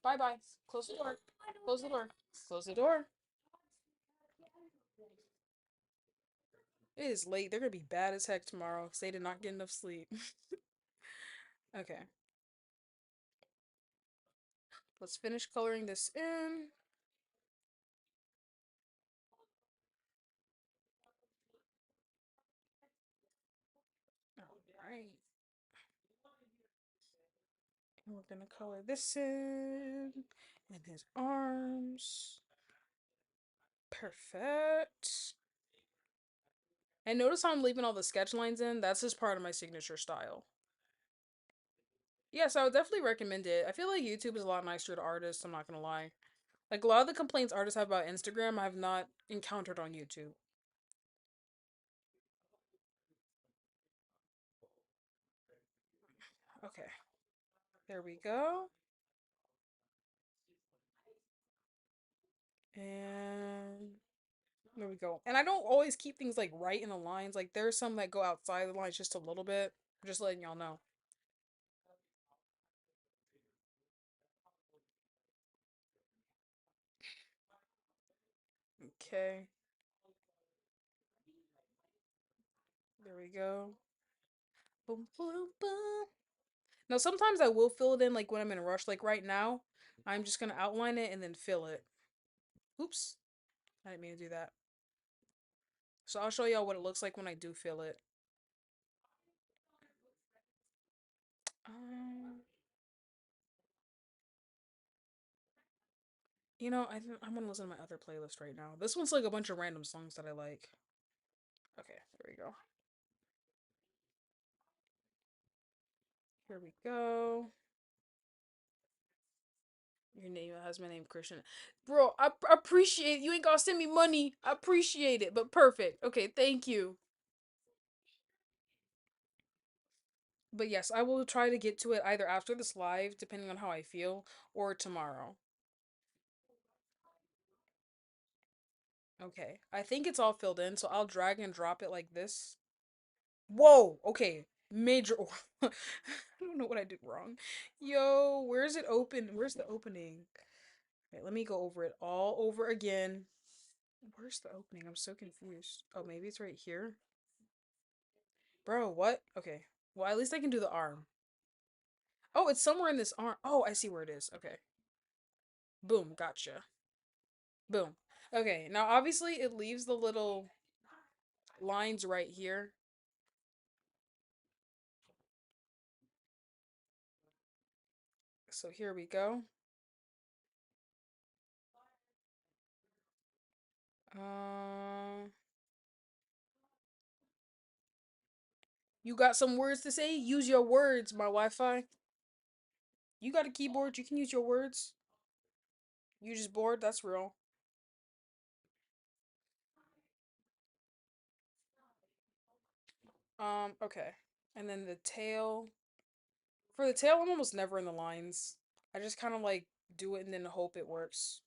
A: Bye bye. Close the door. Close the door. Close the door. It is late. They're gonna be bad as heck tomorrow because they did not get enough sleep. Okay. Let's finish coloring this in. Alright. And we're gonna color this in. And his arms. Perfect. And notice how I'm leaving all the sketch lines in? That's just part of my signature style. Yes, I would definitely recommend it. I feel like YouTube is a lot nicer to artists, I'm not gonna lie. Like, a lot of the complaints artists have about Instagram, I have not encountered on YouTube. Okay. There we go. And there we go. And I don't always keep things like right in the lines. Like there's some that go outside the lines just a little bit. Just letting y'all know. Okay. There we go. Boom, boom, boom. Now, sometimes I will fill it in like when I'm in a rush. Like right now, I'm just gonna outline it and then fill it. Oops, I didn't mean to do that. So I'll show y'all what it looks like when I do fill it. Um, I'm gonna listen to my other playlist right now. This one's like a bunch of random songs that I like. Okay, there we go. Here we go. Your name has my name Christian. Bro, I appreciate you ain't gonna send me money. I appreciate it, but perfect. Okay, thank you. But yes, I will try to get to it either after this live, depending on how I feel, or tomorrow. Okay. I think it's all filled in, so I'll drag and drop it like this. Whoa! Okay. Major. I don't know what I did wrong. Yo, where's it open? Where's the opening? Okay, let me go over it all over again. Where's the opening? I'm so confused. Oh, maybe it's right here. Bro, what? Okay. Well, at least I can do the arm. Oh, it's somewhere in this arm. Oh, I see where it is. Okay. Boom, gotcha. Boom. Okay, now obviously it leaves the little lines right here. So here we go. Um, you got some words to say? Use your words, my Wi-Fi. You got a keyboard, you can use your words. You just bored, that's real. Okay. And then the tail. For the tail, I'm almost never in the lines. I just kind of like do it and then hope it works.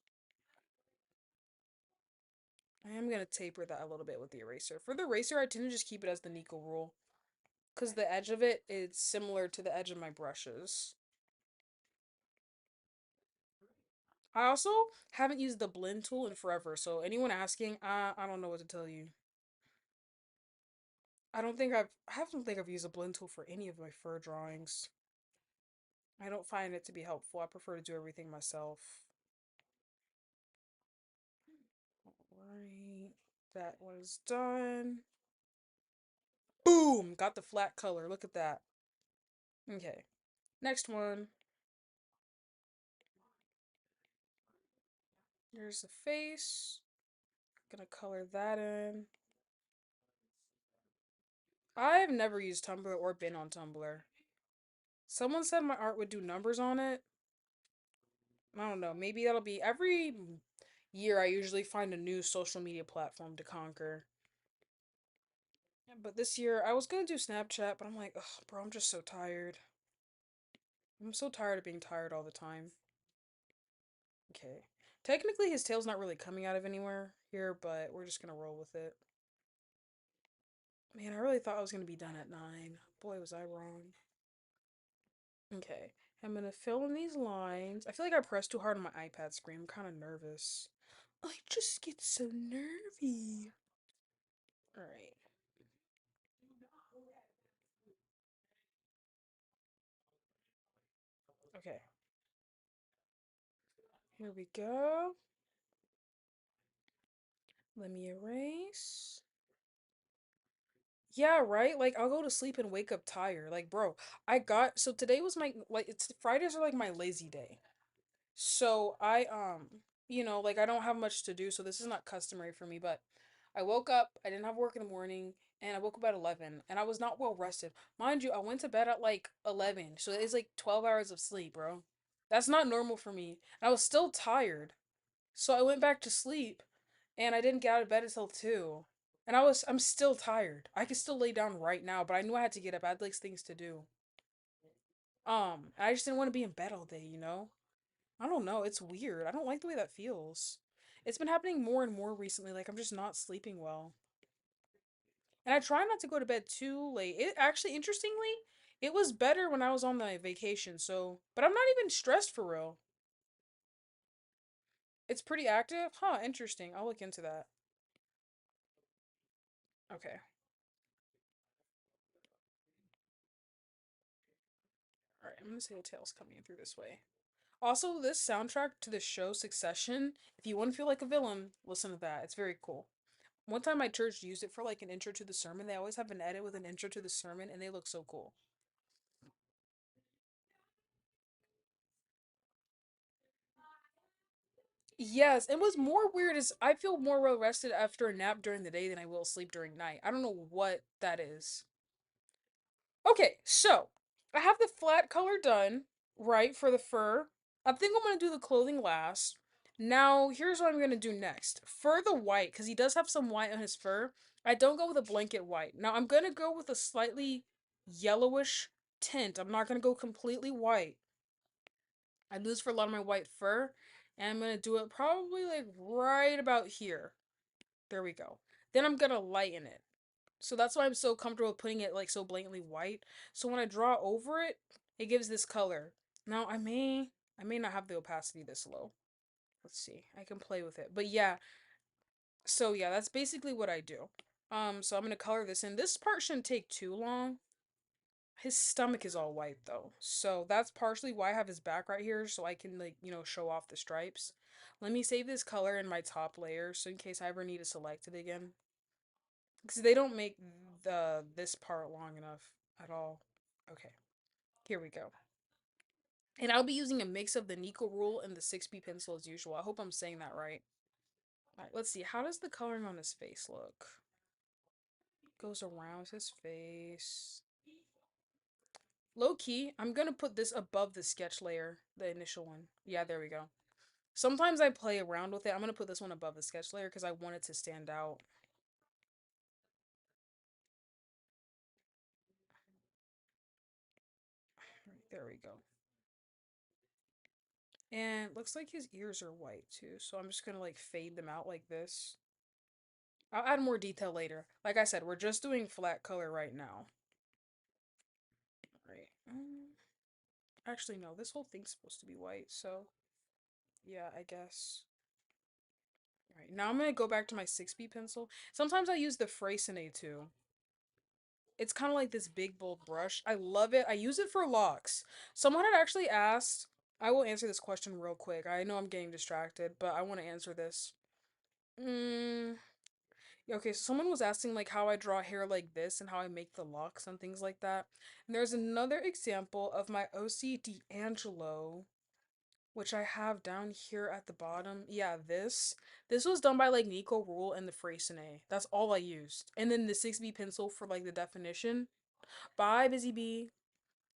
A: I am gonna taper that a little bit with the eraser. For the eraser, I tend to just keep it as the Nico rule. Because the edge of it is similar to the edge of my brushes. I also haven't used the blend tool in forever, so anyone asking, I don't know what to tell you. I don't think I've used a blend tool for any of my fur drawings. I don't find it to be helpful. I prefer to do everything myself. Alright, that one is done. Boom! Got the flat color. Look at that. Okay, next one. Here's the face. Gonna color that in. I've never used Tumblr or been on Tumblr. Someone said my art would do numbers on it. I don't know. Maybe that'll be every year I usually find a new social media platform to conquer. But this year I was gonna do Snapchat, but I'm like, ugh, bro, I'm just so tired. I'm so tired of being tired all the time. Okay. Technically his tail's not really coming out of anywhere here, but we're just gonna roll with it. Man, I really thought I was gonna be done at 9. Boy, was I wrong. Okay. I'm gonna fill in these lines. I feel like I pressed too hard on my iPad screen. I'm kind of nervous. I just get so nervy. Alright. Okay. Here we go. Let me erase. Yeah, right? Like, I'll go to sleep and wake up tired. Like, bro, so today was it's Fridays are like my lazy day. So like I don't have much to do, so this is not customary for me, but I woke up, I didn't have work in the morning, and I woke up at 11, and I was not well rested. Mind you, I went to bed at like 11, so it's like 12 hours of sleep, bro. That's not normal for me. And I was still tired. So I went back to sleep, and I didn't get out of bed until 2. And I'm still tired. I could still lay down right now, but I knew I had to get up. I had like things to do. I just didn't want to be in bed all day, you know? I don't know. It's weird. I don't like the way that feels. It's been happening more and more recently. Like, I'm just not sleeping well. And I try not to go to bed too late. It actually, interestingly, it was better when I was on my vacation. So, but I'm not even stressed for real. It's pretty active? Huh, interesting. I'll look into that. Okay. All I'm gonna say the tail's coming through this way. Also, this soundtrack to the show Succession, if you want to feel like a villain, listen to that. It's very cool. One time my church used it for like an intro to the sermon. They always have an edit with an intro to the sermon, and they look so cool. Yes, it was more weird as I feel more well rested after a nap during the day than I will sleep during night. I don't know what that is. Okay, so I have the flat color done, right, for the fur. I think I'm gonna do the clothing last. Now, here's what I'm gonna do next. For the white, because he does have some white on his fur, I don't go with a blanket white. Now, I'm gonna go with a slightly yellowish tint. I'm not gonna go completely white. I lose for a lot of my white fur, and I'm gonna do it probably like right about here. There we go. Then I'm gonna lighten it. So that's why I'm so comfortable putting it like so blatantly white. So when I draw over it, it gives this color. Now I may not have the opacity this low. Let's see. I can play with it. But yeah, so yeah, that's basically what I do. So I'm gonna color this in. This part shouldn't take too long. His stomach is all white though. So that's partially why I have his back right here, so I can like, show off the stripes. Let me save this color in my top layer so in case I ever need to select it again. Because they don't make this part long enough at all. Okay, here we go. And I'll be using a mix of the Nico rule and the 6B pencil as usual. I hope I'm saying that right. Alright, let's see. How does the coloring on his face look? Goes around his face. Low key, I'm gonna put this above the sketch layer, the initial one. Yeah, there we go. Sometimes I play around with it. I'm gonna put this one above the sketch layer because I want it to stand out. Right, there we go. And looks like his ears are white too, so I'm just gonna like fade them out like this. I'll add more detail later. Like I said, we're just doing flat color right now. Right. Actually, no, this whole thing's supposed to be white, so yeah, I guess. Right, now I'm gonna go back to my 6B pencil. Sometimes I use the Freycinet too. It's kind of like this big bold brush. I love it. I use it for locks. Someone had actually asked, I will answer this question real quick. I know I'm getting distracted, but I want to answer this. Mm, yeah, okay, so someone was asking like how I draw hair like this and how I make the locks and things like that. And there's another example of my OC D'Angelo, which I have down here at the bottom. Yeah, this. This was done by like Nico Rule and the Freycinet. That's all I used. And then the 6B pencil for like the definition. Bye, Busy Bee.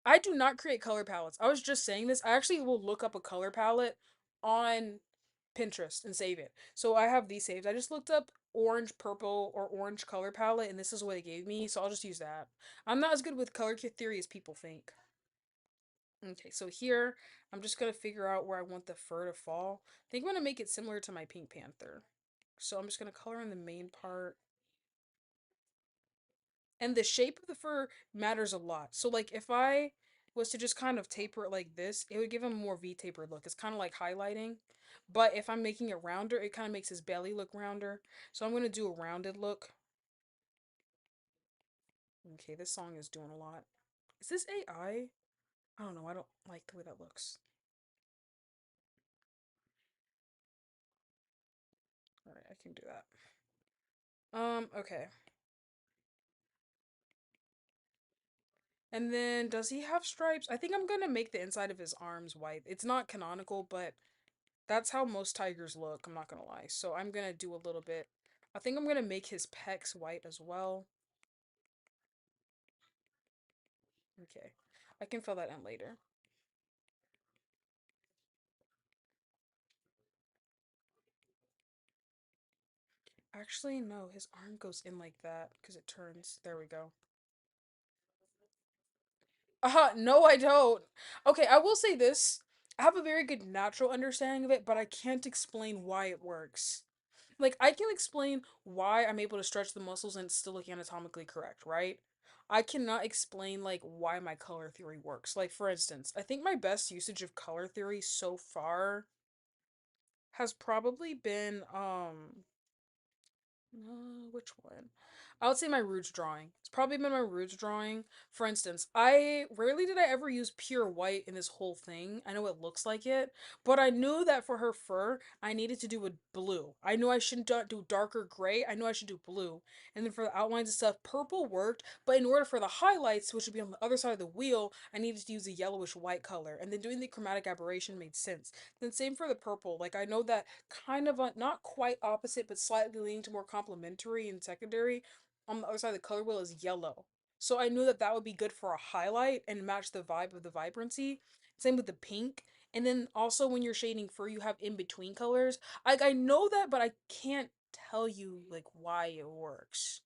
A: I do not create color palettes. I was just saying this. I actually will look up a color palette on Pinterest and save it. So I have these saved. I just looked up orange, purple, or orange color palette, and this is what it gave me. So I'll just use that. I'm not as good with color theory as people think. Okay, so here I'm just gonna figure out where I want the fur to fall. I think I'm gonna make it similar to my Pink Panther. So I'm just gonna color in the main part. And the shape of the fur matters a lot. So like if I was to just kind of taper it like this, it would give him a more V-tapered look. It's kind of like highlighting. But if I'm making it rounder, it kind of makes his belly look rounder. So I'm going to do a rounded look. Okay, this song is doing a lot. Is this AI? I don't know. I don't like the way that looks. All right, I can do that. Okay. And then does he have stripes? I think I'm going to make the inside of his arms white. It's not canonical, but that's how most tigers look, I'm not gonna lie. So I'm gonna do a little bit. I think I'm gonna make his pecs white as well. Okay. I can fill that in later. Actually, no, his arm goes in like that because it turns. There we go. No, I don't. Okay, I will say this. I have a very good natural understanding of it, but I can't explain why it works. Like, I can explain why I'm able to stretch the muscles and it's still look anatomically correct, right? I cannot explain, like, why my color theory works. Like, for instance, I think my best usage of color theory so far has probably been, which one? I would say my roots drawing. It's probably been my roots drawing. For instance, I rarely did I ever use pure white in this whole thing. I know it looks like it, but I knew that for her fur, I needed to do with blue. I knew I shouldn't do darker gray. I knew I should do blue. And then for the outlines and stuff, purple worked, but in order for the highlights, which would be on the other side of the wheel, I needed to use a yellowish white color. And then doing the chromatic aberration made sense. Then same for the purple. Like I know that kind of not quite opposite, but slightly leaning to more complementary and secondary on the other side of the color wheel is yellow. So I knew that that would be good for a highlight and match the vibe of the vibrancy. Same with the pink. And then also when you're shading fur, you have in between colors. Like I know that, but I can't tell you like why it works.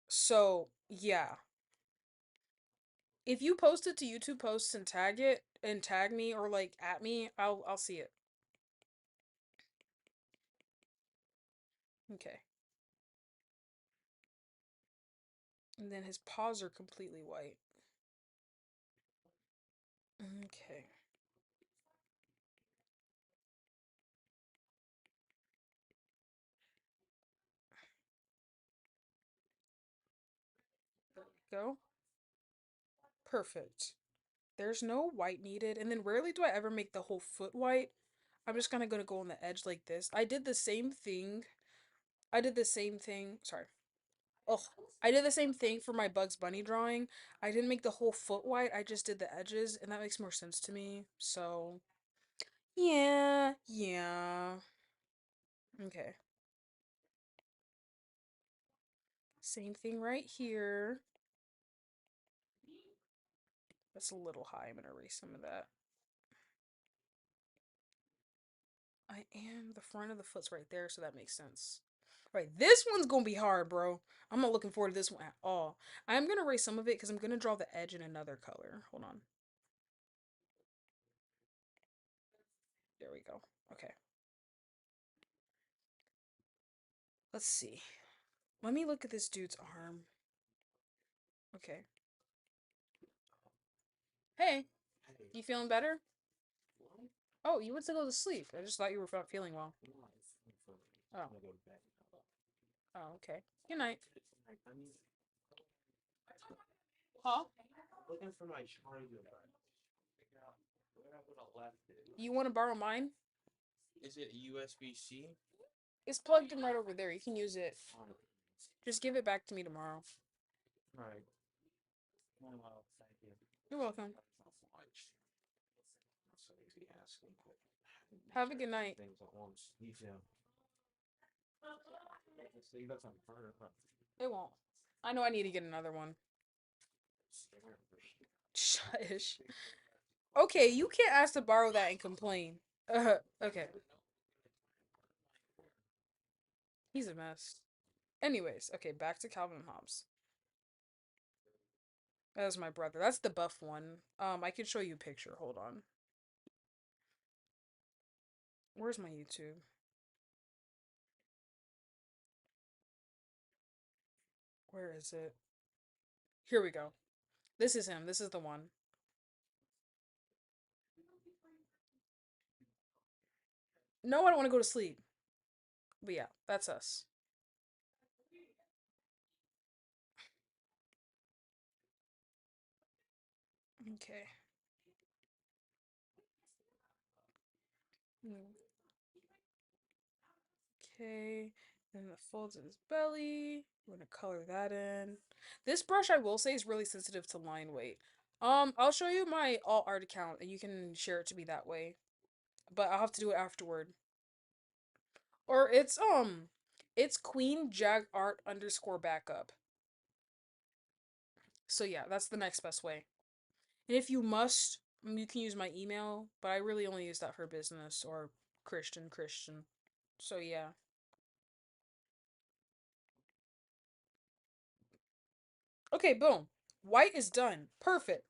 A: So yeah, if you post it to YouTube posts and tag it and tag me or like at me, I'll see it. Okay. And then his paws are completely white. Okay. There we go. Perfect. There's no white needed. And then rarely do I ever make the whole foot white. I'm just kind of going to go on the edge like this. I did the same thing. I did the same thing. Sorry. Oh, I did the same thing for my Bugs Bunny drawing. I didn't make the whole foot white. I just did the edges, and that makes more sense to me. So, yeah, yeah. Okay. Same thing right here. That's a little high. I'm gonna erase some of that. I am the front of the foot's right there, so that makes sense. Right, this one's gonna be hard, bro. I'm not looking forward to this one at all. I'm gonna erase some of it because I'm gonna draw the edge in another color. Hold on. There we go. Okay. Let's see. Let me look at this dude's arm. Okay. Hey, you feeling better? Oh, you went to go to sleep. I just thought you were not feeling well. Oh. Oh, okay. Good night. Huh? You want to borrow mine? It's plugged in right over there. You can use it. Just give it back to me tomorrow. You're welcome. Have a good night. It won't. I know I need to get another one. Shush. Okay, you can't ask to borrow that and complain. Okay. He's a mess. Anyways, okay, back to Calvin and Hobbes. That's my brother. That's the buff one. I can show you a picture. Hold on. Where's my YouTube? Where is it? Here we go. This is him. This is the one. No, I don't want to go to sleep. But yeah, that's us. Okay. Mm, okay. Then the folds of his belly. We're gonna color that in. This brush, I will say, is really sensitive to line weight. I'll show you my alt art account and you can share it to me that way. But I'll have to do it afterward. Or it's Queen Jag Art underscore backup. So yeah, that's the next best way. And if you must, you can use my email, but I really only use that for business or Christian. So yeah. Okay, boom. White is done. Perfect.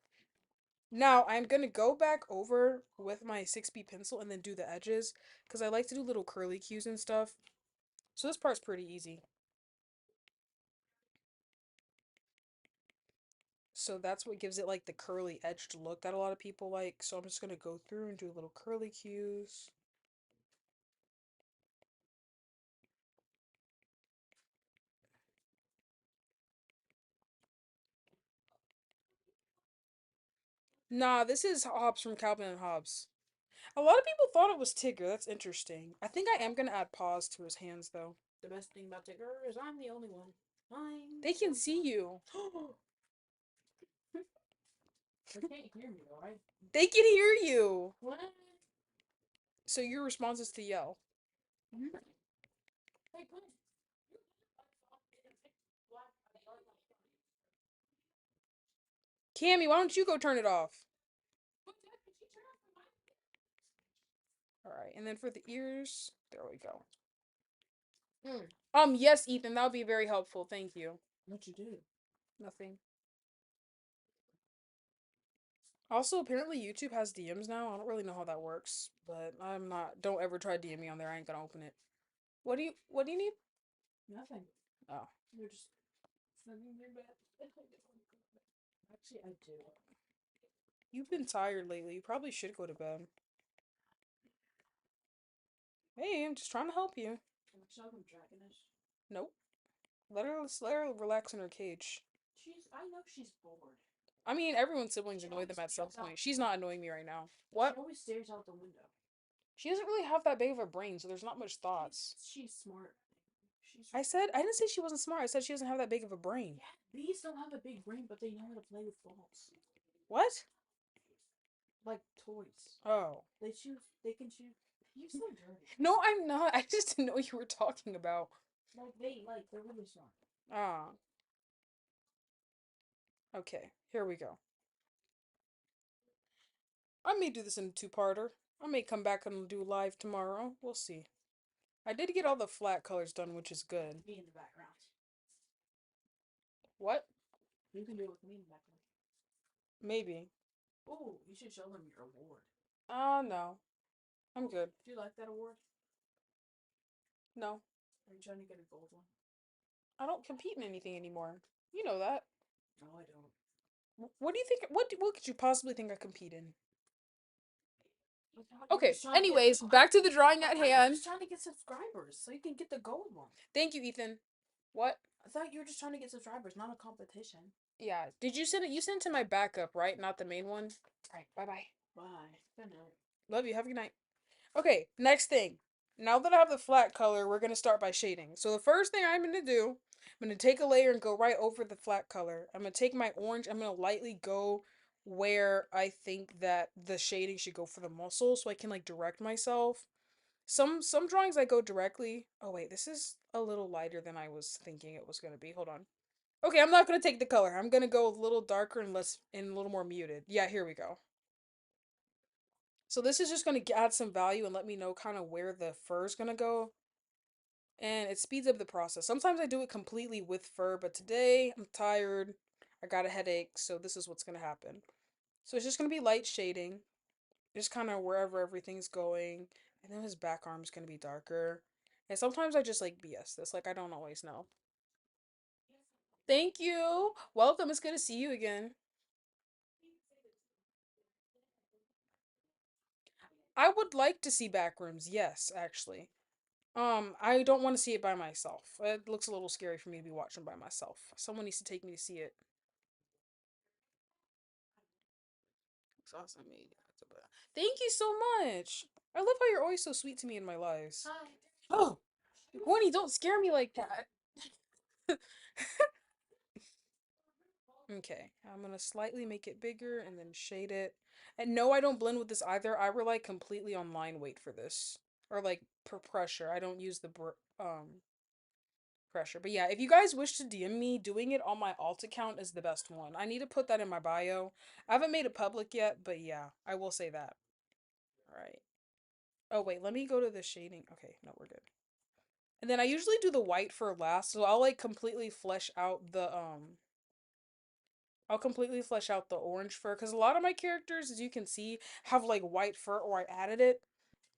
A: Now I'm gonna go back over with my 6B pencil and then do the edges because I like to do little curly cues and stuff. So this part's pretty easy. So that's what gives it like the curly edged look that a lot of people like. So I'm just gonna go through and do little curly cues. Nah, this is Hobbes from Calvin and Hobbes. A lot of people thought it was Tigger. That's interesting. I think I am gonna add paws to his hands though.
B: The best thing about Tigger is I'm the only one. I'm
A: They
B: the
A: can
B: only
A: see you.
B: one. They can't hear me though, right?
A: They can hear you.
B: What?
A: So your response is to yell.
B: Mhm. Hey, come.
A: Cammy, why don't you go turn it off? Alright, and then for the ears, there we go.
B: Hmm.
A: Yes, Ethan, that would be very helpful. Thank you.
B: What you do?
A: Nothing. Also, apparently YouTube has DMs now. I don't really know how that works, but I'm not. Don't ever try DM me on there. I ain't gonna open it. What do you need?
B: Nothing.
A: Oh,
B: You're just sending me back. Actually, I do.
A: you've been tired lately. You probably should go to bed. Hey, I'm just trying to help you.
B: Looks like I'm dragging.
A: Nope. Let her relax in her cage.
B: I know she's bored.
A: I mean, everyone's siblings
B: She
A: annoy
B: always
A: them at some
B: stares out.
A: point. She's not annoying me right now.
B: She
A: What?
B: always stares out the window.
A: She doesn't really have that big of a brain, so there's not much thoughts.
B: She's smart. She's.
A: I didn't say she wasn't smart. I said she doesn't have that big of a brain.
B: Yeah, bees don't have a big brain, but they know how to play with balls.
A: What?
B: Like toys.
A: Oh.
B: They choose. They can choose. You're so dirty.
A: No, I'm not. I just didn't know what you were talking about.
B: They're really smart.
A: Ah. Okay, here we go. I may do this in a two-parter. I may come back and do live tomorrow. We'll see. I did get all the flat colors done, which is good.
B: Me in the background.
A: What?
B: You can do it with me in the background.
A: Maybe.
B: Oh, you should show them your award.
A: No. I'm good.
B: Do you like that award?
A: No.
B: Are you trying to get a gold one?
A: I don't compete in anything anymore. You know that.
B: No, I don't.
A: What do you think? What could you possibly think I compete in?
B: You're
A: Okay,
B: just trying to get.
A: anyways, back to the drawing at
B: I'm
A: hand.
B: just trying to get subscribers so you can get the gold one.
A: Thank you, Ethan. What?
B: I thought you were just trying to get subscribers, not a competition.
A: Yeah. Did you send it? You sent it to my backup, right? Not the main one? Alright, bye-bye.
B: Bye. Good night.
A: Love you. Have a good night. Okay, next thing. Now that I have the flat color, we're going to start by shading. So the first thing I'm going to do, I'm going to take a layer and go right over the flat color. I'm going to take my orange, I'm going to lightly go where I think that the shading should go for the muscle so I can like direct myself. Some drawings I go directly. Oh wait, this is a little lighter than I was thinking it was going to be. Hold on. Okay, I'm not going to take the color. I'm going to go a little darker and less and a little more muted. Yeah, here we go. So this is just going to add some value and let me know kind of where the fur is going to go. And it speeds up the process. Sometimes I do it completely with fur, but today I'm tired. I got a headache, so this is what's going to happen. So it's just going to be light shading, just kind of wherever everything's going. And then his back arm's going to be darker. And sometimes I just like BS this, like I don't always know. Thank you. Welcome. It's good to see you again. I would like to see backrooms, yes, actually. I don't want to see it by myself. It looks a little scary for me to be watching by myself. Someone needs to take me to see it. It's awesome. Thank you so much. I love how you're always so sweet to me in my lives.
B: Hi.
A: Oh, Gwenny, don't scare me like that. Okay, I'm gonna slightly make it bigger and then shade it. And no, I don't blend with this either. I rely completely on line weight for this. Or like per pressure. I don't use the pressure. But yeah, if you guys wish to DM me, doing it on my alt account is the best one. I need to put that in my bio. I haven't made it public yet, but yeah, I will say that. Alright. Oh wait, let me go to the shading. Okay, no, we're good. And then I usually do the white for last, so I'll like completely flesh out the I'll completely flesh out the orange fur because a lot of my characters, as you can see, have like white fur or I added it.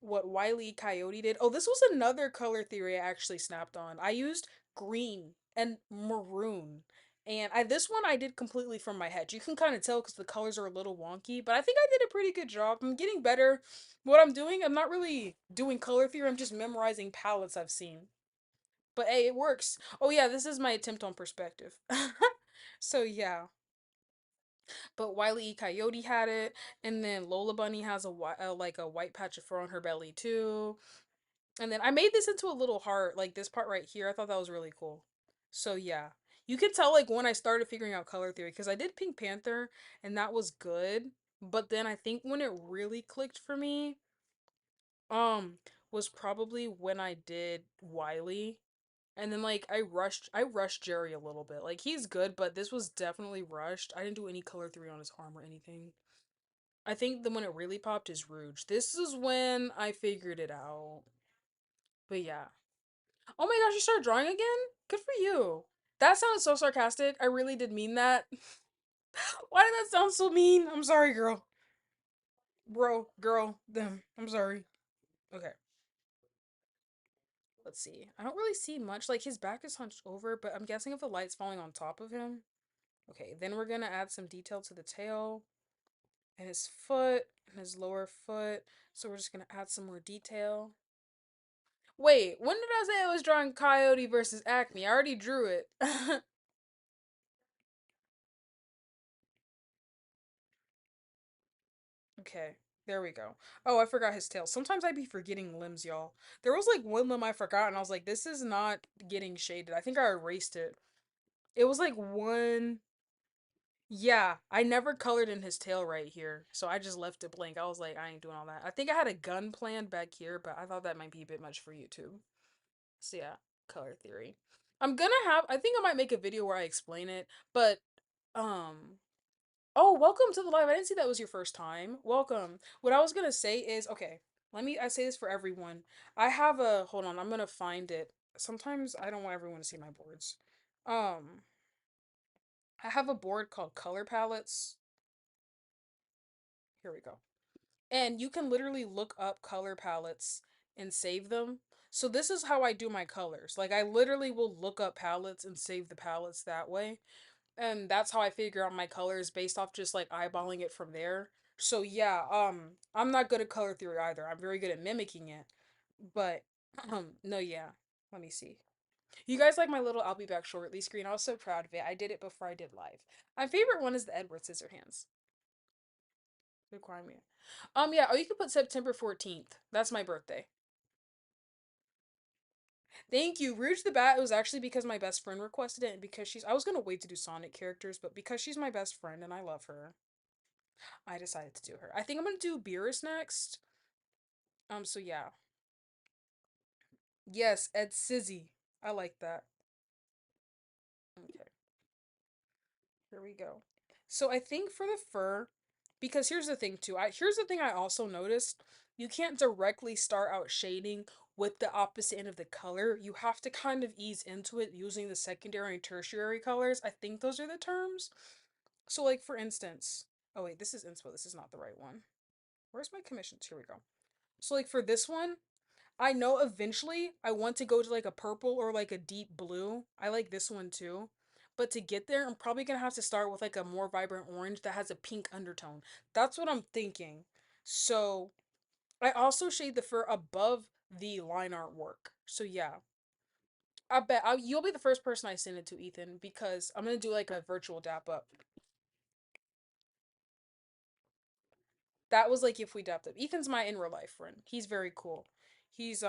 A: What Wile E. Coyote did. Oh, this was another color theory I actually snapped on. I used green and maroon. And this one I did completely from my head. You can kind of tell because the colors are a little wonky, but I think I did a pretty good job. I'm getting better. What I'm doing, I'm not really doing color theory, I'm just memorizing palettes I've seen. But hey, it works. Oh yeah, this is my attempt on perspective. So yeah. But Wile E. Coyote had it, and then Lola Bunny has like a white patch of fur on her belly too. And then I made this into a little heart, like this part right here. I thought that was really cool. So yeah, you can tell like when I started figuring out color theory because I did Pink Panther and that was good. But then I think when it really clicked for me, um, was probably when I did Wiley. And then like I rushed Jerry a little bit. Like he's good, but this was definitely rushed. I didn't do any color theory on his arm or anything. I think the when it really popped is Rouge. This is when I figured it out. But yeah. Oh my gosh, you started drawing again? Good for you. That sounded so sarcastic. I really did mean that. Why did that sound so mean? I'm sorry, girl. Bro, girl, them. I'm sorry. Okay, let's see. I don't really see much. Like, his back is hunched over, but I'm guessing if the light's falling on top of him. Okay, then we're gonna add some detail to the tail and his foot and his lower foot. So we're just gonna add some more detail. Wait, when did I say I was drawing Coyote versus Acme? I already drew it. Okay, there we go. Oh, I forgot his tail. Sometimes I be forgetting limbs, y'all. There was like one limb I forgot, and I was like, this is not getting shaded. I think I erased it. It was like one. Yeah, I never colored in his tail right here, so I just left it blank. I was like, I ain't doing all that. I think I had a gun planned back here, but I thought that might be a bit much for YouTube. So yeah, color theory. I think I might make a video where I explain it, but um, oh, welcome to the live. I didn't see that was your first time. Welcome. What I was gonna say is, okay, I say this for everyone. Hold on, I'm gonna find it. Sometimes I don't want everyone to see my boards. Um, I have a board called Color Palettes. Here we go. And you can literally look up color palettes and save them. So this is how I do my colors. Like I literally will look up palettes and save the palettes that way. And that's how I figure out my colors based off just like eyeballing it from there. So yeah, I'm not good at color theory either. I'm very good at mimicking it. But no, yeah. Let me see. You guys like my little I'll be back shortly screen. I was so proud of it. I did it before I did live. My favorite one is the Edward Scissorhands. Require me. Yeah, oh you can put September 14th. That's my birthday. Thank you. Rouge the Bat, it was actually because my best friend requested it and because I was gonna wait to do Sonic characters, but because she's my best friend and I love her, I decided to do her. I think I'm gonna do Beerus next. So yeah. Yes, Ed Sizzy. I like that. Okay, here we go. So I think for the fur, because here's the thing too. Here's the thing I also noticed. You can't directly start out shading with the opposite end of the color. You have to kind of ease into it using the secondary and tertiary colors. I think those are the terms. So like for instance, oh wait, this is inspo. This is not the right one. Where's my commissions? Here we go. So like for this one, I know eventually I want to go to like a purple or like a deep blue. I like this one too. But to get there, I'm probably gonna have to start with like a more vibrant orange that has a pink undertone. That's what I'm thinking. So I also shade the fur above the line art work. So yeah, you'll be the first person I send it to, Ethan, because I'm gonna do like a virtual dap up. That was like if we dapped up. Ethan's my in real life friend. He's very cool. He's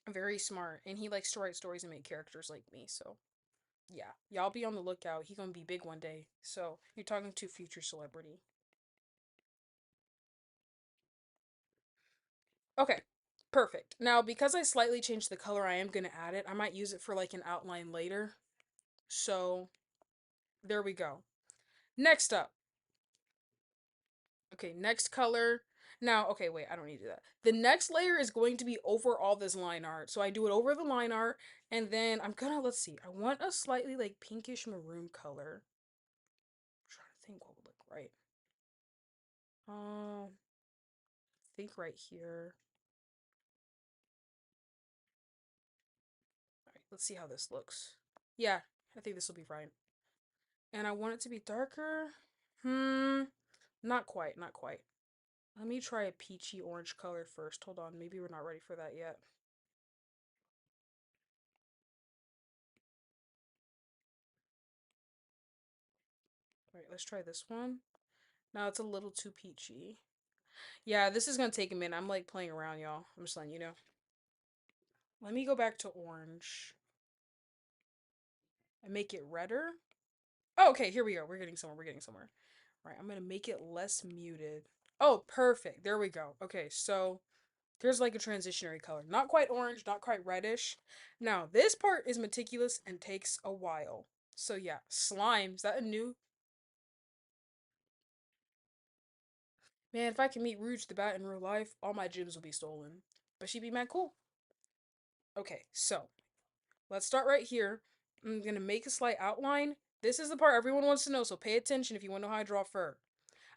A: very smart and he likes to write stories and make characters like me. So yeah, y'all be on the lookout. He gonna be big one day. So you're talking to future celebrity. Okay, perfect. Now because I slightly changed the color, I am gonna add it. I might use it for like an outline later. So there we go. Next up. Okay, next color. Now, okay, wait, I don't need to do that. The next layer is going to be over all this line art. So I do it over the line art, and then let's see, I want a slightly like pinkish maroon color. I'm trying to think what would look right. I think right here. All right, let's see how this looks. Yeah, I think this will be right. And I want it to be darker. Hmm, not quite, not quite. Let me try a peachy orange color first. Hold on, maybe we're not ready for that yet. All right, let's try this one. Now it's a little too peachy. Yeah, this is gonna take a minute. I'm like playing around, y'all. I'm just letting you know. Let me go back to orange and make it redder. Oh, okay, here we go. We're getting somewhere. We're getting somewhere. All right, I'm gonna make it less muted. Oh, perfect. There we go. Okay, so here's like a transitionary color. Not quite orange, not quite reddish. Now, this part is meticulous and takes a while. So yeah, slime. Is that a new? Man, if I can meet Rouge the Bat in real life, all my gems will be stolen. But she'd be mad cool. Okay, so let's start right here. I'm gonna make a slight outline. This is the part everyone wants to know, so pay attention if you want to know how I draw fur.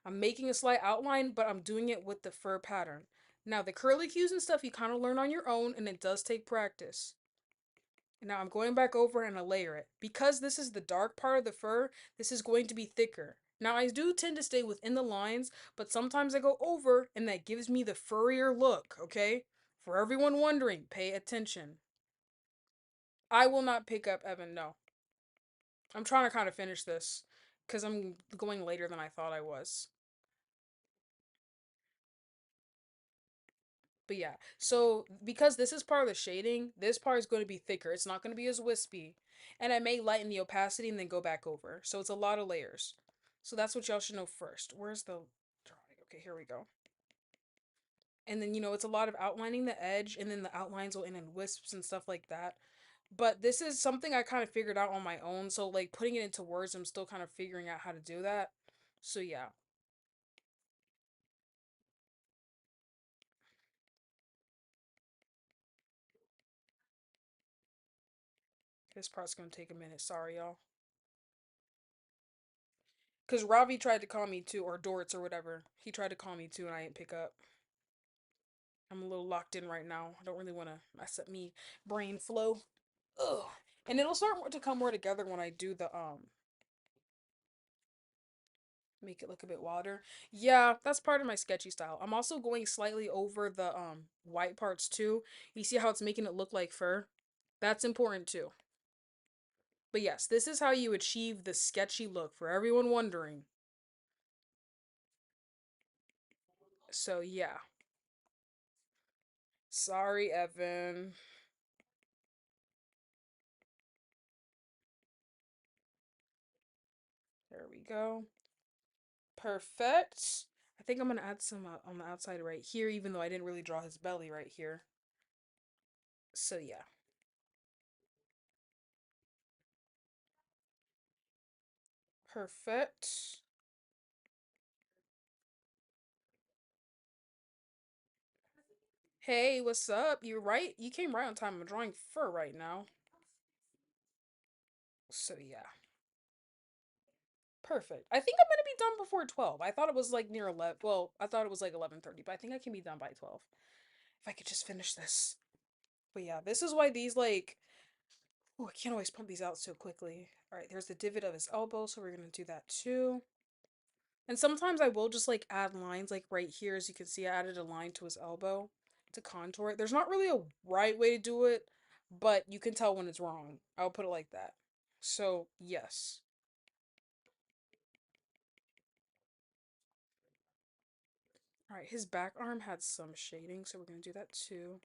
A: I'm making a slight outline, but I'm doing it with the fur pattern. Now, the curlicues and stuff you kind of learn on your own, and it does take practice. Now I'm going back over and I layer it. Because this is the dark part of the fur, this is going to be thicker. Now I do tend to stay within the lines, but sometimes I go over and that gives me the furrier look, okay? For everyone wondering, pay attention. I will not pick up Evan, no. I'm trying to kind of finish this because I'm going later than I thought I was. But yeah, so because this is part of the shading, this part is going to be thicker. It's not going to be as wispy. And I may lighten the opacity and then go back over. So it's a lot of layers. So that's what y'all should know first. Where's the drawing? Okay, here we go. And then, it's a lot of outlining the edge and then the outlines will end in wisps and stuff like that. But this is something I kind of figured out on my own. So, like, putting it into words, I'm still kind of figuring out how to do that. So, yeah, this part's going to take a minute. Sorry, y'all. Because Ravi tried to call me too, or Dortz or whatever. He tried to call me too, and I didn't pick up. I'm a little locked in right now. I don't really want to mess up me brain flow. Ugh. And it'll start to come more together when I do the make it look a bit wilder. Yeah, that's part of my sketchy style. I'm also going slightly over the white parts too. You see how it's making it look like fur? That's important too. But yes, this is how you achieve the sketchy look for everyone wondering. So yeah. Sorry, Evan. There we go. Perfect. I think I'm gonna add some on the outside right here, even though I didn't really draw his belly right here. So yeah. Perfect. Hey, what's up? You're right. You came right on time. I'm drawing fur right now. So yeah. Perfect. I think I'm gonna be done before 12. I thought it was like near 11. Well, I thought it was like 11:30, but I think I can be done by 12. If I could just finish this. But yeah, this is why these like oh, I can't always pump these out so quickly. All right, there's the divot of his elbow, so we're gonna do that too. And sometimes I will just like add lines like right here. As you can see, I added a line to his elbow to contour it. There's not really a right way to do it, but you can tell when it's wrong. I'll put it like that. So, yes. All right, his back arm had some shading, so we're going to do that too.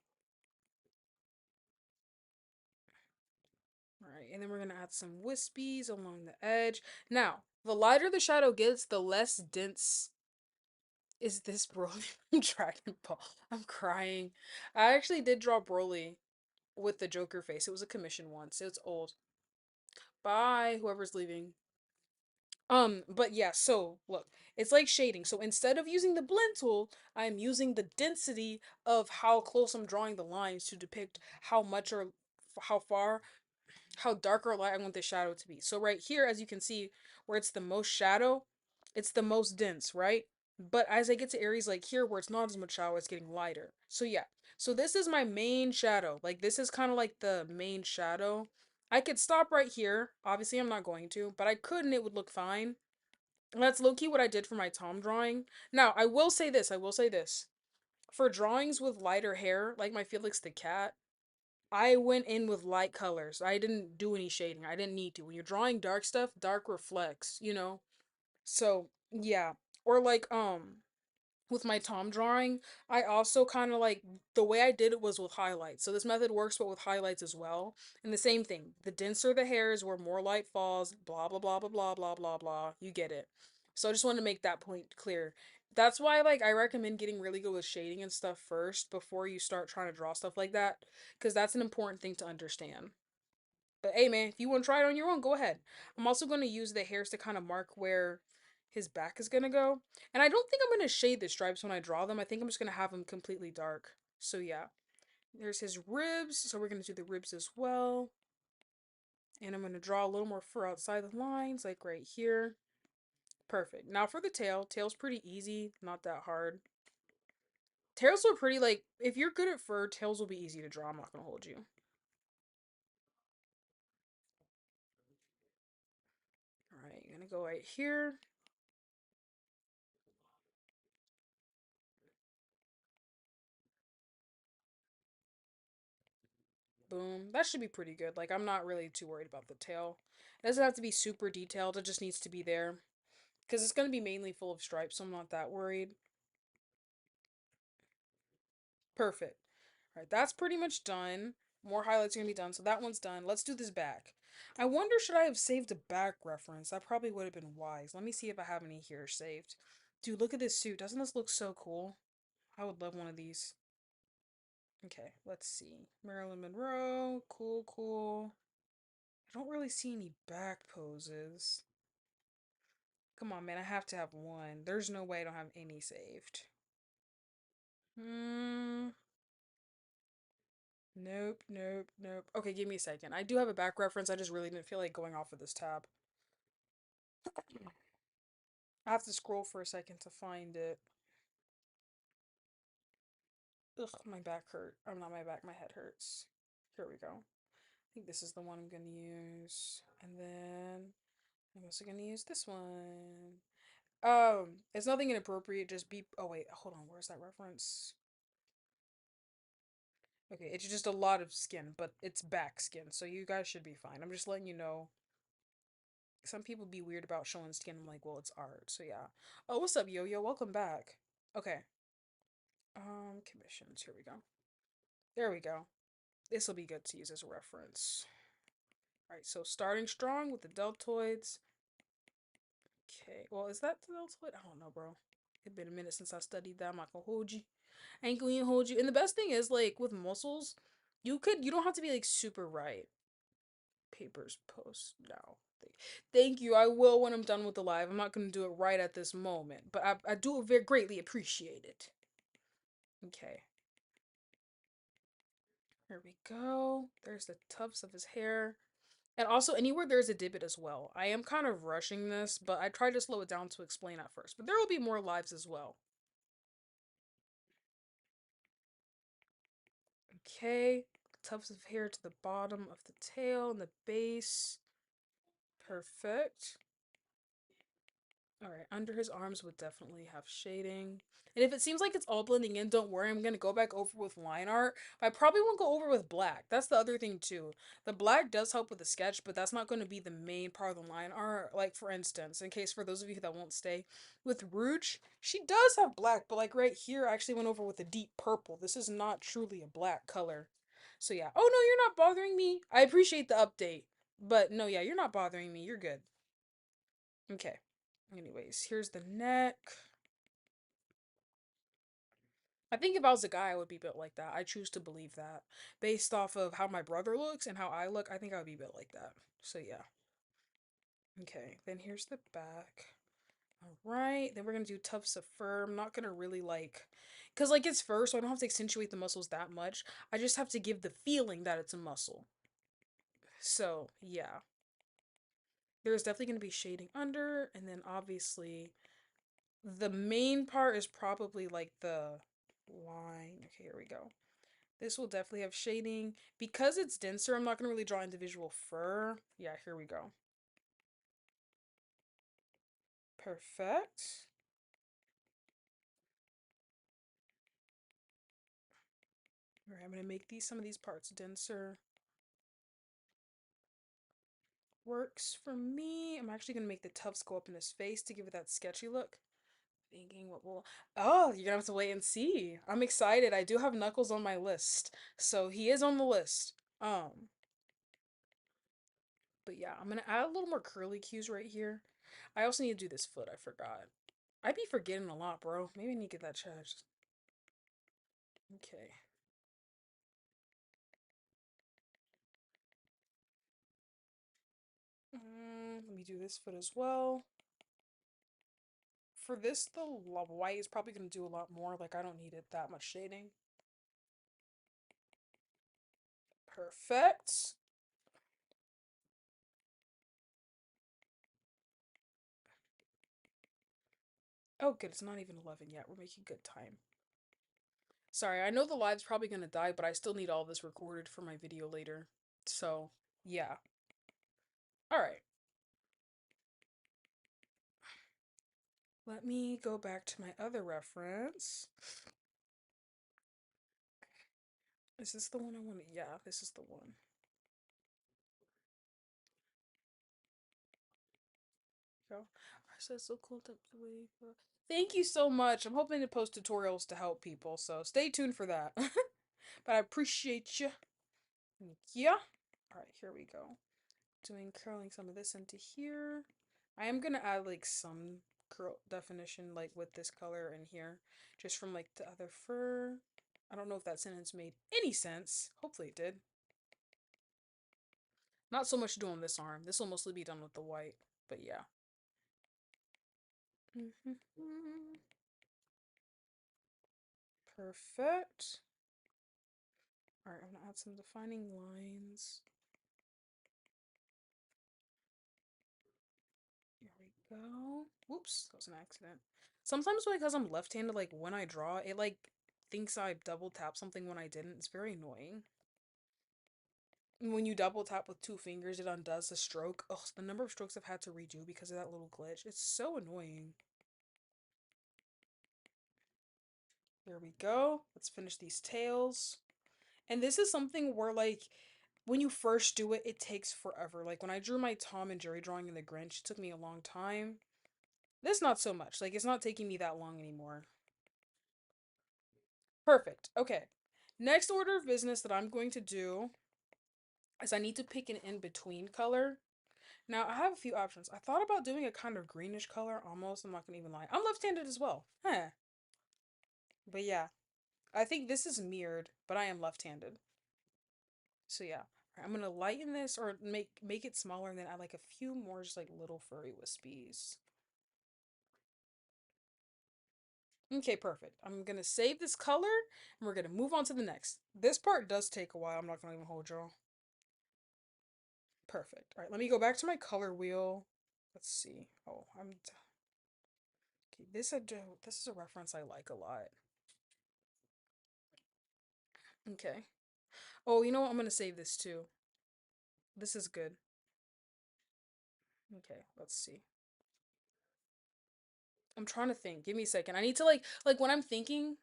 A: All right, and then we're going to add some wispies along the edge. Now, the lighter the shadow gets, the less dense is this Broly from Dragon Ball. I'm crying. I actually did draw Broly with the Joker face. It was a commission once. It's old. Bye, whoever's leaving. But yeah, so look, it's like shading. So instead of using the blend tool, I'm using the density of how close I'm drawing the lines to depict how much or how far, how dark or light I want the shadow to be. So right here, as you can see, where it's the most shadow, it's the most dense, right? But as I get to areas like here where it's not as much shadow, it's getting lighter. So yeah. So this is my main shadow. Like this is kind of like the main shadow. I could stop right here. Obviously, I'm not going to, but I could and it would look fine. That's low-key what I did for my Tom drawing. Now, I will say this, I will say this. For drawings with lighter hair, like my Felix the cat, I went in with light colors. I didn't do any shading. I didn't need to. When you're drawing dark stuff, dark reflects, So, yeah. Or like with my Tom drawing, I also kind of like the way I did it was with highlights. So this method works but with highlights as well. And the same thing. The denser the hairs, where more light falls, blah blah blah blah blah blah blah blah. You get it. So I just wanted to make that point clear. That's why like I recommend getting really good with shading and stuff first before you start trying to draw stuff like that, because that's an important thing to understand. But hey, man, if you want to try it on your own, go ahead. I'm also going to use the hairs to kind of mark where his back is going to go. And I don't think I'm going to shade the stripes when I draw them. I think I'm just going to have them completely dark. So yeah, there's his ribs. So we're going to do the ribs as well. And I'm going to draw a little more fur outside the lines, like right here. Perfect. Now for the tail. Tail's pretty easy, not that hard. Tails are pretty, like, if you're good at fur, tails will be easy to draw. I'm not going to hold you. Alright, you're going to go right here. Boom. That should be pretty good. Like, I'm not really too worried about the tail. It doesn't have to be super detailed, it just needs to be there. Because it's going to be mainly full of stripes, so I'm not that worried. Perfect. Alright, that's pretty much done. More highlights are going to be done, so that one's done. Let's do this back. I wonder, should I have saved a back reference? That probably would have been wise. Let me see if I have any here saved. Dude, look at this suit. Doesn't this look so cool? I would love one of these. Okay, let's see. Marilyn Monroe. Cool, cool. I don't really see any back poses. Come on, man. I have to have one. There's no way I don't have any saved. Hmm. Nope, nope, nope. Okay, give me a second. I do have a back reference. I just really didn't feel like going off of this tab. I have to scroll for a second to find it. Ugh, my back hurt. Oh, not my back. My head hurts. Here we go. I think this is the one I'm gonna use. And then I'm also gonna use this one. It's nothing inappropriate, just be. Oh, wait, hold on. Where's that reference? Okay, it's just a lot of skin, but it's back skin, so you guys should be fine. I'm just letting you know. Some people be weird about showing skin. I'm like, well, it's art, so yeah. Oh, what's up, Yo Yo? Welcome back. Okay. Commissions. Here we go. There we go. This will be good to use as a reference. All right, so starting strong with the deltoids. Okay, well, is that the deltoid? I don't know, bro. It's been a minute since I studied that. I'm not gonna hold you. I ain't gonna hold you. And the best thing is, like, with muscles, you don't have to be like super right. Papers post now. Thank you. I will when I'm done with the live. I'm not going to do it right at this moment, but I do very greatly appreciate it. Okay. Here we go. There's the tufts of his hair. And also, anywhere there's a divot as well. I am kind of rushing this, but I tried to slow it down to explain at first. But there will be more lives as well. Okay. Tufts of hair to the bottom of the tail and the base. Perfect. Alright, under his arms would definitely have shading. And if it seems like it's all blending in, don't worry, I'm gonna go back over with line art. But I probably won't go over with black. That's the other thing too. The black does help with the sketch, but that's not going to be the main part of the line art. Like for instance, in case for those of you that won't stay, with Rouge, she does have black, but like right here, I actually went over with a deep purple. This is not truly a black color. So yeah. Oh no, you're not bothering me. I appreciate the update. But no, yeah, you're not bothering me. You're good. Okay. Anyways, here's the neck. I think if I was a guy, I would be built like that. I choose to believe that. Based off of how my brother looks and how I look, I think I would be built like that. So yeah. Okay, then here's the back. Alright, then we're gonna do tufts of fur. I'm not gonna really like, because like it's fur, so I don't have to accentuate the muscles that much. I just have to give the feeling that it's a muscle. So yeah. There's definitely gonna be shading under, and then obviously the main part is probably like the line. Okay, here we go. This will definitely have shading. Because it's denser, I'm not going to really draw individual fur. Yeah, here we go. Perfect. All right, I'm going to make some of these parts denser. Works for me. I'm actually gonna make the tufts go up in his face to give it that sketchy look. Thinking what will. Oh, you're gonna have to wait and see. I'm excited. I do have Knuckles on my list, so he is on the list. But yeah, I'm gonna add a little more curly cues right here. I also need to do this foot. I forgot. I be forgetting a lot, bro. Maybe I need to get that checked. Okay. Let me do this foot as well. For this, the white is probably gonna do a lot more. Like I don't need it that much shading. Perfect. Oh, good. It's not even 11 yet. We're making good time. Sorry, I know the live's probably gonna die, but I still need all this recorded for my video later. So, yeah. Alright. Let me go back to my other reference. Is this the one I want to? Yeah, this is the one. Go. I said so cool to way. Thank you so much. I'm hoping to post tutorials to help people, so stay tuned for that. But I appreciate you. Yeah. Alright, here we go. Doing curling some of this into here. I am gonna add like some curl definition like with this color in here, just from like the other fur. I don't know if that sentence made any sense. Hopefully it did. Not so much to do on this arm. This will mostly be done with the white, but yeah. Perfect. Alright, I'm gonna add some defining lines. Here we go. Whoops, that was an accident. Sometimes because I'm left-handed, like when I draw, it like thinks I double tap something when I didn't. It's very annoying. When you double tap with two fingers, it undoes the stroke. Ugh, the number of strokes I've had to redo because of that little glitch. It's so annoying. There we go. Let's finish these tails. And this is something where, like, when you first do it, it takes forever. Like, when I drew my Tom and Jerry drawing in the Grinch, it took me a long time. This, not so much. Like, it's not taking me that long anymore. Perfect. Okay. Next order of business that I'm going to do is I need to pick an in-between color. Now, I have a few options. I thought about doing a kind of greenish color almost. I'm not gonna even lie. I'm left-handed as well. Huh. But yeah, I think this is mirrored, but I am left-handed. So yeah. I'm gonna lighten this or make it smaller and then add like a few more just like little furry wispies. Okay, perfect. I'm gonna save this color and we're gonna move on to the next. This part does take a while. I'm not gonna even hold y'all. Perfect. All right, let me go back to my color wheel. Let's see. Oh, okay. This is a reference I like a lot. Okay. Oh, you know what? I'm gonna save this too. This is good. Okay, let's see. I'm trying to think. Give me a second. I need to like when I'm thinking.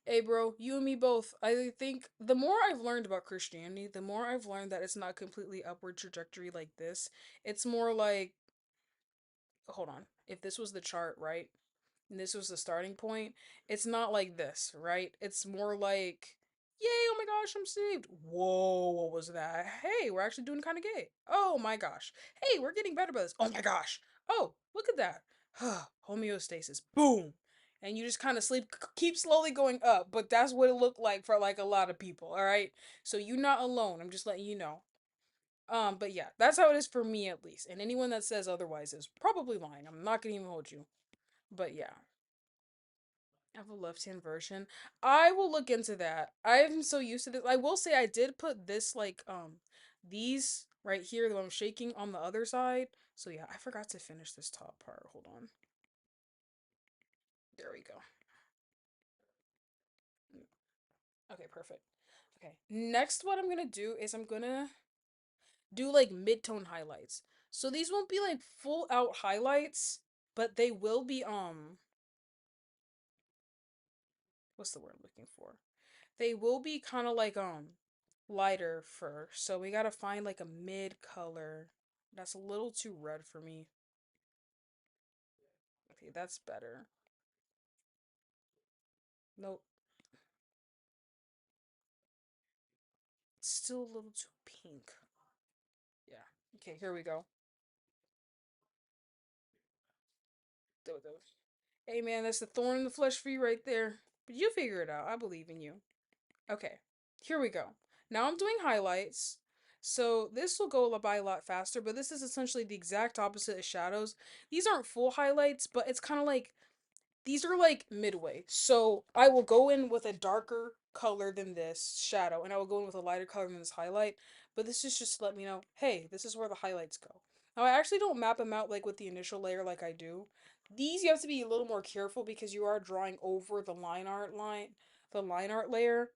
A: Hey, bro, you and me both. I think the more I've learned about Christianity, the more I've learned that it's not completely upward trajectory like this. It's more like, hold on. If this was the chart, right? And this was the starting point, it's not like this, right? It's more like, yay, oh my gosh, I'm saved. Whoa, what was that? Hey, we're actually doing kind of gay. Oh my gosh. Hey, we're getting better by this. Oh my gosh. Oh, look at that. Homeostasis. Boom. And you just kind of keep slowly going up, but that's what it looked like for like a lot of people, all right? So you're not alone. I'm just letting you know. But yeah, that's how it is for me at least. And anyone that says otherwise is probably lying. I'm not gonna even hold you. But yeah. I have a left-hand version. I will look into that. I'm so used to this. I will say I did put this like these right here that I'm shaking on the other side. So yeah, I forgot to finish this top part. Hold on. There we go. Okay, perfect. Okay. Next what I'm gonna do is I'm gonna do like mid-tone highlights. So these won't be like full out highlights, but they will be what's the word I'm looking for? They will be kind of like lighter first. So we gotta find like a mid color. That's a little too red for me. Okay, that's better. Nope. Still a little too pink. Yeah. Okay, here we go. Hey man, that's the thorn in the flesh for you right there. But you figure it out. I believe in you. Okay, here we go. Now I'm doing highlights. So this will go by a lot faster, but this is essentially the exact opposite of shadows. These aren't full highlights, but it's kind of like these are like midway. So I will go in with a darker color than this shadow, and I will go in with a lighter color than this highlight. But this is just to let me know, hey, this is where the highlights go. Now I actually don't map them out like with the initial layer like I do. These you have to be a little more careful because you are drawing over the line art layer.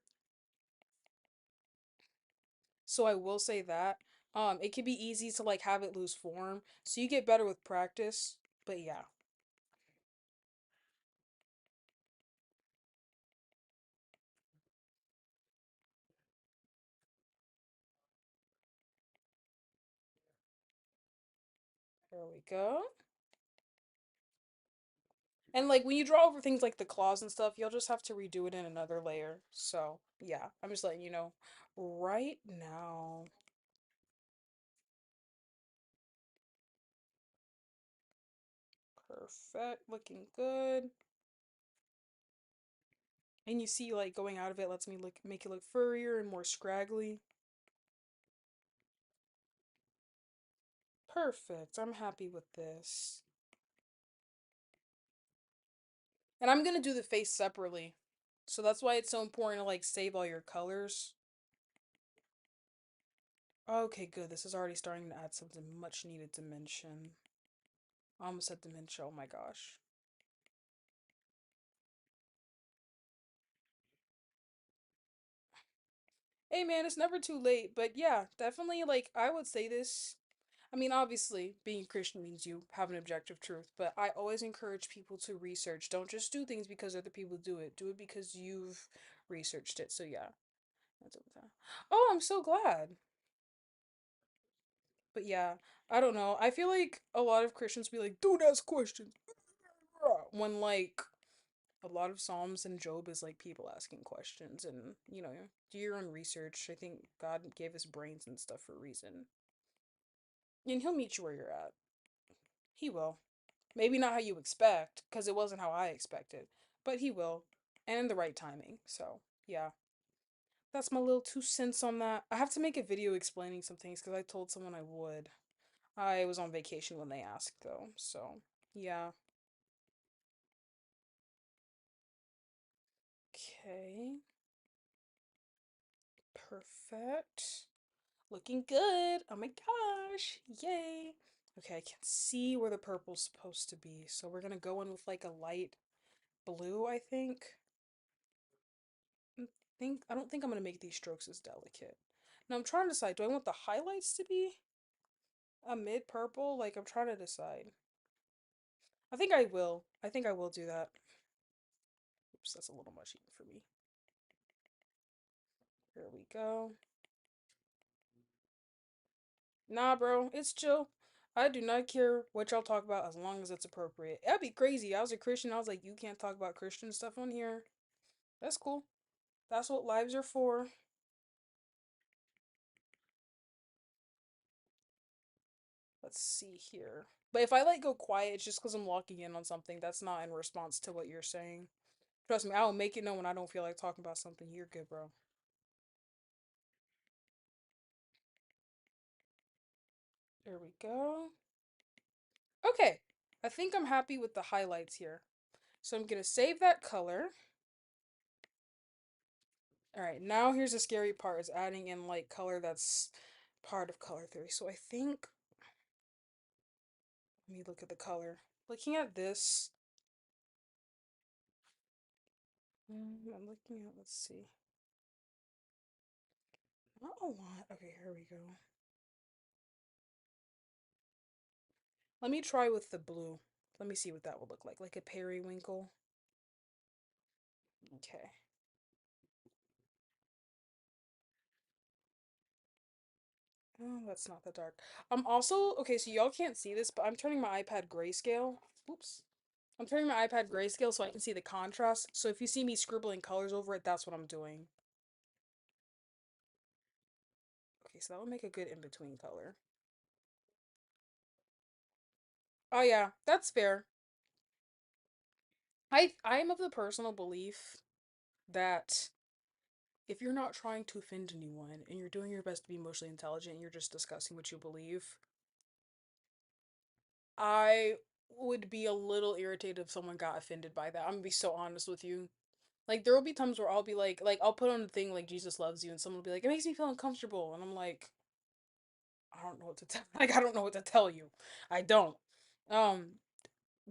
A: So I will say that. It can be easy to like have it lose form. So you get better with practice. But yeah, there we go. And like when you draw over things like the claws and stuff, you'll just have to redo it in another layer. So yeah, I'm just letting you know right now. Perfect, looking good. And you see like going out of it lets me look make it look furrier and more scraggly. Perfect. I'm happy with this. And I'm gonna do the face separately. So that's why it's so important to like save all your colors. Okay, good. This is already starting to add something much needed dimension. I almost said dementia. Oh my gosh. Hey man, it's never too late. But yeah, definitely like I would say this. I mean, obviously, being a Christian means you have an objective truth, but I always encourage people to research. Don't just do things because other people do it. Do it because you've researched it. So yeah, that's what that. Oh, I'm so glad. But yeah, I don't know. I feel like a lot of Christians be like, "Dude, ask questions." When like a lot of Psalms and Job is like people asking questions and, do your own research. I think God gave us brains and stuff for a reason. And he'll meet you where you're at. He will. Maybe not how you expect, because it wasn't how I expected, but he will. And in the right timing. So, yeah. That's my little 2 cents on that. I have to make a video explaining some things because I told someone I would. I was on vacation when they asked, though. So, yeah. Okay. Perfect. Looking good. Oh my gosh. Yay. Okay, I can see where the purple's supposed to be. So we're gonna go in with like a light blue, I think. I don't think I'm gonna make these strokes as delicate. Now I'm trying to decide, do I want the highlights to be a mid purple? Like I'm trying to decide. I think I will. I think I will do that. Oops, that's a little much even for me. Here we go. Nah, bro, it's chill. I do not care what y'all talk about as long as it's appropriate. That'd be crazy. I was a Christian. I was like, you can't talk about Christian stuff on here. That's cool. That's what lives are for. Let's see here. But if I like go quiet, it's just because I'm locking in on something. That's not in response to what you're saying. Trust me, I will make it known when I don't feel like talking about something. You're good, bro. There we go. Okay. I think I'm happy with the highlights here. So I'm gonna save that color. Alright, now here's the scary part is adding in like color that's part of color theory. So I think let me look at the color. Looking at this, I'm looking at let's see. Not a lot. Okay, here we go. Let me try with the blue. Let me see what that would look like a periwinkle. Okay. Oh, that's not that dark. I'm also, okay, so y'all can't see this, but I'm turning my iPad grayscale. Oops. I'm turning my iPad grayscale so I can see the contrast. So if you see me scribbling colors over it, that's what I'm doing. Okay, so that would make a good in-between color. Oh yeah, that's fair. I'm of the personal belief that if you're not trying to offend anyone and you're doing your best to be emotionally intelligent and you're just discussing what you believe, I would be a little irritated if someone got offended by that. I'm gonna be so honest with you. Like there will be times where I'll be like I'll put on a thing like Jesus loves you and someone will be like, it makes me feel uncomfortable and I'm like, I don't know what to tell like I don't know what to tell you. I don't. Um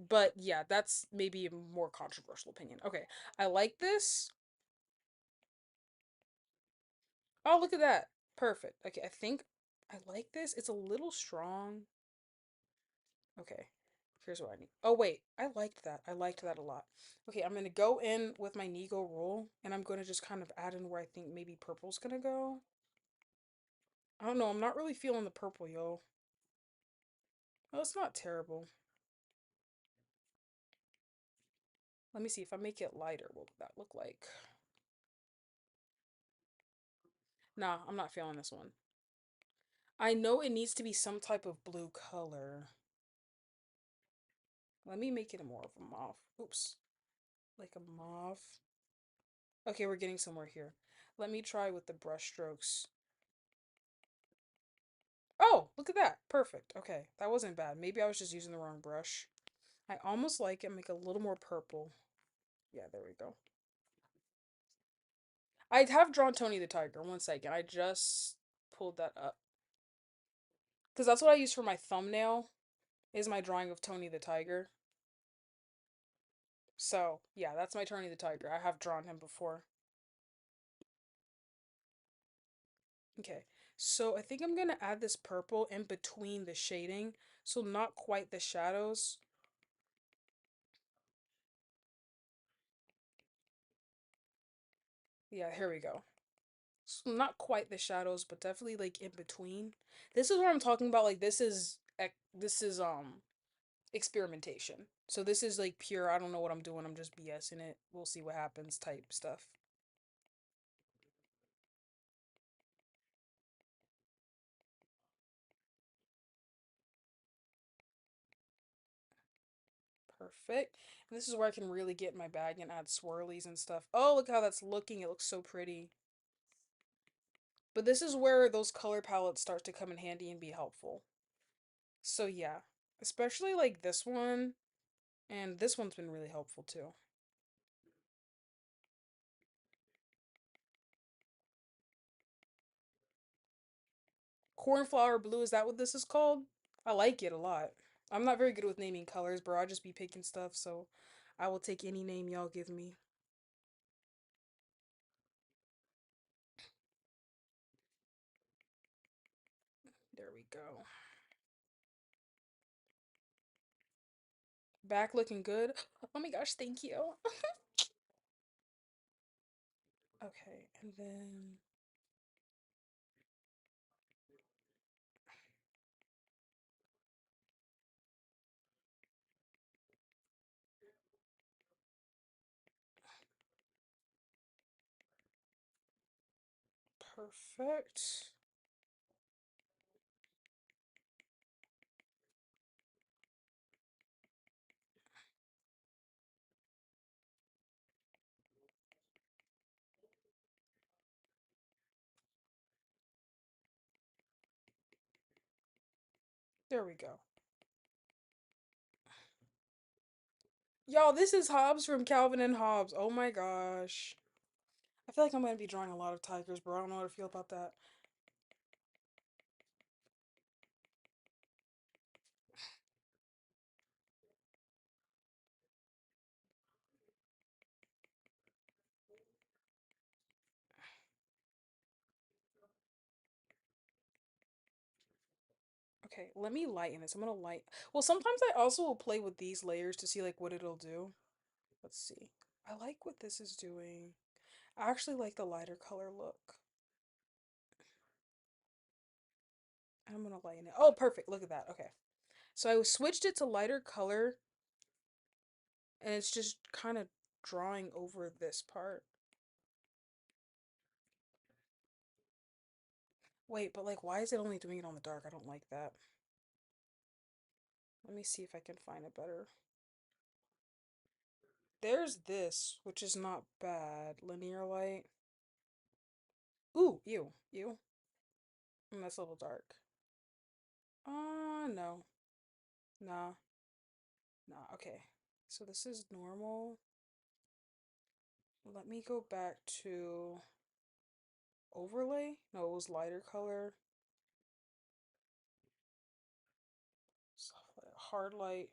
A: but yeah, that's maybe a more controversial opinion. Okay. I like this. Oh, look at that. Perfect. Okay, I think I like this. It's a little strong. Okay. Here's what I need. Oh, wait. I liked that. I liked that a lot. Okay, I'm gonna go in with my Nego roll, and I'm gonna just kind of add in where I think maybe purple's gonna go. I don't know. I'm not really feeling the purple, yo. Oh, it's not terrible. Let me see if I make it lighter. What would that look like? Nah, I'm not feeling this one. I know it needs to be some type of blue color. Let me make it more of a mauve. Oops. Like a mauve. Okay, we're getting somewhere here. Let me try with the brush strokes. Oh, look at that. Perfect. Okay, that wasn't bad. Maybe I was just using the wrong brush. I almost like it. Make it a little more purple. Yeah, there we go. I have drawn Tony the Tiger. One second. I just pulled that up. Because that's what I use for my thumbnail, is my drawing of Tony the Tiger. So, yeah, that's my Tony the Tiger. I have drawn him before. Okay, so I think I'm going to add this purple in between the shading. So not quite the shadows. Yeah, here we go. So not quite the shadows, but definitely like in between. This is what I'm talking about. Like this is experimentation. So this is like pure. I don't know what I'm doing. I'm just BSing it. We'll see what happens type stuff. Perfect. And this is where I can really get in my bag and add swirlies and stuff. Oh, look how that's looking. It looks so pretty. But this is where those color palettes start to come in handy and be helpful. So yeah, especially like this one, and this one's been really helpful too. Cornflower blue, is that what this is called? I like it a lot. I'm not very good with naming colors, bro. I just be picking stuff, so I will take any name y'all give me. There we go. Back looking good. Oh my gosh, thank you. Okay, and then perfect. There we go. Y'all, this is Hobbes from Calvin and Hobbes. Oh my gosh. I feel like I'm gonna be drawing a lot of tigers, bro. I don't know how to feel about that. Okay, let me lighten this. I'm gonna light. Well, sometimes I also will play with these layers to see like what it'll do. Let's see. I like what this is doing. I actually like the lighter color look. I'm gonna lighten it. Oh, perfect. Look at that. Okay. So I switched it to lighter color, and it's just kind of drawing over this part. Wait, but like, why is it only doing it on the dark? I don't like that. Let me see if I can find it better. There's this, which is not bad. Linear light. Ooh, ew. That's a little dark. No. Nah, nah, okay. So this is normal. Let me go back to overlay. No, it was lighter color. Soft light, hard light.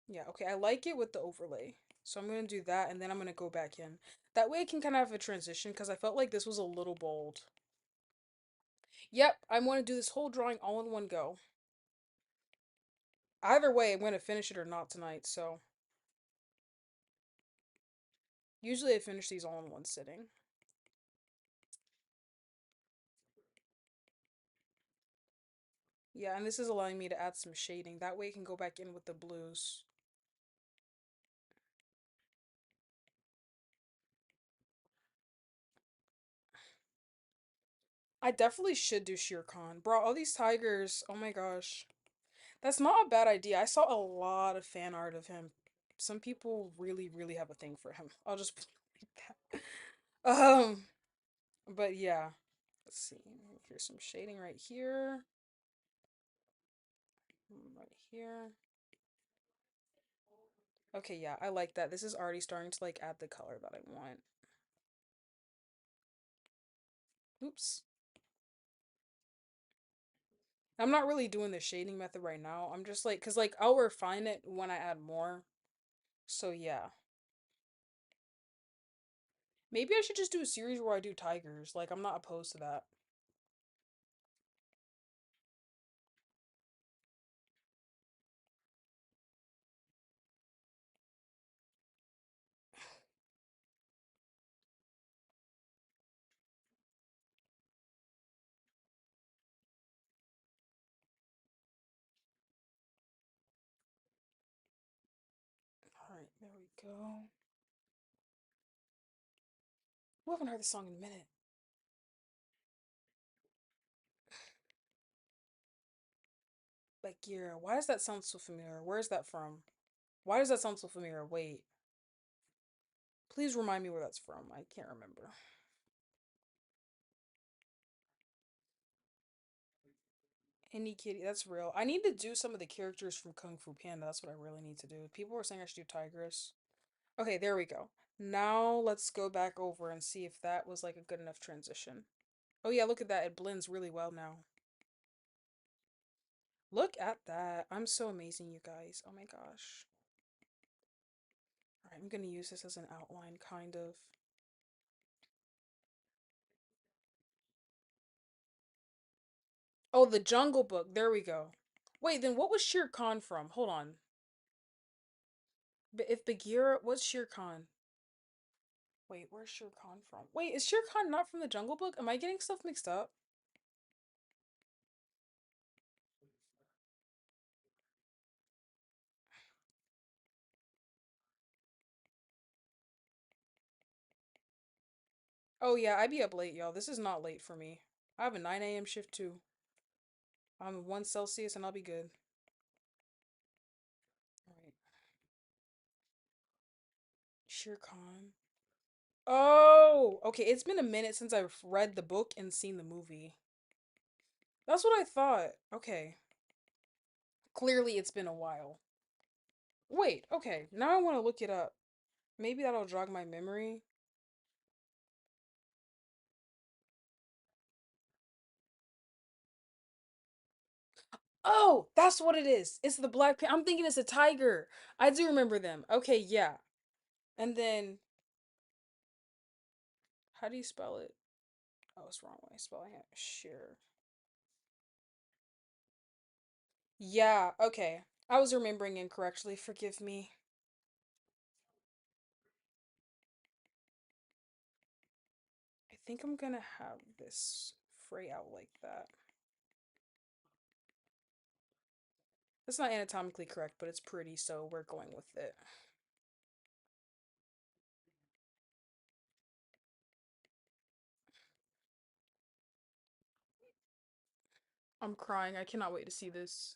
A: Yeah, okay, I like it with the overlay. So I'm gonna do that and then I'm gonna go back in. That way I can kind of have a transition because I felt like this was a little bold. Yep, I want to do this whole drawing all in one go. Either way, I'm gonna finish it or not tonight, so usually I finish these all in one sitting. Yeah, and this is allowing me to add some shading. That way I can go back in with the blues. I definitely should do Shere Khan. Bro, all these tigers, oh my gosh. That's not a bad idea. I saw a lot of fan art of him. Some people really, really have a thing for him. I'll just put it like that. But yeah. Let's see. Here's some shading right here. Right here. Okay, yeah, I like that. This is already starting to like add the color that I want. Oops. I'm not really doing the shading method right now. I'm just like, cause like I'll refine it when I add more. So yeah. Maybe I should just do a series where I do tigers. Like I'm not opposed to that. All right, there we go. We haven't heard this song in a minute. Bagheera. Why does that sound so familiar? Where is that from? Why does that sound so familiar? Wait. Please remind me where that's from. I can't remember. Indie Kitty, that's real. I need to do some of the characters from Kung Fu Panda. That's what I really need to do. People were saying I should do Tigress. Okay, there we go. Now let's go back over and see if that was like a good enough transition. Oh yeah, look at that. It blends really well now. Look at that. I'm so amazing, you guys. Oh my gosh. All right, I'm gonna use this as an outline, kind of. Oh, the Jungle Book. There we go. Wait, then what was Shere Khan from? Hold on. But if Bagheera, what's Shere Khan? Wait, where's Shere Khan from? Wait, is Shere Khan not from the Jungle Book? Am I getting stuff mixed up? Oh yeah, I be up late, y'all. This is not late for me. I have a 9 a.m. shift too. I'm 1 Celsius and I'll be good. All right. Shere Khan. Oh, okay. It's been a minute since I've read the book and seen the movie. That's what I thought. Okay. Clearly, it's been a while. Wait, okay. Now I want to look it up. Maybe that'll jog my memory. Oh, that's what it is. It's the Black Panther. I'm thinking it's a tiger. I do remember them. Okay, yeah. And then, how do you spell it? Oh, it's the wrong way. Spelling it. Sure. Yeah, okay. I was remembering incorrectly. Forgive me. I think I'm gonna have this fray out like that. That's not anatomically correct, but it's pretty, so we're going with it. I'm crying. I cannot wait to see this.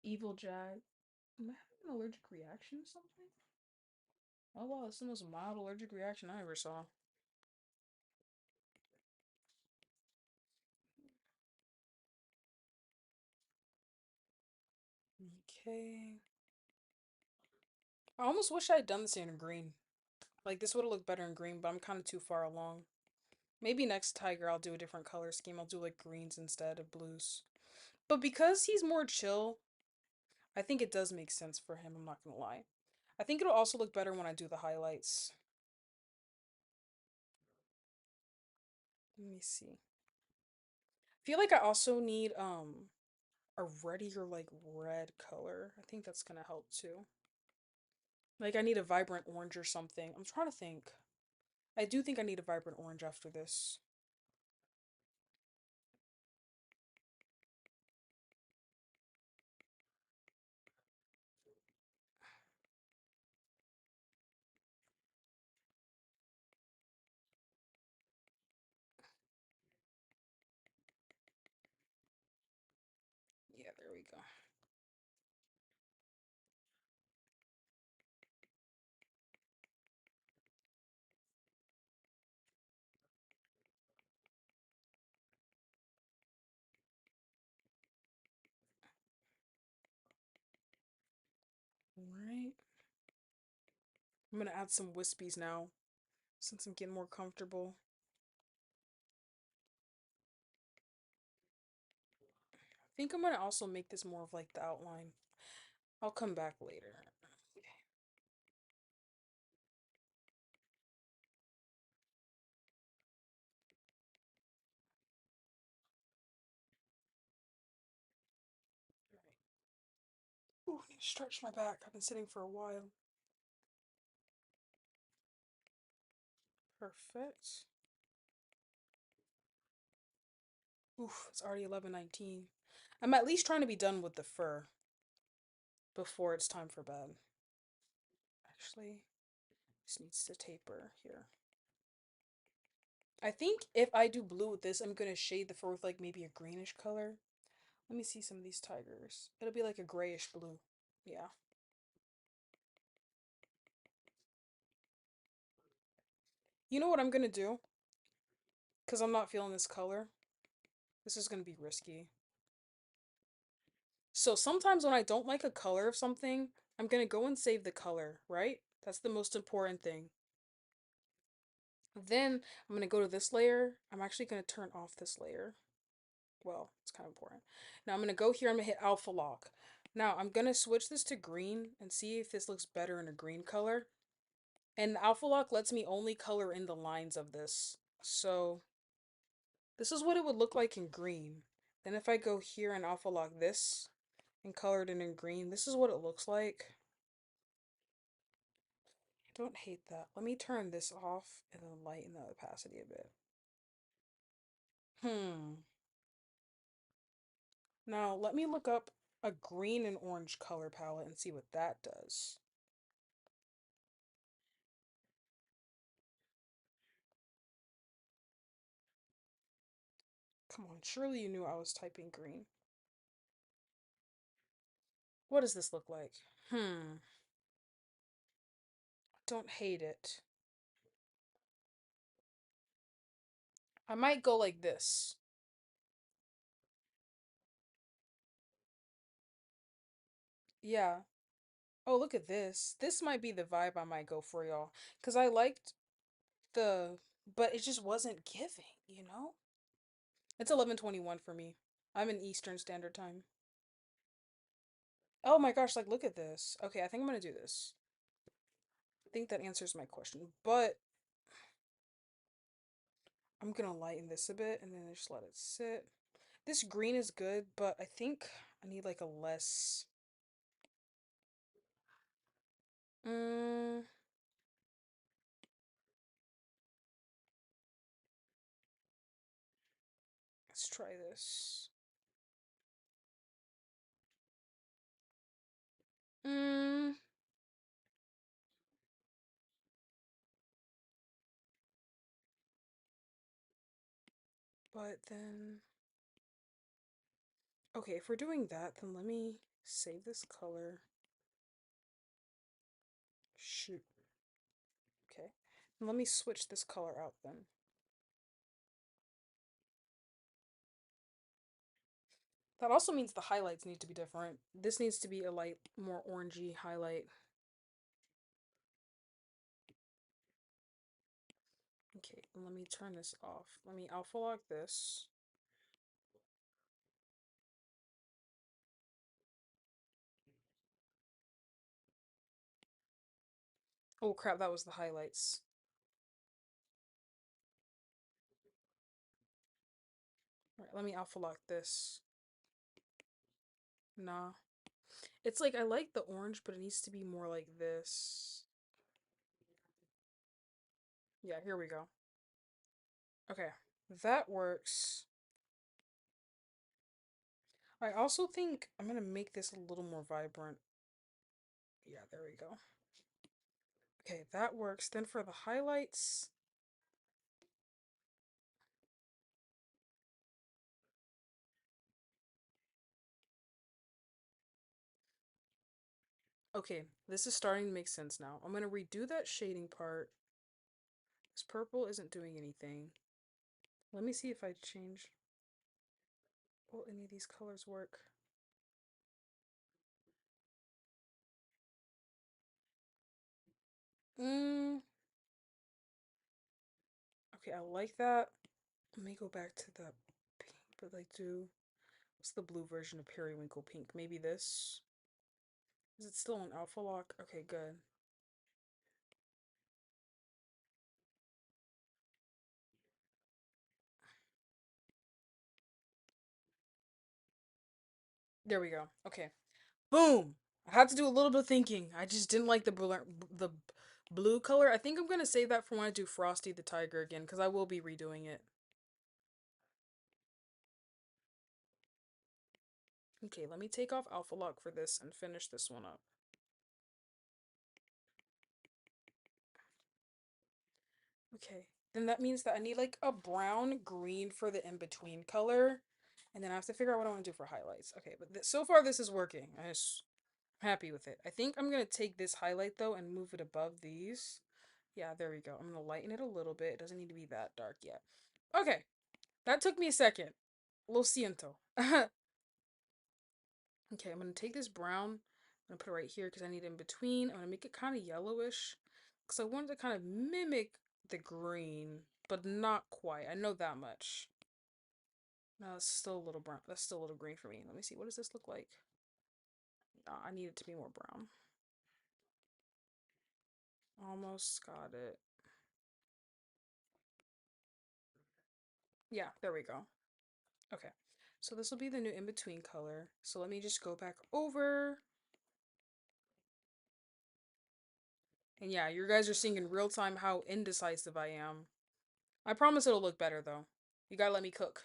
A: Evil Jag. Am I having an allergic reaction or something? Oh wow, this is the most mild allergic reaction I ever saw. Okay. I almost wish I had done this in green. Like this would have looked better in green, but I'm kind of too far along. Maybe next tiger I'll do a different color scheme. I'll do like greens instead of blues. But because he's more chill, I think it does make sense for him, I'm not gonna lie. I think it'll also look better when I do the highlights. Let me see. I feel like I also need a reddier like red color. I think that's gonna help too. Like I need a vibrant orange or something. I'm trying to think. I do think I need a vibrant orange after this. Yeah, there we go. All right. I'm gonna add some wispies now since I'm getting more comfortable. I think I'm gonna also make this more of like the outline. I'll come back later. Okay. All right. Ooh, I need to stretch my back. I've been sitting for a while. Perfect. Oof, it's already 11:19. I'm at least trying to be done with the fur before it's time for bed. Actually, this needs to taper here. I think if I do blue with this, I'm gonna shade the fur with like maybe a greenish color. Let me see some of these tigers. It'll be like a grayish blue. Yeah. You know what I'm gonna do? Because I'm not feeling this color. This is gonna be risky. So sometimes when I don't like a color of something, I'm gonna go and save the color, right? That's the most important thing. Then I'm gonna go to this layer. I'm actually gonna turn off this layer. Well, it's kind of important. Now I'm gonna go here, I'm gonna hit alpha lock. Now I'm gonna switch this to green and see if this looks better in a green color. And alpha lock lets me only color in the lines of this. So this is what it would look like in green. Then if I go here and alpha lock this and color it in green, this is what it looks like. I don't hate that. Let me turn this off and then lighten the opacity a bit. Hmm. Now let me look up a green and orange color palette and see what that does. Come on, surely you knew I was typing green. What does this look like? Don't hate it. I might go like this. Yeah. Oh, look at this. This might be the vibe I might go for, y'all. Because I liked the, but it just wasn't giving, you know? It's 11:21 for me. I'm in Eastern Standard Time. Oh my gosh, like look at this. Okay, I think I'm gonna do this. I think that answers my question. But I'm gonna lighten this a bit and then just let it sit. This green is good, but I think I need like a less mm, Let's try this. Mm, but then, okay, if we're doing that, then let me save this color. Shoot. Okay. And let me switch this color out then. That also means the highlights need to be different. This needs to be a light, more orangey highlight. Okay, let me turn this off. Let me alpha lock this. Oh crap, that was the highlights. Alright, let me alpha lock this. Nah. It's like I like the orange, but it needs to be more like this. Yeah, here we go. Okay, that works. I also think I'm gonna make this a little more vibrant. Yeah, there we go. Okay, that works. Then for the highlights, okay, this is starting to make sense now. I'm gonna redo that shading part. This purple isn't doing anything. Let me see if I change. Will any of these colors work? Mm, okay, I like that. Let me go back to the pink, but like do what's the blue version of periwinkle pink? Maybe this? Is it still an alpha lock? Okay, good. There we go. Okay. Boom! I had to do a little bit of thinking. I just didn't like the blue color. I think I'm gonna save that for when I do Frosty the Tiger again, because I will be redoing it. Okay, let me take off alpha lock for this and finish this one up. Okay, then that means that I need like a brown green for the in-between color. And then I have to figure out what I want to do for highlights. Okay, but so far this is working. I'm happy with it. I think I'm going to take this highlight though and move it above these. Yeah, there we go. I'm going to lighten it a little bit. It doesn't need to be that dark yet. Okay, that took me a second. Lo siento. Okay, I'm going to take this brown. I'm going to put it right here because I need it in between. I'm going to make it kind of yellowish because I wanted to kind of mimic the green, but not quite. I know that much. No, that's still a little brown. That's still a little green for me. Let me see. What does this look like? I need it to be more brown. Almost got it. Yeah, there we go. Okay. So this will be the new in-between color. So let me just go back over. And yeah, you guys are seeing in real time how indecisive I am. I promise it'll look better though. You gotta let me cook.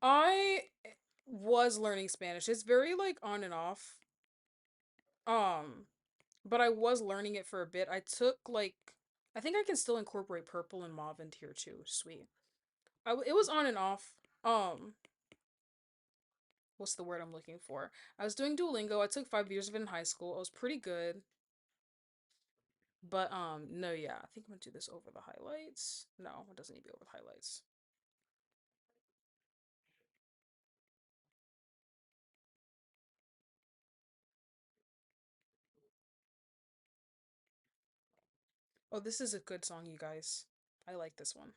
A: I was learning Spanish. It's very like on and off. Um, but I was learning it for a bit. I took like I think I can still incorporate purple and mauve into here too. Sweet. It was on and off. Um, what's the word I'm looking for? I was doing Duolingo. I took 5 years of it in high school. I was pretty good. But no, yeah. I think I'm gonna do this over the highlights. No, it doesn't need to be over the highlights. Oh, this is a good song, you guys. I like this one.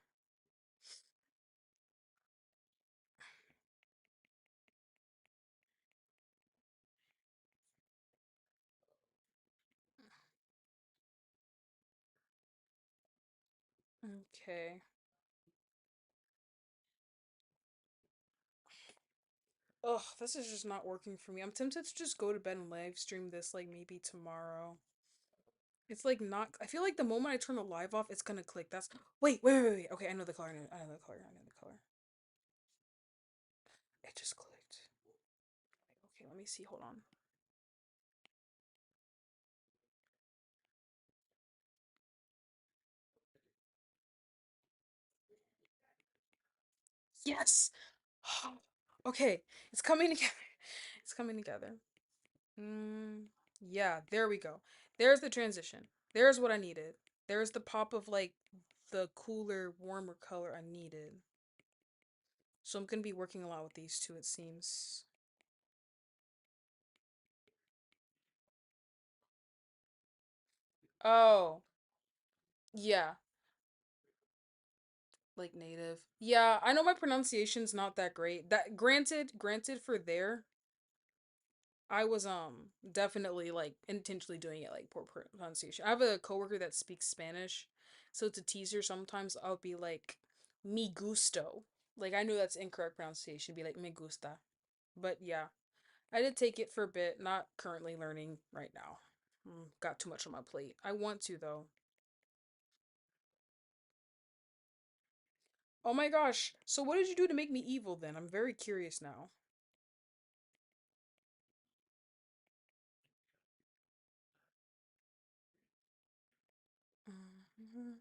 A: Okay. Ugh, this is just not working for me. I'm tempted to just go to bed and live stream this like maybe tomorrow. It's like not. I feel like the moment I turn the live off, it's gonna click. That's. Wait. Okay, I know the color. I know the color. I know the color. It just clicked. Okay, let me see. Hold on. Yes. Okay, it's coming together. It's coming together. Mm, yeah, there we go. There's the transition. There's what I needed. There's the pop of like the cooler, warmer color I needed. So I'm gonna be working a lot with these two, it seems. Oh, yeah, like native. Yeah, I know my pronunciation's not that great. That granted for there, I was definitely like intentionally doing it like poor pronunciation. I have a coworker that speaks Spanish, so to tease her sometimes I'll be like mi gusto. Like I know that's incorrect pronunciation, be like me gusta. But yeah, I did take it for a bit, not currently learning right now. Got too much on my plate. I want to though. Oh my gosh. So what did you do to make me evil then? I'm very curious now. Mhm.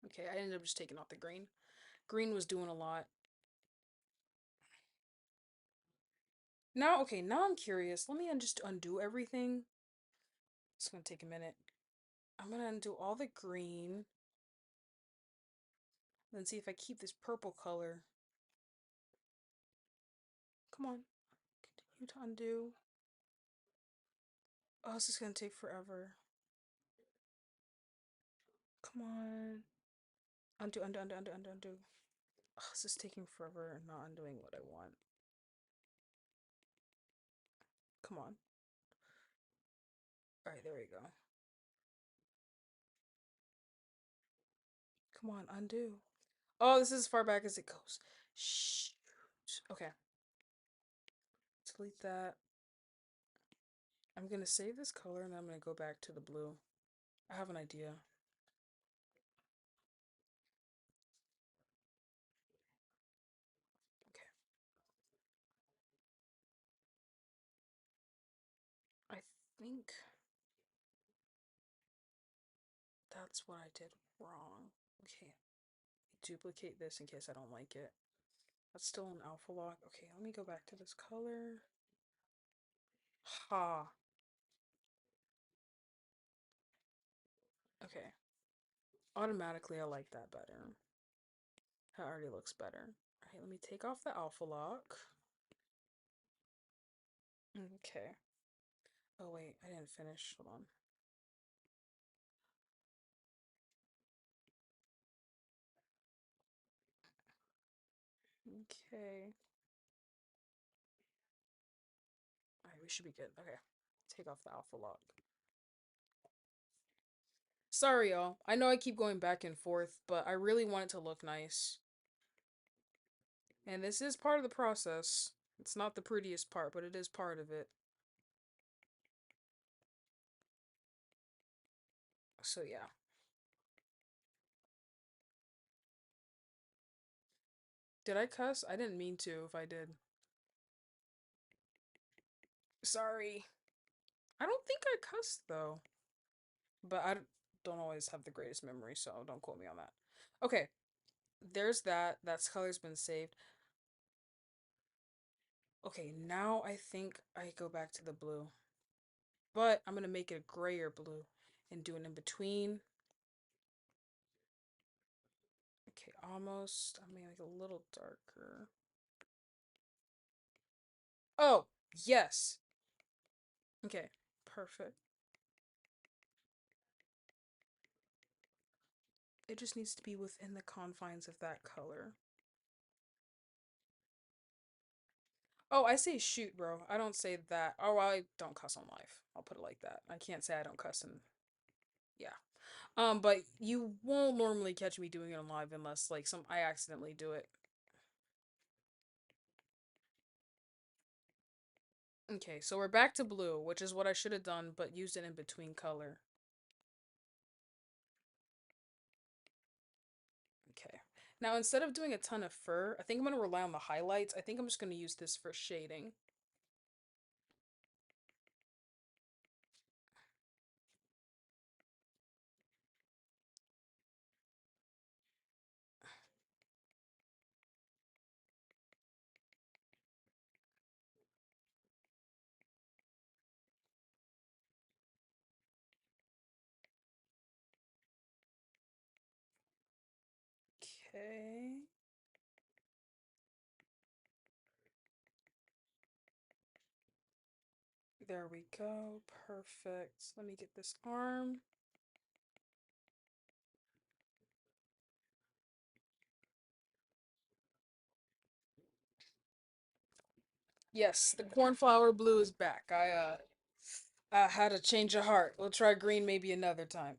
A: Okay, I ended up just taking out the green. Green was doing a lot. Now, okay, now I'm curious. Let me just undo everything. It's gonna take a minute. I'm gonna undo all the green, then see if I keep this purple color. Come on, continue to undo. Oh, this is gonna take forever. Come on. Undo, undo, undo, undo, undo, undo. Oh, this is taking forever and not undoing what I want. Come on. Alright, there we go. Come on, undo. Oh, this is as far back as it goes. Shoot. Okay, delete that. I'm gonna save this color and I'm gonna go back to the blue. I have an idea. Okay, I think that's what I did wrong. Okay, duplicate this in case I don't like it. That's still an alpha lock. Okay, let me go back to this color. Ha. Okay. Automatically, I like that better. That already looks better. Alright, let me take off the alpha lock. Okay. Oh, wait, I didn't finish. Hold on. Okay. Alright, we should be good. Okay. Take off the alpha lock. Sorry, y'all. I know I keep going back and forth, but I really want it to look nice. And this is part of the process. It's not the prettiest part, but it is part of it. So yeah. Did I cuss? I didn't mean to if I did. Sorry. I don't think I cussed though. But I don't always have the greatest memory, so don't quote me on that. Okay, there's that. That's color's been saved. Okay, now I think I go back to the blue. But I'm gonna make it a grayer blue and do it in between. Okay, almost. I mean, like a little darker. Oh, yes. Okay, perfect. It just needs to be within the confines of that color. Oh, I say shoot, bro. I don't say that. Oh, I don't cuss on live. I'll put it like that. I can't say I don't cuss and yeah. But you won't normally catch me doing it on live unless like some I accidentally do it. Okay, so we're back to blue, which is what I should have done, but used it in between color. Now, instead of doing a ton of fur, I think I'm going to rely on the highlights. I think I'm just going to use this for shading. Okay. There we go. Perfect. Let me get this arm. Yes, the cornflower blue is back. I had a change of heart. We'll try green maybe another time.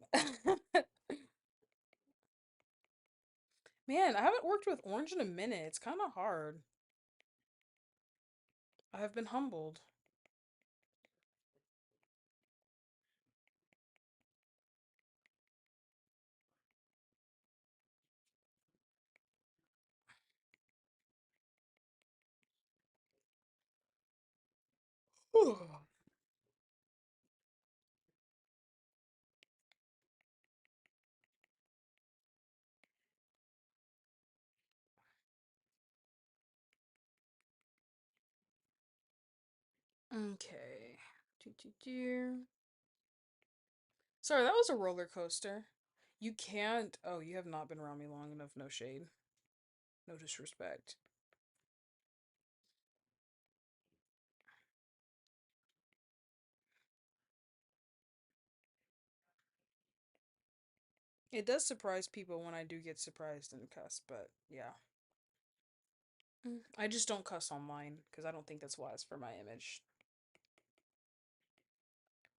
A: Man, I haven't worked with orange in a minute. It's kind of hard. I have been humbled. Okay. Doo-doo-doo. Sorry, that was a roller coaster. You can't. Oh, you have not been around me long enough. No shade. No disrespect. It does surprise people when I do get surprised and cuss, but yeah. I just don't cuss online because I don't think that's wise for my image.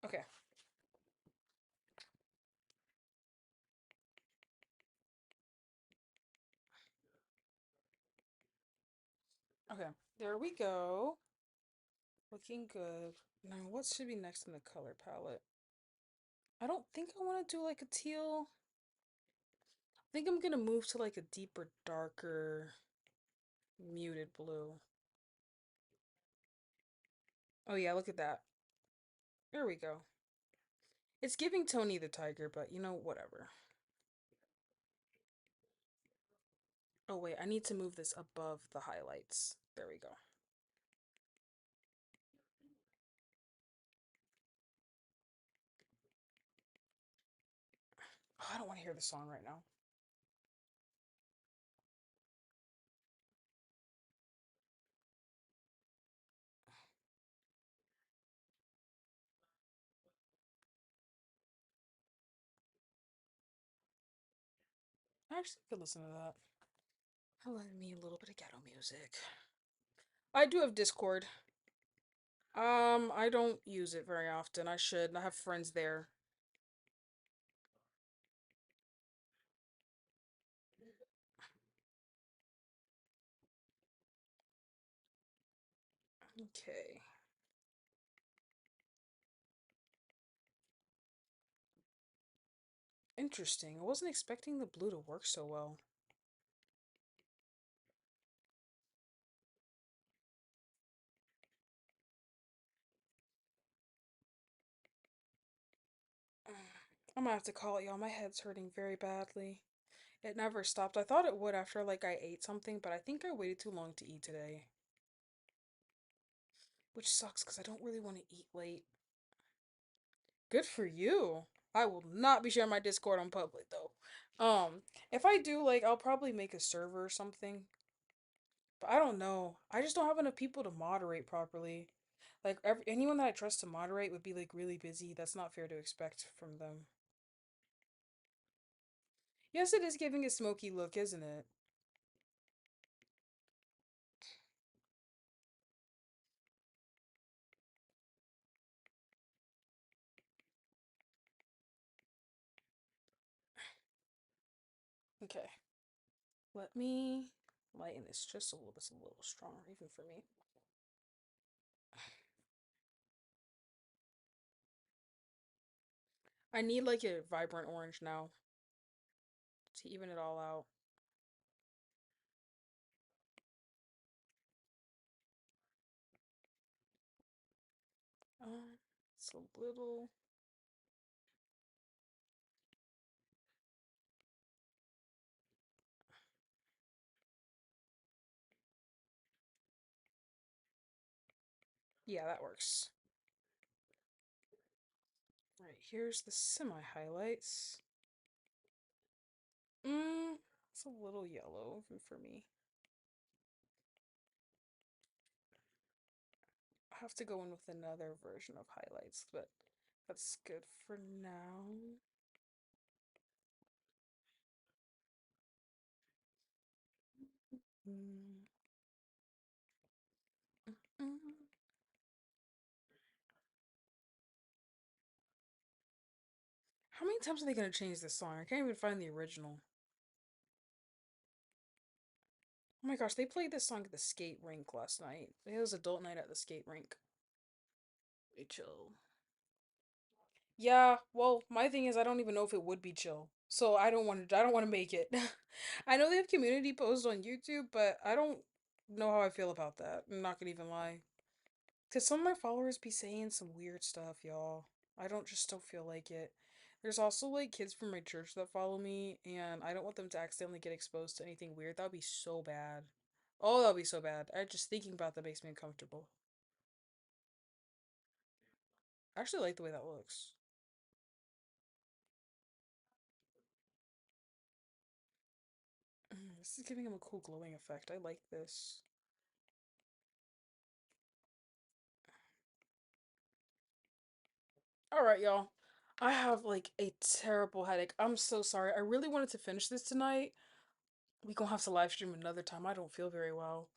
A: Okay. Okay. There we go. Looking good. Now, what should be next in the color palette? I don't think I want to do like a teal. I think I'm gonna move to like a deeper, darker, muted blue. Oh yeah, look at that. There we go. It's giving Tony the Tiger, but you know, whatever. Oh wait, I need to move this above the highlights. There we go. Oh, I don't want to hear the song right now. I actually could listen to that. I love me a little bit of ghetto music. I do have Discord. I don't use it very often. I should. I have friends there. Okay. Interesting. I wasn't expecting the blue to work so well. I'm gonna have to call it, y'all. My head's hurting very badly. It never stopped. I thought it would after like I ate something, but I think I waited too long to eat today. Which sucks because I don't really want to eat late. Good for you. I will not be sharing my Discord on public though. If I do, like, I'll probably make a server or something. But I don't know. I just don't have enough people to moderate properly. Like, anyone that I trust to moderate would be like really busy. That's not fair to expect from them. Yes, it is giving a smoky look, isn't it? Okay. Let me lighten this just a little bit, a little stronger, even for me. I need like a vibrant orange now to even it all out. It's a little. Yeah, that works. Right, here's the semi-highlights. It's a little yellow for me. I have to go in with another version of highlights, but that's good for now. Mm, mm. How many times are they gonna change this song? I can't even find the original. Oh my gosh, they played this song at the skate rink last night. It was adult night at the skate rink. Hey, chill. Yeah, well, my thing is I don't even know if it would be chill. So I don't want to make it. I know they have community posts on YouTube, but I don't know how I feel about that. I'm not gonna even lie. Cause some of my followers be saying some weird stuff, y'all. I don't feel like it. There's also like kids from my church that follow me, and I don't want them to accidentally get exposed to anything weird. That would be so bad. Oh, that would be so bad. I just thinking about that makes me uncomfortable. I actually like the way that looks. This is giving him a cool glowing effect. I like this. All right, y'all. I have like a terrible headache. I'm so sorry. I really wanted to finish this tonight. We gonna have to live stream another time. I don't feel very well.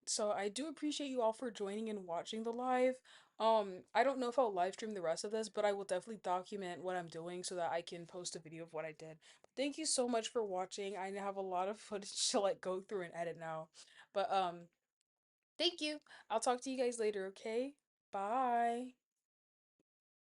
A: So I do appreciate you all for joining and watching the live. I don't know if I'll live stream the rest of this, but I will definitely document what I'm doing so that I can post a video of what I did. Thank you so much for watching. I have a lot of footage to like go through and edit now. But thank you. I'll talk to you guys later, okay? Bye.